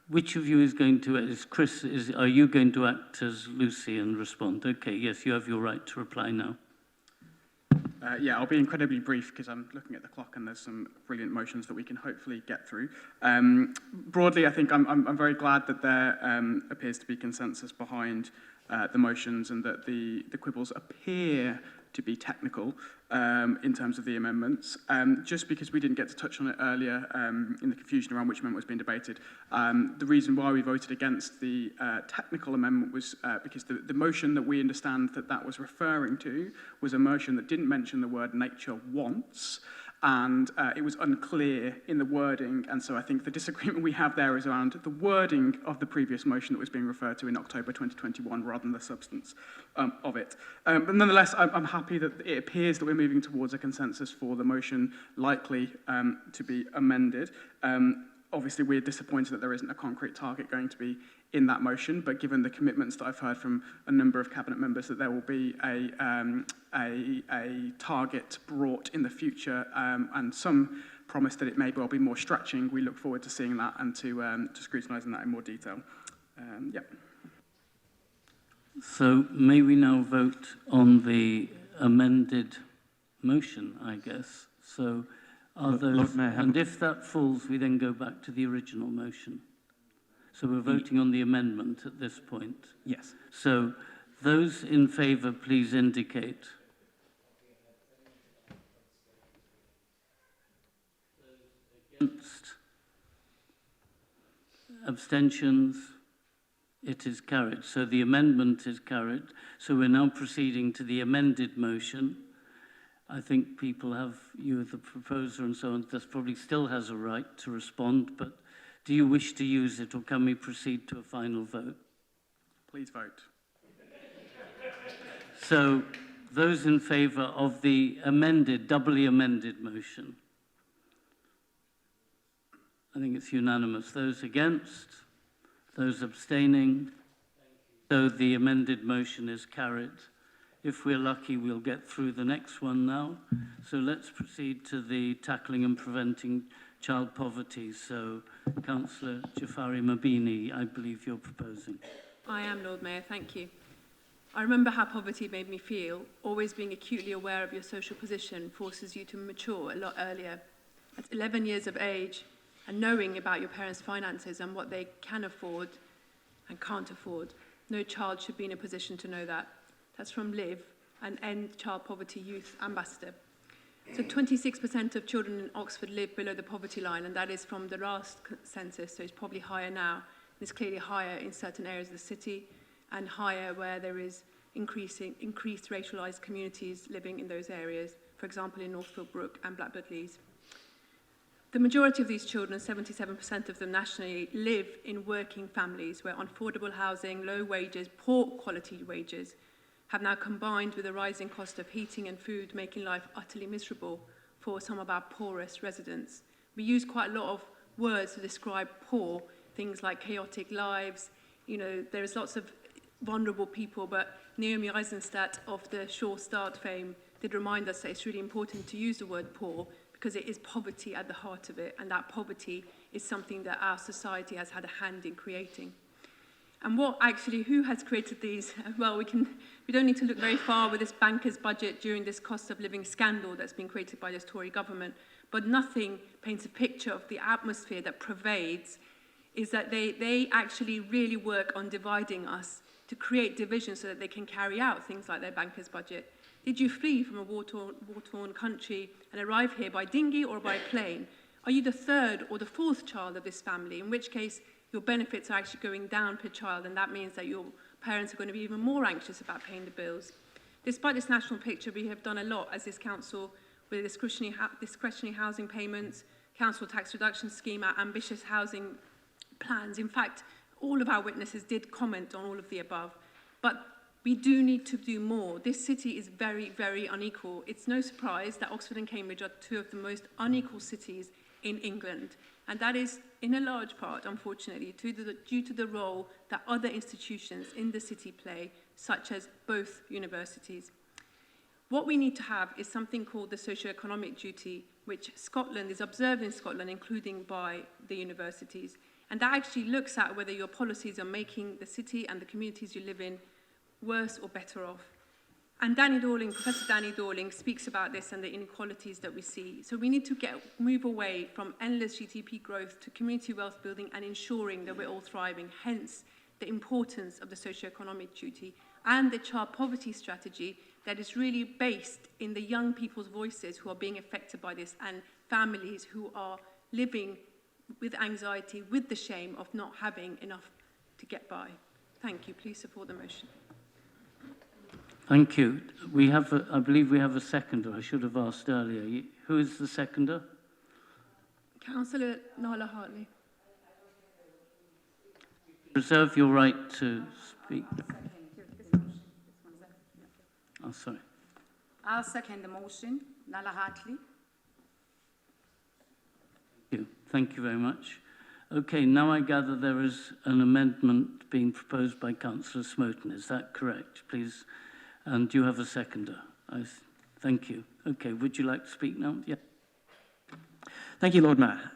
which of you is going to, are you going to act as Lucy and respond? Okay, yes, you have your right to reply now. Yeah, I'll be incredibly brief because I'm looking at the clock and there's some brilliant motions that we can hopefully get through. Broadly, I think I'm very glad that there appears to be consensus behind the motions and that the quibbles appear to be technical in terms of the amendments. Just because we didn't get to touch on it earlier in the confusion around which amendment was being debated, the reason why we voted against the technical amendment was because the motion that we understand that was referring to was a motion that didn't mention the word nature once, and it was unclear in the wording, and so I think the disagreement we have there is around the wording of the previous motion that was being referred to in October 2021 rather than the substance of it. But nonetheless, I'm happy that it appears that we're moving towards a consensus for the motion likely to be amended. Obviously, we're disappointed that there isn't a concrete target going to be in that motion, but given the commitments that I've heard from a number of Cabinet members that there will be a target brought in the future and some promise that it may well be more stretching, we look forward to seeing that and to scrutinising that in more detail. Yep. So may we now vote on the amended motion, I guess. So are those, and if that falls, we then go back to the original motion. So we're voting on the amendment at this point. Yes. So those in favour, please indicate. Against? Abstentions? It is carried. So the amendment is carried. So we're now proceeding to the amended motion. I think people have, you the proposer and so on, that probably still has a right to respond, but do you wish to use it, or can we proceed to a final vote? Please vote. So those in favour of the amended, doubly amended motion? I think it's unanimous. Those against? Those abstaining? So the amended motion is carried. If we're lucky, we'll get through the next one now. So let's proceed to the tackling and preventing child poverty. So, Councillor Jafari Mabini, I believe you're proposing. I am, Lord Mayor, thank you. I remember how poverty made me feel. Always being acutely aware of your social position forces you to mature a lot earlier. At 11 years of age, and knowing about your parents' finances and what they can afford and can't afford. No child should be in a position to know that. That's from Liv, an End Child Poverty Youth Ambassador. So 26% of children in Oxford live below the poverty line, and that is from the last census, so it's probably higher now. It's clearly higher in certain areas of the city and higher where there is increased racialised communities living in those areas, for example in Northfield Brook and Blackbird Leys. The majority of these children, 77% of them nationally, live in working families where unaffordable housing, low wages, poor quality wages have now combined with the rising cost of heating and food, making life utterly miserable for some of our poorest residents. We use quite a lot of words to describe poor, things like chaotic lives. You know, there's lots of vulnerable people, but Naomi Eisenstadt of the Sure Start fame did remind us that it's really important to use the word poor because it is poverty at the heart of it, and that poverty is something that our society has had a hand in creating. And who has created these? Well, we don't need to look very far with this banker's budget during this cost of living scandal that's been created by this Tory government, but nothing paints a picture of the atmosphere that pervades, is that they actually really work on dividing us to create division so that they can carry out things like their banker's budget. Did you flee from a war-torn country and arrive here by dinghy or by plane? Are you the third or the fourth child of this family, in which case your benefits are actually going down per child, and that means that your parents are going to be even more anxious about paying the bills. Despite this national picture, we have done a lot as this council with discretionary housing payments, council tax reduction scheme, our ambitious housing plans. In fact, all of our witnesses did comment on all of the above. But we do need to do more. This city is very, very unequal. It's no surprise that Oxford and Cambridge are two of the most unequal cities in England. And that is, in a large part, unfortunately, due to the role that other institutions in the city play, such as both universities. What we need to have is something called the socio-economic duty, which Scotland is observed in Scotland, including by the universities. And that actually looks at whether your policies are making the city and the communities you live in worse or better off. And Professor Danny Dorling speaks about this and the inequalities that we see. So we need to move away from endless GDP growth to community wealth building and ensuring that we're all thriving, hence the importance of the socio-economic duty and the child poverty strategy that is really based in the young people's voices who are being affected by this and families who are living with anxiety, with the shame of not having enough to get by. Thank you. Please support the motion. Thank you. I believe we have a seconder. I should have asked earlier. Who is the seconder? Councillor Nala Hartley. Reserve your right to speak. Oh, sorry. I'll second the motion. Nala Hartley. Thank you very much. Okay, now I gather there is an amendment being proposed by Councillor Smoten. Is that correct? Please. And do you have a seconder? Thank you. Okay, would you like to speak now? Yeah. Thank you, Lord Mayor.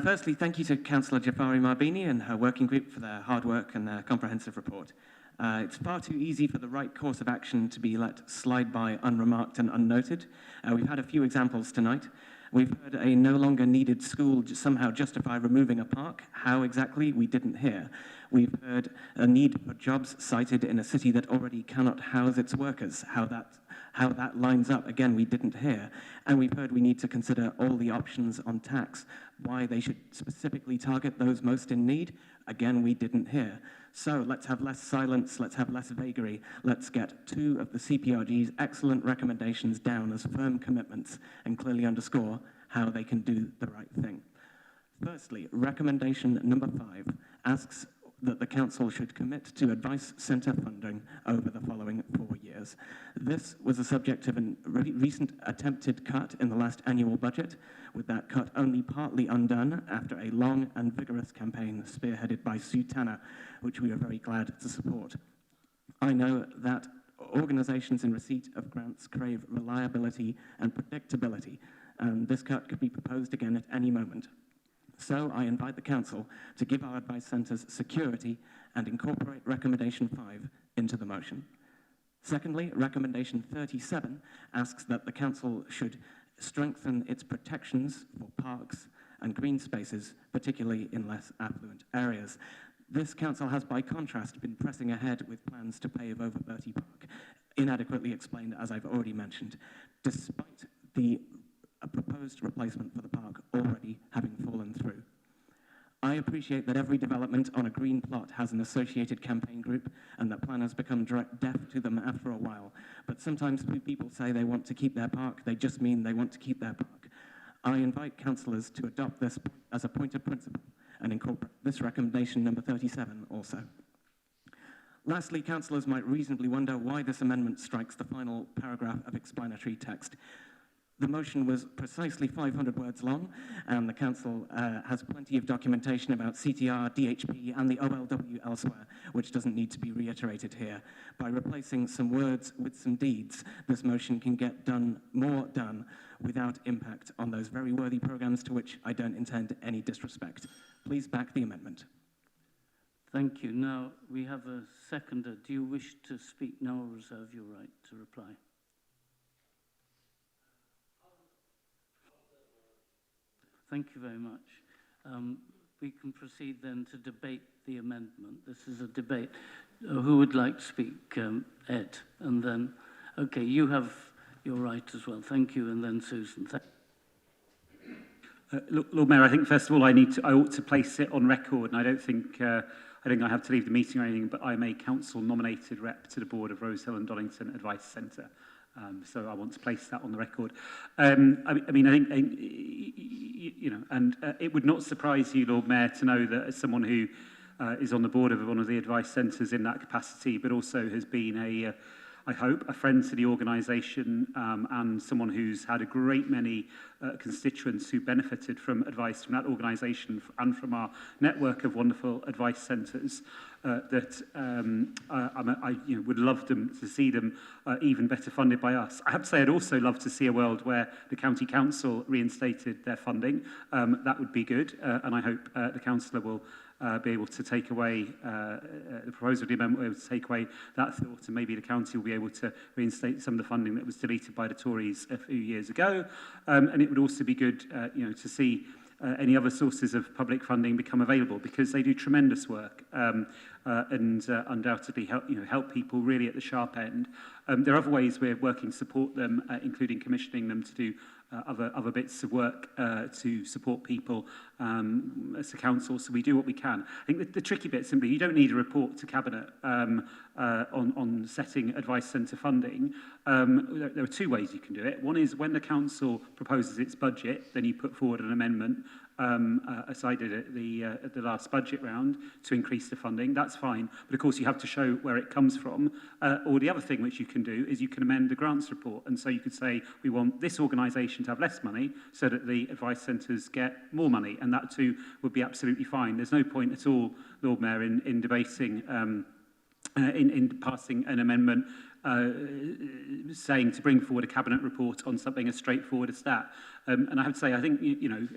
Firstly, thank you to Councillor Jafari Marbini and her working group for their hard work and their comprehensive report. It's far too easy for the right course of action to be let slide by unremarked and unnoted. We've had a few examples tonight. We've heard a no longer needed school somehow justify removing a park. How exactly, we didn't hear. We've heard a need for jobs cited in a city that already cannot house its workers. How that lines up, again, we didn't hear. And we've heard we need to consider all the options on tax, why they should specifically target those most in need. Again, we didn't hear. So let's have less silence, let's have less vagary. Let's get two of the CPRG's excellent recommendations down as firm commitments and clearly underscore how they can do the right thing. Firstly, recommendation number 5 asks that the Council should commit to Advice Centre funding over the following 4 years. This was the subject of a recent attempted cut in the last annual budget, with that cut only partly undone after a long and vigorous campaign spearheaded by Sue Tanner, which we are very glad to support. I know that organisations in receipt of grants crave reliability and predictability, and this cut could be proposed again at any moment. So I invite the Council to give our advice centres security and incorporate recommendation 5 into the motion. Secondly, recommendation 37 asks that the Council should strengthen its protections for parks and green spaces, particularly in less affluent areas. This Council has, by contrast, been pressing ahead with plans to pave over Bertie Park, inadequately explained, as I've already mentioned. Despite the a proposed replacement for the park already having fallen through. I appreciate that every development on a green plot has an associated campaign group and that planners become deaf to them after a while. But sometimes when people say they want to keep their park, they just mean they want to keep their park. I invite councillors to adopt this as a point of principle and incorporate this recommendation number 37 also. Lastly, councillors might reasonably wonder why this amendment strikes the final paragraph of explanatory text. The motion was precisely 500 words long, and the Council has plenty of documentation about CTR, DHP, and the OLW elsewhere, which doesn't need to be reiterated here. By replacing some words with some deeds, this motion can get more done without impact on those very worthy programmes to which I don't intend any disrespect. Please back the amendment. Thank you. Now, we have a seconder. Do you wish to speak now or reserve your right to reply? Thank you very much. We can proceed then to debate the amendment. This is a debate. Who would like to speak? Ed, and then, okay, you have your right as well. Thank you, and then Susan. Lord Mayor, I think first of all I ought to place it on record, and I don't think I have to leave the meeting or anything, but I'm a council-nominated rep to the board of Rosehill and Donington Advice Centre. So I want to place that on the record. I think, you know, and it would not surprise you, Lord Mayor, to know that as someone who is on the board of one of the advice centres in that capacity, but also has been I hope, a friend to the organisation and someone who's had a great many constituents who benefited from advice from that organisation and from our network of wonderful advice centres, I would love them to see them even better funded by us. I have to say I'd also love to see a world where the County Council reinstated their funding. That would be good, and I hope the Councillor will be able to take away the proposal of the amendment, will be able to take away that thought, and maybe the county will be able to reinstate some of the funding that was deleted by the Tories a few years ago. And it would also be good, to see any other sources of public funding become available, because they do tremendous work and undoubtedly help people really at the sharp end. There are other ways we're working to support them, including commissioning them to do other bits of work to support people as a council, so we do what we can. I think the tricky bit simply, you don't need a report to Cabinet on setting advice centre funding. There are two ways you can do it. One is when the council proposes its budget, then you put forward an amendment, as I did at the last budget round, to increase the funding. That's fine, but of course you have to show where it comes from. Or the other thing which you can do is you can amend the grants report, and so you could say we want this organisation to have less money so that the advice centres get more money, and that too would be absolutely fine. There's no point at all, Lord Mayor, in debating in passing an amendment saying to bring forward a Cabinet report on something as straightforward as that. And I have to say, I think,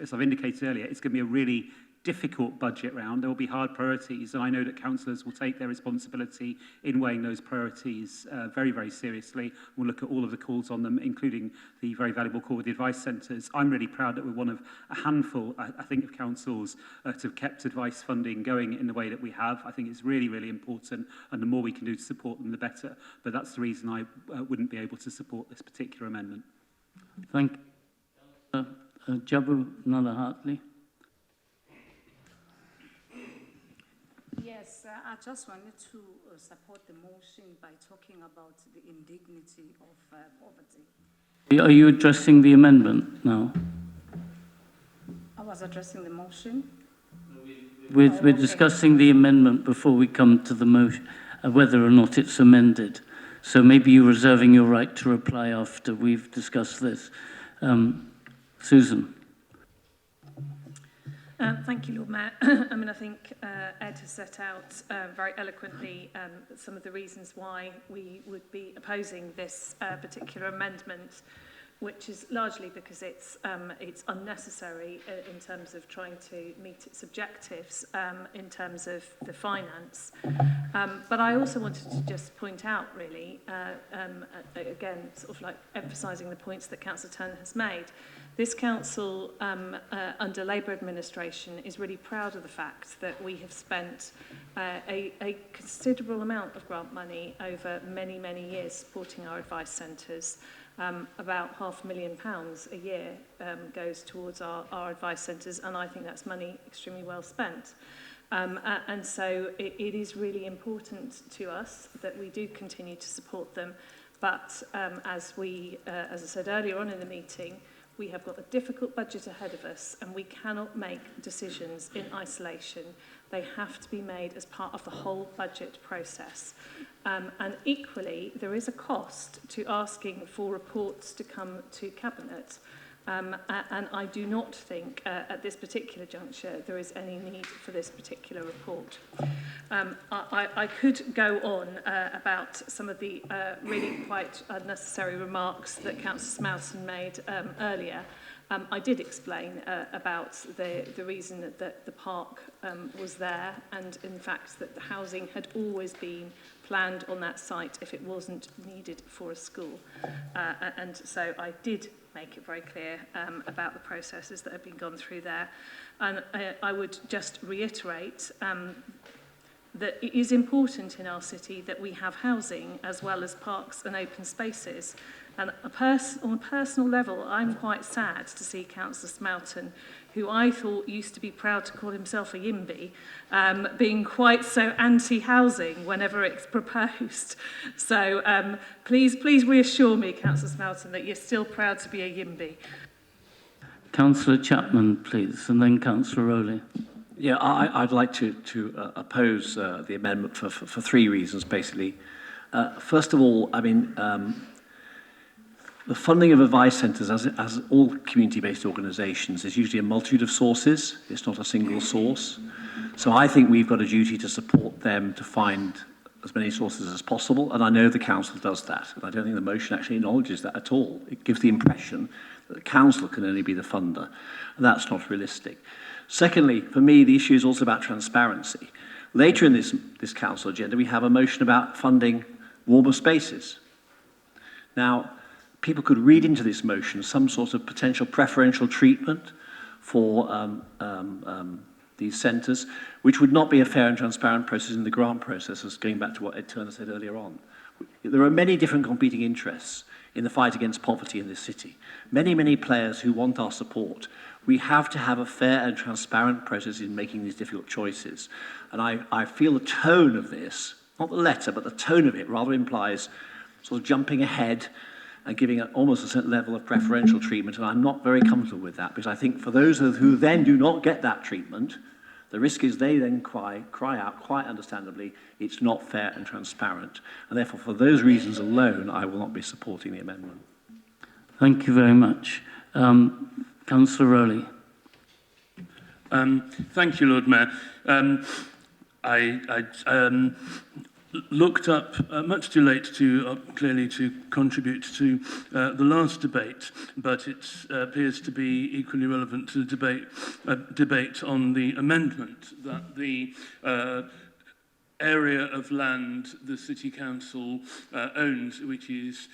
as I've indicated earlier, it's going to be a really difficult budget round. There will be hard priorities, and I know that councillors will take their responsibility in weighing those priorities very, very seriously. We'll look at all of the calls on them, including the very valuable call with the advice centres. I'm really proud that we're one of a handful, I think, of councils to have kept advice funding going in the way that we have. I think it's really, really important, and the more we can do to support them, the better. But that's the reason I wouldn't be able to support this particular amendment. Thank you. Jabu Nala Hartley. Yes, I just wanted to support the motion by talking about the indignity of poverty. Are you addressing the amendment now? I was addressing the motion. We're discussing the amendment before we come to the motion, whether or not it's amended. So maybe you're reserving your right to reply after we've discussed this. Susan. Thank you, Lord Mayor. I think Ed has set out very eloquently some of the reasons why we would be opposing this particular amendment, which is largely because it's unnecessary in terms of trying to meet its objectives in terms of the finance. But I also wanted to just point out, really, again, sort of like emphasising the points that Councillor Turner has made, This council, under Labour administration, is really proud of the fact that we have spent a considerable amount of grant money over many, many years supporting our advice centres. About £500,000 a year goes towards our advice centres, and I think that's money extremely well spent. And so it is really important to us that we do continue to support them. But as I said earlier on in the meeting, we have got a difficult budget ahead of us, and we cannot make decisions in isolation. They have to be made as part of the whole budget process. And equally, there is a cost to asking for reports to come to Cabinet. And I do not think at this particular juncture there is any need for this particular report. I could go on about some of the really quite unnecessary remarks that Councillor Smoughton made earlier. I did explain about the reason that the park was there, and in fact that the housing had always been planned on that site if it wasn't needed for a school. And so I did make it very clear about the processes that have been gone through there. And I would just reiterate that it is important in our city that we have housing as well as parks and open spaces. And on a personal level, I'm quite sad to see Councillor Smoughton, who I thought used to be proud to call himself a YIMBY, being quite so anti-housing whenever it's proposed. So please reassure me, Councillor Smoughton, that you're still proud to be a YIMBY. Councillor Chapman, please, and then Councillor Rowley. Yeah, I'd like to oppose the amendment for three reasons, basically. First of all, I mean, the funding of advice centres, as all community-based organisations, is usually a multitude of sources. It's not a single source. So I think we've got a duty to support them to find as many sources as possible, and I know the council does that. And I don't think the motion actually acknowledges that at all. It gives the impression that the council can only be the funder, and that's not realistic. Secondly, for me, the issue is also about transparency. Later in this council agenda, we have a motion about funding warmer spaces. Now, people could read into this motion some sort of potential preferential treatment for these centres, which would not be a fair and transparent process in the grant process, as going back to what Ed Turner said earlier on. There are many different competing interests in the fight against poverty in this city. Many, many players who want our support. We have to have a fair and transparent process in making these difficult choices. And I feel the tone of this, not the letter, but the tone of it rather implies sort of jumping ahead and giving almost a certain level of preferential treatment, and I'm not very comfortable with that, because I think for those who then do not get that treatment, the risk is they then cry out, quite understandably, it's not fair and transparent. And therefore, for those reasons alone, I will not be supporting the amendment. Thank you very much. Councillor Rowley. Thank you, Lord Mayor. I looked up much too late to clearly to contribute to the last debate, but it appears to be equally relevant to the debate on the amendment that the area of land the City Council owns, which is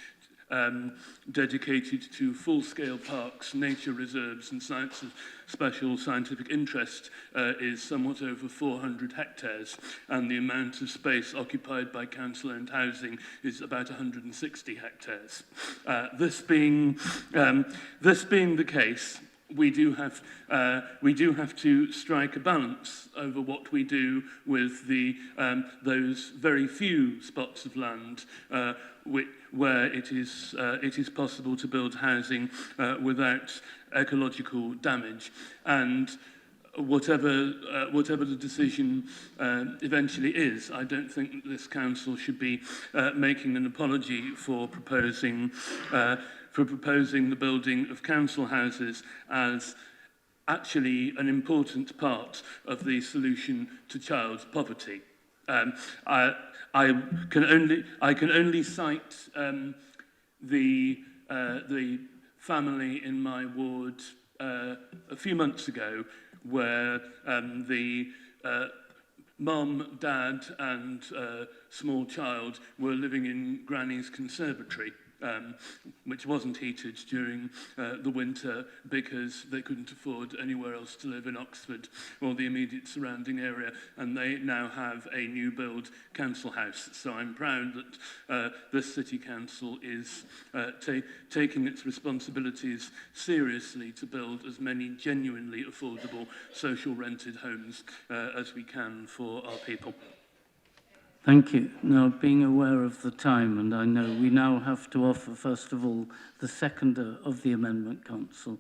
dedicated to full-scale parks, nature reserves and sites of special scientific interest is somewhat over 400 hectares, and the amount of space occupied by council-owned housing is about 160 hectares. This being the case, we do have to strike a balance over what we do with those very few spots of land where it is possible to build housing without ecological damage. And whatever the decision eventually is, I don't think that this council should be making an apology for proposing the building of council houses as actually an important part of the solution to child poverty. I can only cite the family in my ward a few months ago, where the mum, dad, and small child were living in Granny's conservatory. which wasn't heated during the winter because they couldn't afford anywhere else to live in Oxford or the immediate surrounding area, and they now have a new build council house. So I'm proud that this City Council is taking its responsibilities seriously to build as many genuinely affordable social rented homes as we can for our people. Thank you. Now, being aware of the time, and I know we now have to offer, first of all, the seconder of the amendment, Councillor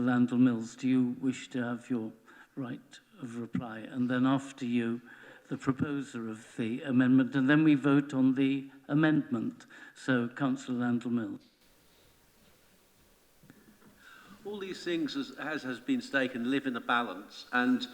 Landell-Mills. Do you wish to have your right of reply? And then after you, the proposer of the amendment, and then we vote on the amendment. So, Councillor Landell-Mills. All these things, as has been stated, live in a balance, and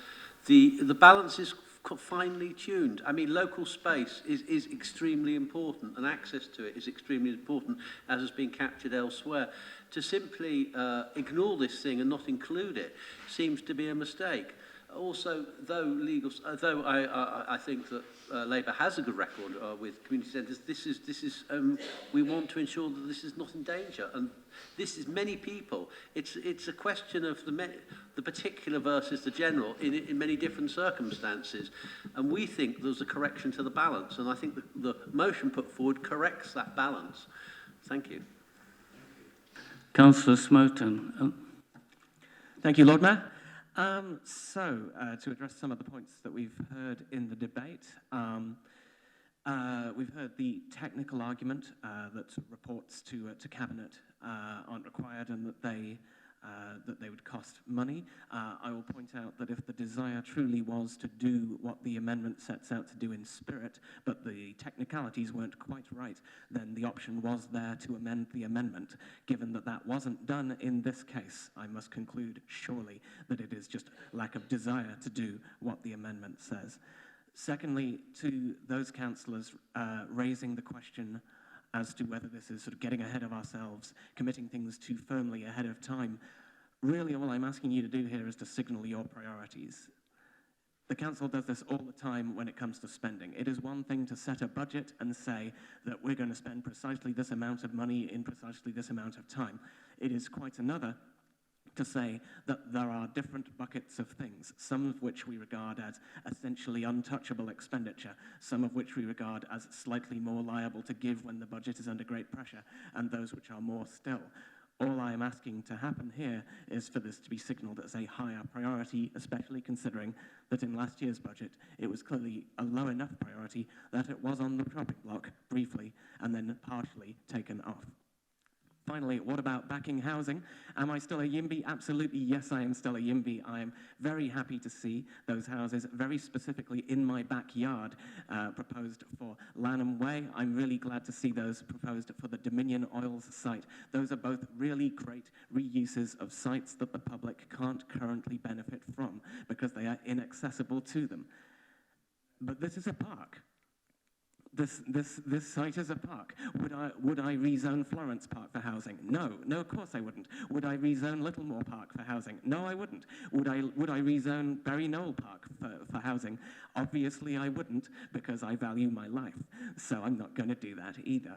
the balance is finely tuned. I mean, local space is extremely important, and access to it is extremely important, as has been captured elsewhere. To simply ignore this thing and not include it seems to be a mistake. Also, though I think that Labour has a good record with community centres, we want to ensure that this is not in danger, and this is many people. It's a question of the particular versus the general in many different circumstances, and we think there's a correction to the balance, and I think the motion put forward corrects that balance. Thank you. Councillor Smoten. Thank you, Lord Mayor. To address some of the points that we've heard in the debate, we've heard the technical argument that reports to Cabinet aren't required and that they would cost money. I will point out that if the desire truly was to do what the amendment sets out to do in spirit, but the technicalities weren't quite right, then the option was there to amend the amendment. Given that that wasn't done in this case, I must conclude surely that it is just lack of desire to do what the amendment says. Secondly, to those councillors raising the question as to whether this is sort of getting ahead of ourselves, committing things too firmly ahead of time. Really, all I'm asking you to do here is to signal your priorities. The council does this all the time when it comes to spending. It is one thing to set a budget and say that we're going to spend precisely this amount of money in precisely this amount of time. It is quite another to say that there are different buckets of things, some of which we regard as essentially untouchable expenditure, some of which we regard as slightly more liable to give when the budget is under great pressure, and those which are more still. All I am asking to happen here is for this to be signalled as a higher priority, especially considering that in last year's budget it was clearly a low enough priority that it was on the chopping block briefly and then partially taken off. Finally, what about backing housing? Am I still a YIMBY? Absolutely, yes, I am still a YIMBY. I am very happy to see those houses, very specifically in my backyard, proposed for Lanham Way. I'm really glad to see those proposed for the Dominion Oils site. Those are both really great reuses of sites that the public can't currently benefit from because they are inaccessible to them. But this is a park. This site is a park. Would I rezone Florence Park for housing? No, of course I wouldn't. Would I rezone Littlemore Park for housing? No, I wouldn't. Would I rezone Berry Knoll Park for housing? Obviously I wouldn't, because I value my life. So I'm not going to do that either.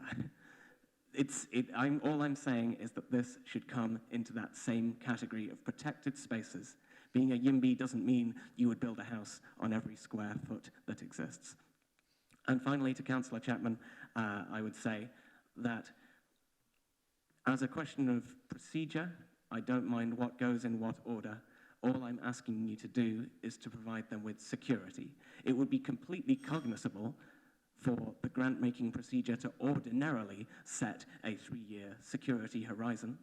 All I'm saying is that this should come into that same category of protected spaces. Being a YIMBY doesn't mean you would build a house on every square foot that exists. And finally, to Councillor Chapman, I would say that as a question of procedure, I don't mind what goes in what order. All I'm asking you to do is to provide them with security. It would be completely cognizable for the grant-making procedure to ordinarily set a 3-year security horizon.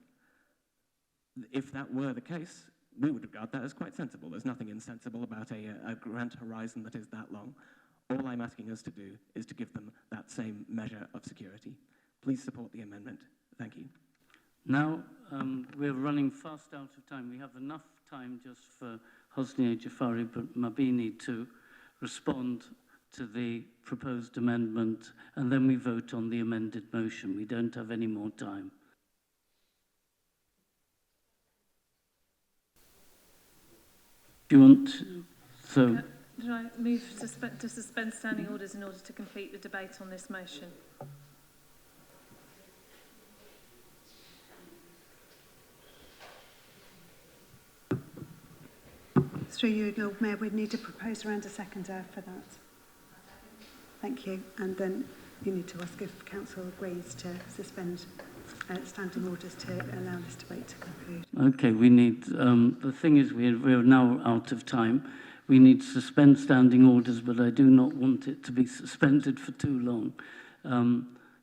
If that were the case, we would regard that as quite sensible. There's nothing insensible about a grant horizon that is that long. All I'm asking us to do is to give them that same measure of security. Please support the amendment. Thank you. Now, we're running fast out of time. We have enough time just for Hosni Jafari but Mabini to respond to the proposed amendment, and then we vote on the amended motion. We don't have any more time. Do you want to? So. Did I move to suspend standing orders in order to complete the debate on this motion? Through you, Lord Mayor, we'd need a proposer and a seconder for that. Thank you. And then you need to ask if council agrees to suspend standing orders to allow this debate to conclude. Okay, we need, the thing is we're now out of time. We need to suspend standing orders, but I do not want it to be suspended for too long.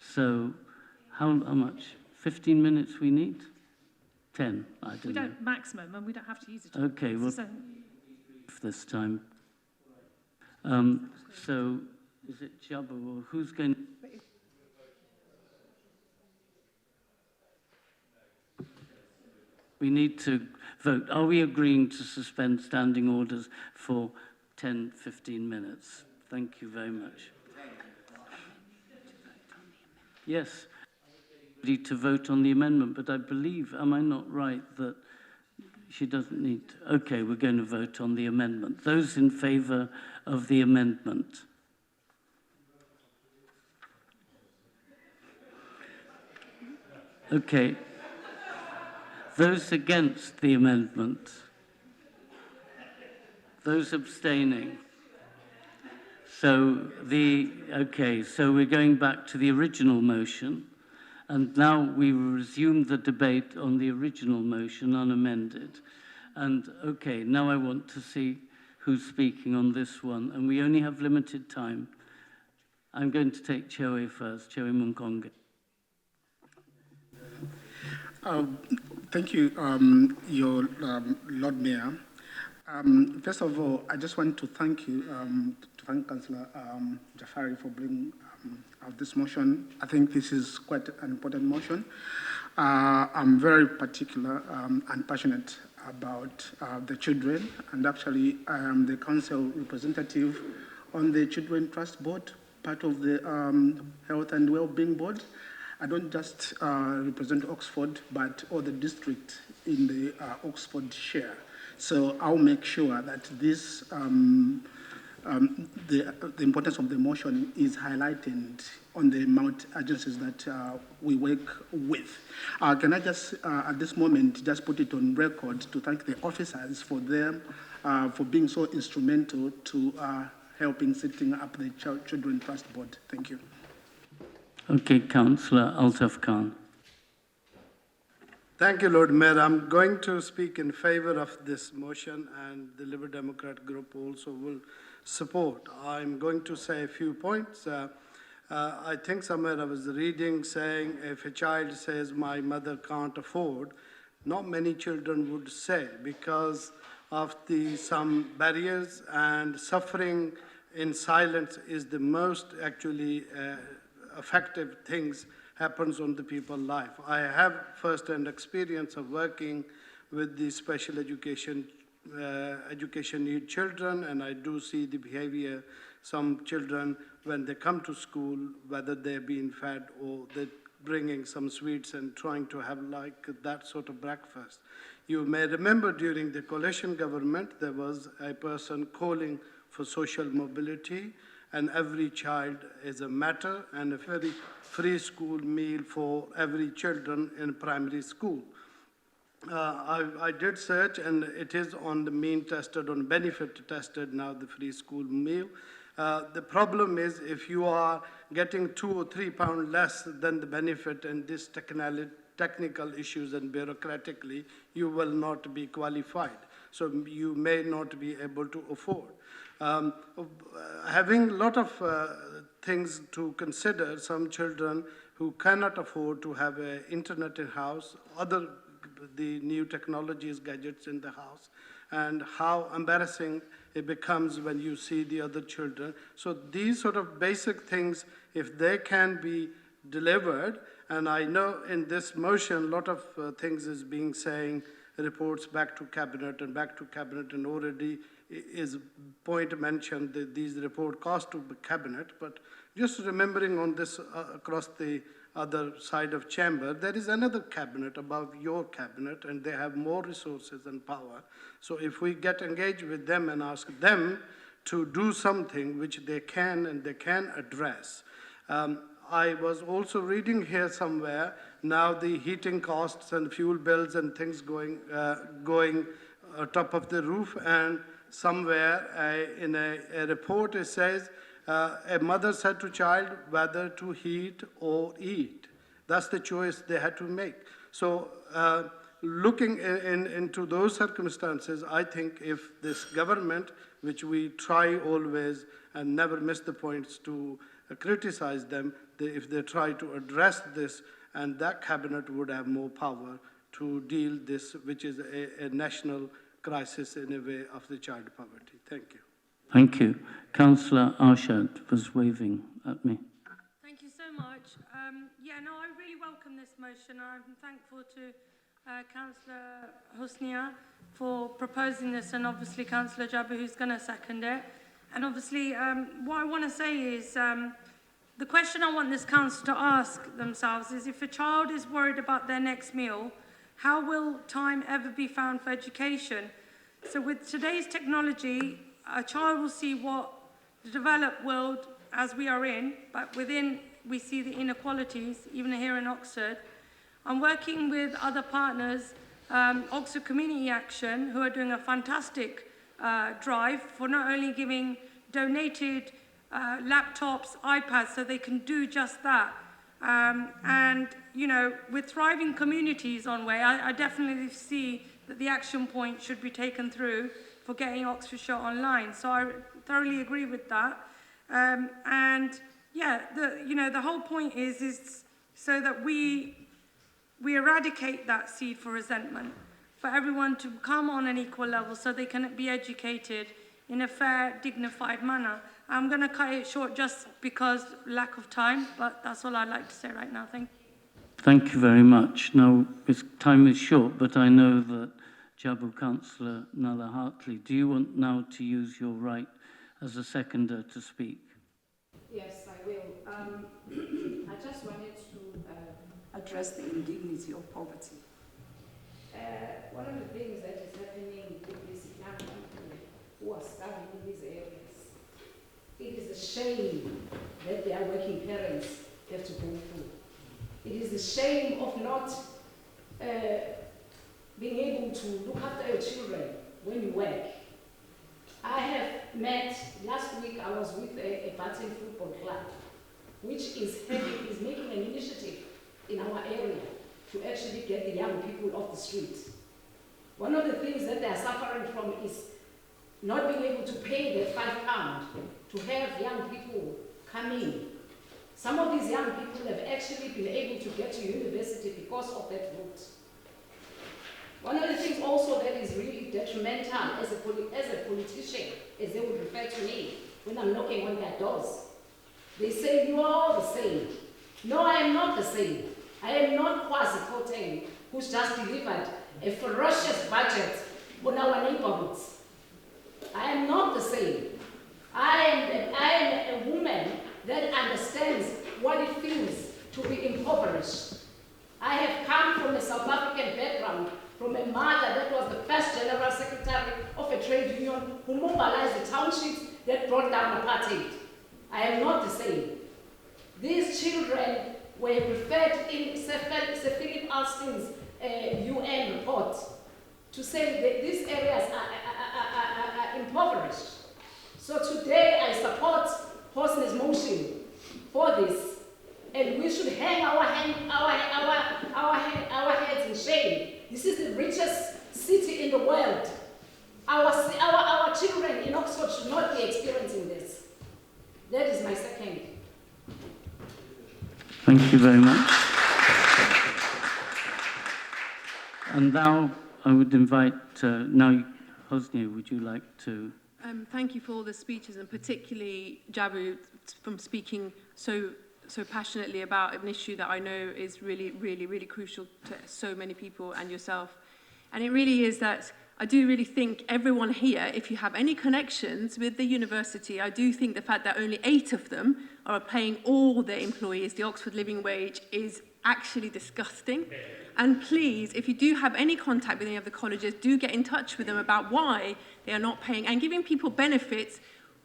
So how much? 15 minutes we need? 10, I don't know. We don't maximum, and we don't have to use it. Okay, well, this time. So is it Jabba or who's going? We need to vote. Are we agreeing to suspend standing orders for 10, 15 minutes? Thank you very much. Yes, ready to vote on the amendment, but I believe, am I not right, that she doesn't need to? Okay, we're going to vote on the amendment. Those in favour of the amendment? Okay. Those against the amendment? Those abstaining? So so we're going back to the original motion, and now we resume the debate on the original motion unamended. And okay, now I want to see who's speaking on this one, and we only have limited time. I'm going to take Chewe first, Chewe Munkonge. Thank you, your Lord Mayor. First of all, I just want to thank you, to thank Councillor Jafari for bringing out this motion. I think this is quite an important motion. I'm very particular and passionate about the children, and actually I am the council representative on the Children Trust Board, part of the Health and Wellbeing Board. I don't just represent Oxford, but all the district in the Oxfordshire. So I'll make sure that this, the importance of the motion is highlighted on the amount agencies that we work with. Can I just, at this moment, just put it on record to thank the officers for them, for being so instrumental to helping setting up the Children Trust Board. Thank you. Okay, Councillor Altaf Khan. Thank you, Lord Mayor. I'm going to speak in favour of this motion, and the Liberal Democrat group also will support. I'm going to say a few points. I think somewhere I was reading saying if a child says my mother can't afford, not many children would say because of some barriers, and suffering in silence is the most actually effective things happens on the people's life. I have first-hand experience of working with the special education need children, and I do see the behavior some children when they come to school, whether they're being fed or they're bringing some sweets and trying to have like that sort of breakfast. You may remember during the coalition government, there was a person calling for social mobility, and every child is a matter, and a very free school meal for every children in primary school. I did search, and it is on the mean tested, on benefit tested now, the free school meal. The problem is if you are getting £2 or £3 less than the benefit, and this technical issues and bureaucratically, you will not be qualified. So you may not be able to afford. Having a lot of things to consider, some children who cannot afford to have an internet in house, the new technologies, gadgets in the house, and how embarrassing it becomes when you see the other children. So these sort of basic things, if they can be delivered, and I know in this motion, a lot of things is being saying, reports back to cabinet, and already is point mentioned that these report cost to the cabinet, but just remembering on this across the other side of chamber, there is another cabinet above your cabinet, and they have more resources and power. So if we get engaged with them and ask them to do something which they can and they can address. I was also reading here somewhere, now the heating costs and fuel bills and things going top of the roof, and somewhere in a report it says, a mother said to child whether to heat or eat. That's the choice they had to make. So looking into those circumstances, I think if this government, which we try always and never miss the points to criticize them, if they try to address this, and that cabinet would have more power to deal this, which is a national crisis in a way of the child poverty. Thank you. Thank you. Councillor Arshad was waving at me. Thank you so much. I really welcome this motion. I'm thankful to Councillor Husnia for proposing this, and obviously Councillor Jabber, who's going to second it. And obviously, what I want to say is, the question I want this council to ask themselves is, if a child is worried about their next meal, how will time ever be found for education? So with today's technology, a child will see what the developed world as we are in, but within we see the inequalities, even here in Oxford. I'm working with other partners, Oxford Community Action, who are doing a fantastic drive for not only giving donated laptops, iPads, so they can do just that. And, with thriving communities on way, I definitely see that the action point should be taken through for getting Oxfordshire online. So I thoroughly agree with that. The whole point is so that we eradicate that seed for resentment, for everyone to come on an equal level so they can be educated in a fair, dignified manner. I'm going to cut it short just because lack of time, but that's all I'd like to say right now. Thank you. Thank you very much. Now, time is short, but I know that Jabu Councillor Nala Hartley, do you want now to use your right as a seconder to speak? Yes, I will. I just wanted to address the indignity of poverty. One of the things that is happening with these young people who are starving in these areas, it is a shame that their working parents have to go through. It is the shame of not being able to look after your children when you work. I have met, last week I was with a Barton football club, which is making an initiative in our area to actually get the young people off the street. One of the things that they are suffering from is not being able to pay their £5 to have young people come in. Some of these young people have actually been able to get to university because of that route. One of the things also that is really detrimental as a politician, as they would refer to me when I'm knocking on their doors, they say, you are all the same. No, I am not the same. I am not Kwasi Koteng, who's just delivered a ferocious budget on our neighborhoods. I am not the same. I am a woman that understands what it feels to be impoverished. I have come from a South African background, from a mother that was the first general secretary of a trade union who mobilized the townships that brought down apartheid. I am not the same. These children were referred in Sir Philip Alston's UN report to say that these areas are impoverished. So today I support Hosner's motion for this, and we should hang our heads in shame. This is the richest city in the world. Our children in Oxford should not be experiencing this. That is my second. Thank you very much. And now I would invite, now, Hosnia, would you like to? Thank you for all the speeches, and particularly Jabu from speaking so passionately about an issue that I know is really, really, really crucial to so many people and yourself. And it really is that I do really think everyone here, if you have any connections with the university, I do think the fact that only 8 of them are paying all their employees the Oxford Living Wage is actually disgusting. And please, if you do have any contact with any of the colleges, do get in touch with them about why they are not paying and giving people benefits.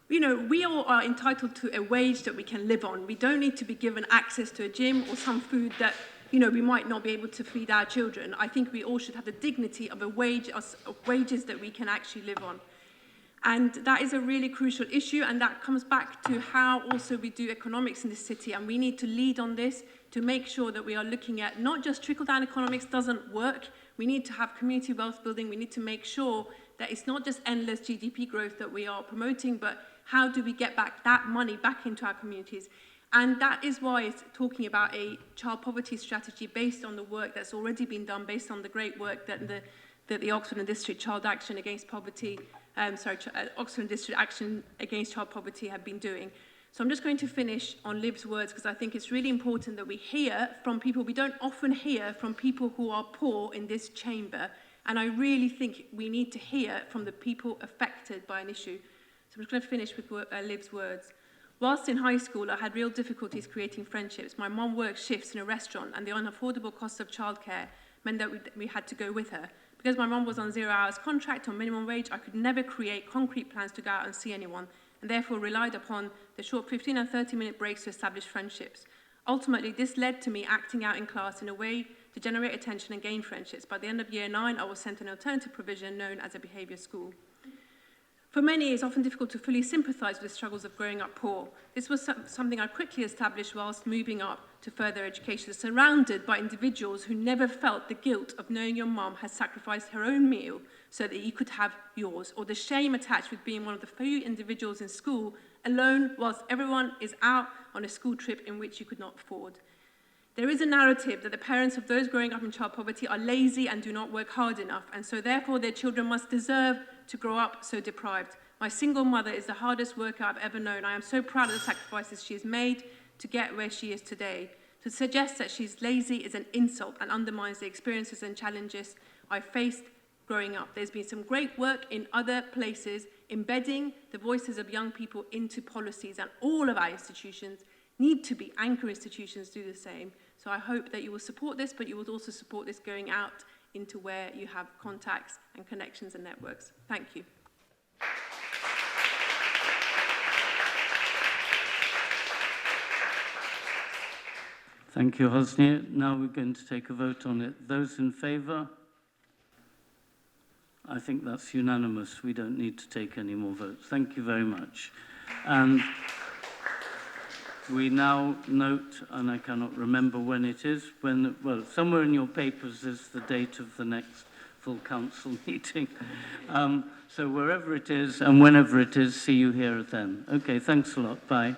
You know, we all are entitled to a wage that we can live on. We don't need to be given access to a gym or some food that, you know, we might not be able to feed our children. I think we all should have the dignity of a wage, of wages that we can actually live on. And that is a really crucial issue, and that comes back to how also we do economics in this city, and we need to lead on this to make sure that we are looking at not just trickle-down economics doesn't work. We need to have community wealth building. We need to make sure that it's not just endless GDP growth that we are promoting, but how do we get back that money back into our communities? And that is why it's talking about a child poverty strategy based on the work that's already been done, based on the great work that the Oxford and District Child Action Against Poverty, Oxford and District Action Against Child Poverty have been doing. So I'm just going to finish on Liv's words, because I think it's really important that we hear from people. We don't often hear from people who are poor in this chamber, and I really think we need to hear from the people affected by an issue. So I'm just going to finish with Liv's words. Whilst in high school, I had real difficulties creating friendships. My mom worked shifts in a restaurant, and the unaffordable cost of childcare meant that we had to go with her. Because my mom was on 0 hours contract or minimum wage, I could never create concrete plans to go out and see anyone, and therefore relied upon the short 15 and 30-minute breaks to establish friendships. Ultimately, this led to me acting out in class in a way to generate attention and gain friendships. By the end of year 9, I was sent an alternative provision known as a behaviour school. For many, it's often difficult to fully sympathise with the struggles of growing up poor. This was something I quickly established whilst moving up to further education, surrounded by individuals who never felt the guilt of knowing your mum had sacrificed her own meal so that you could have yours, or the shame attached with being one of the few individuals in school alone whilst everyone is out on a school trip in which you could not afford. There is a narrative that the parents of those growing up in child poverty are lazy and do not work hard enough, and so therefore their children must deserve to grow up so deprived. My single mother is the hardest worker I've ever known. I am so proud of the sacrifices she has made to get where she is today. To suggest that she's lazy is an insult and undermines the experiences and challenges I faced growing up. There's been some great work in other places embedding the voices of young people into policies, and all of our institutions need to be anchor institutions do the same. So I hope that you will support this, but you will also support this going out into where you have contacts and connections and networks. Thank you. Thank you, Hosnia. Now we're going to take a vote on it. Those in favour? I think that's unanimous. We don't need to take any more votes. Thank you very much. And we now note, and I cannot remember when it is, well, somewhere in your papers is the date of the next full council meeting. So wherever it is and whenever it is, see you here then. Okay, thanks a lot. Bye.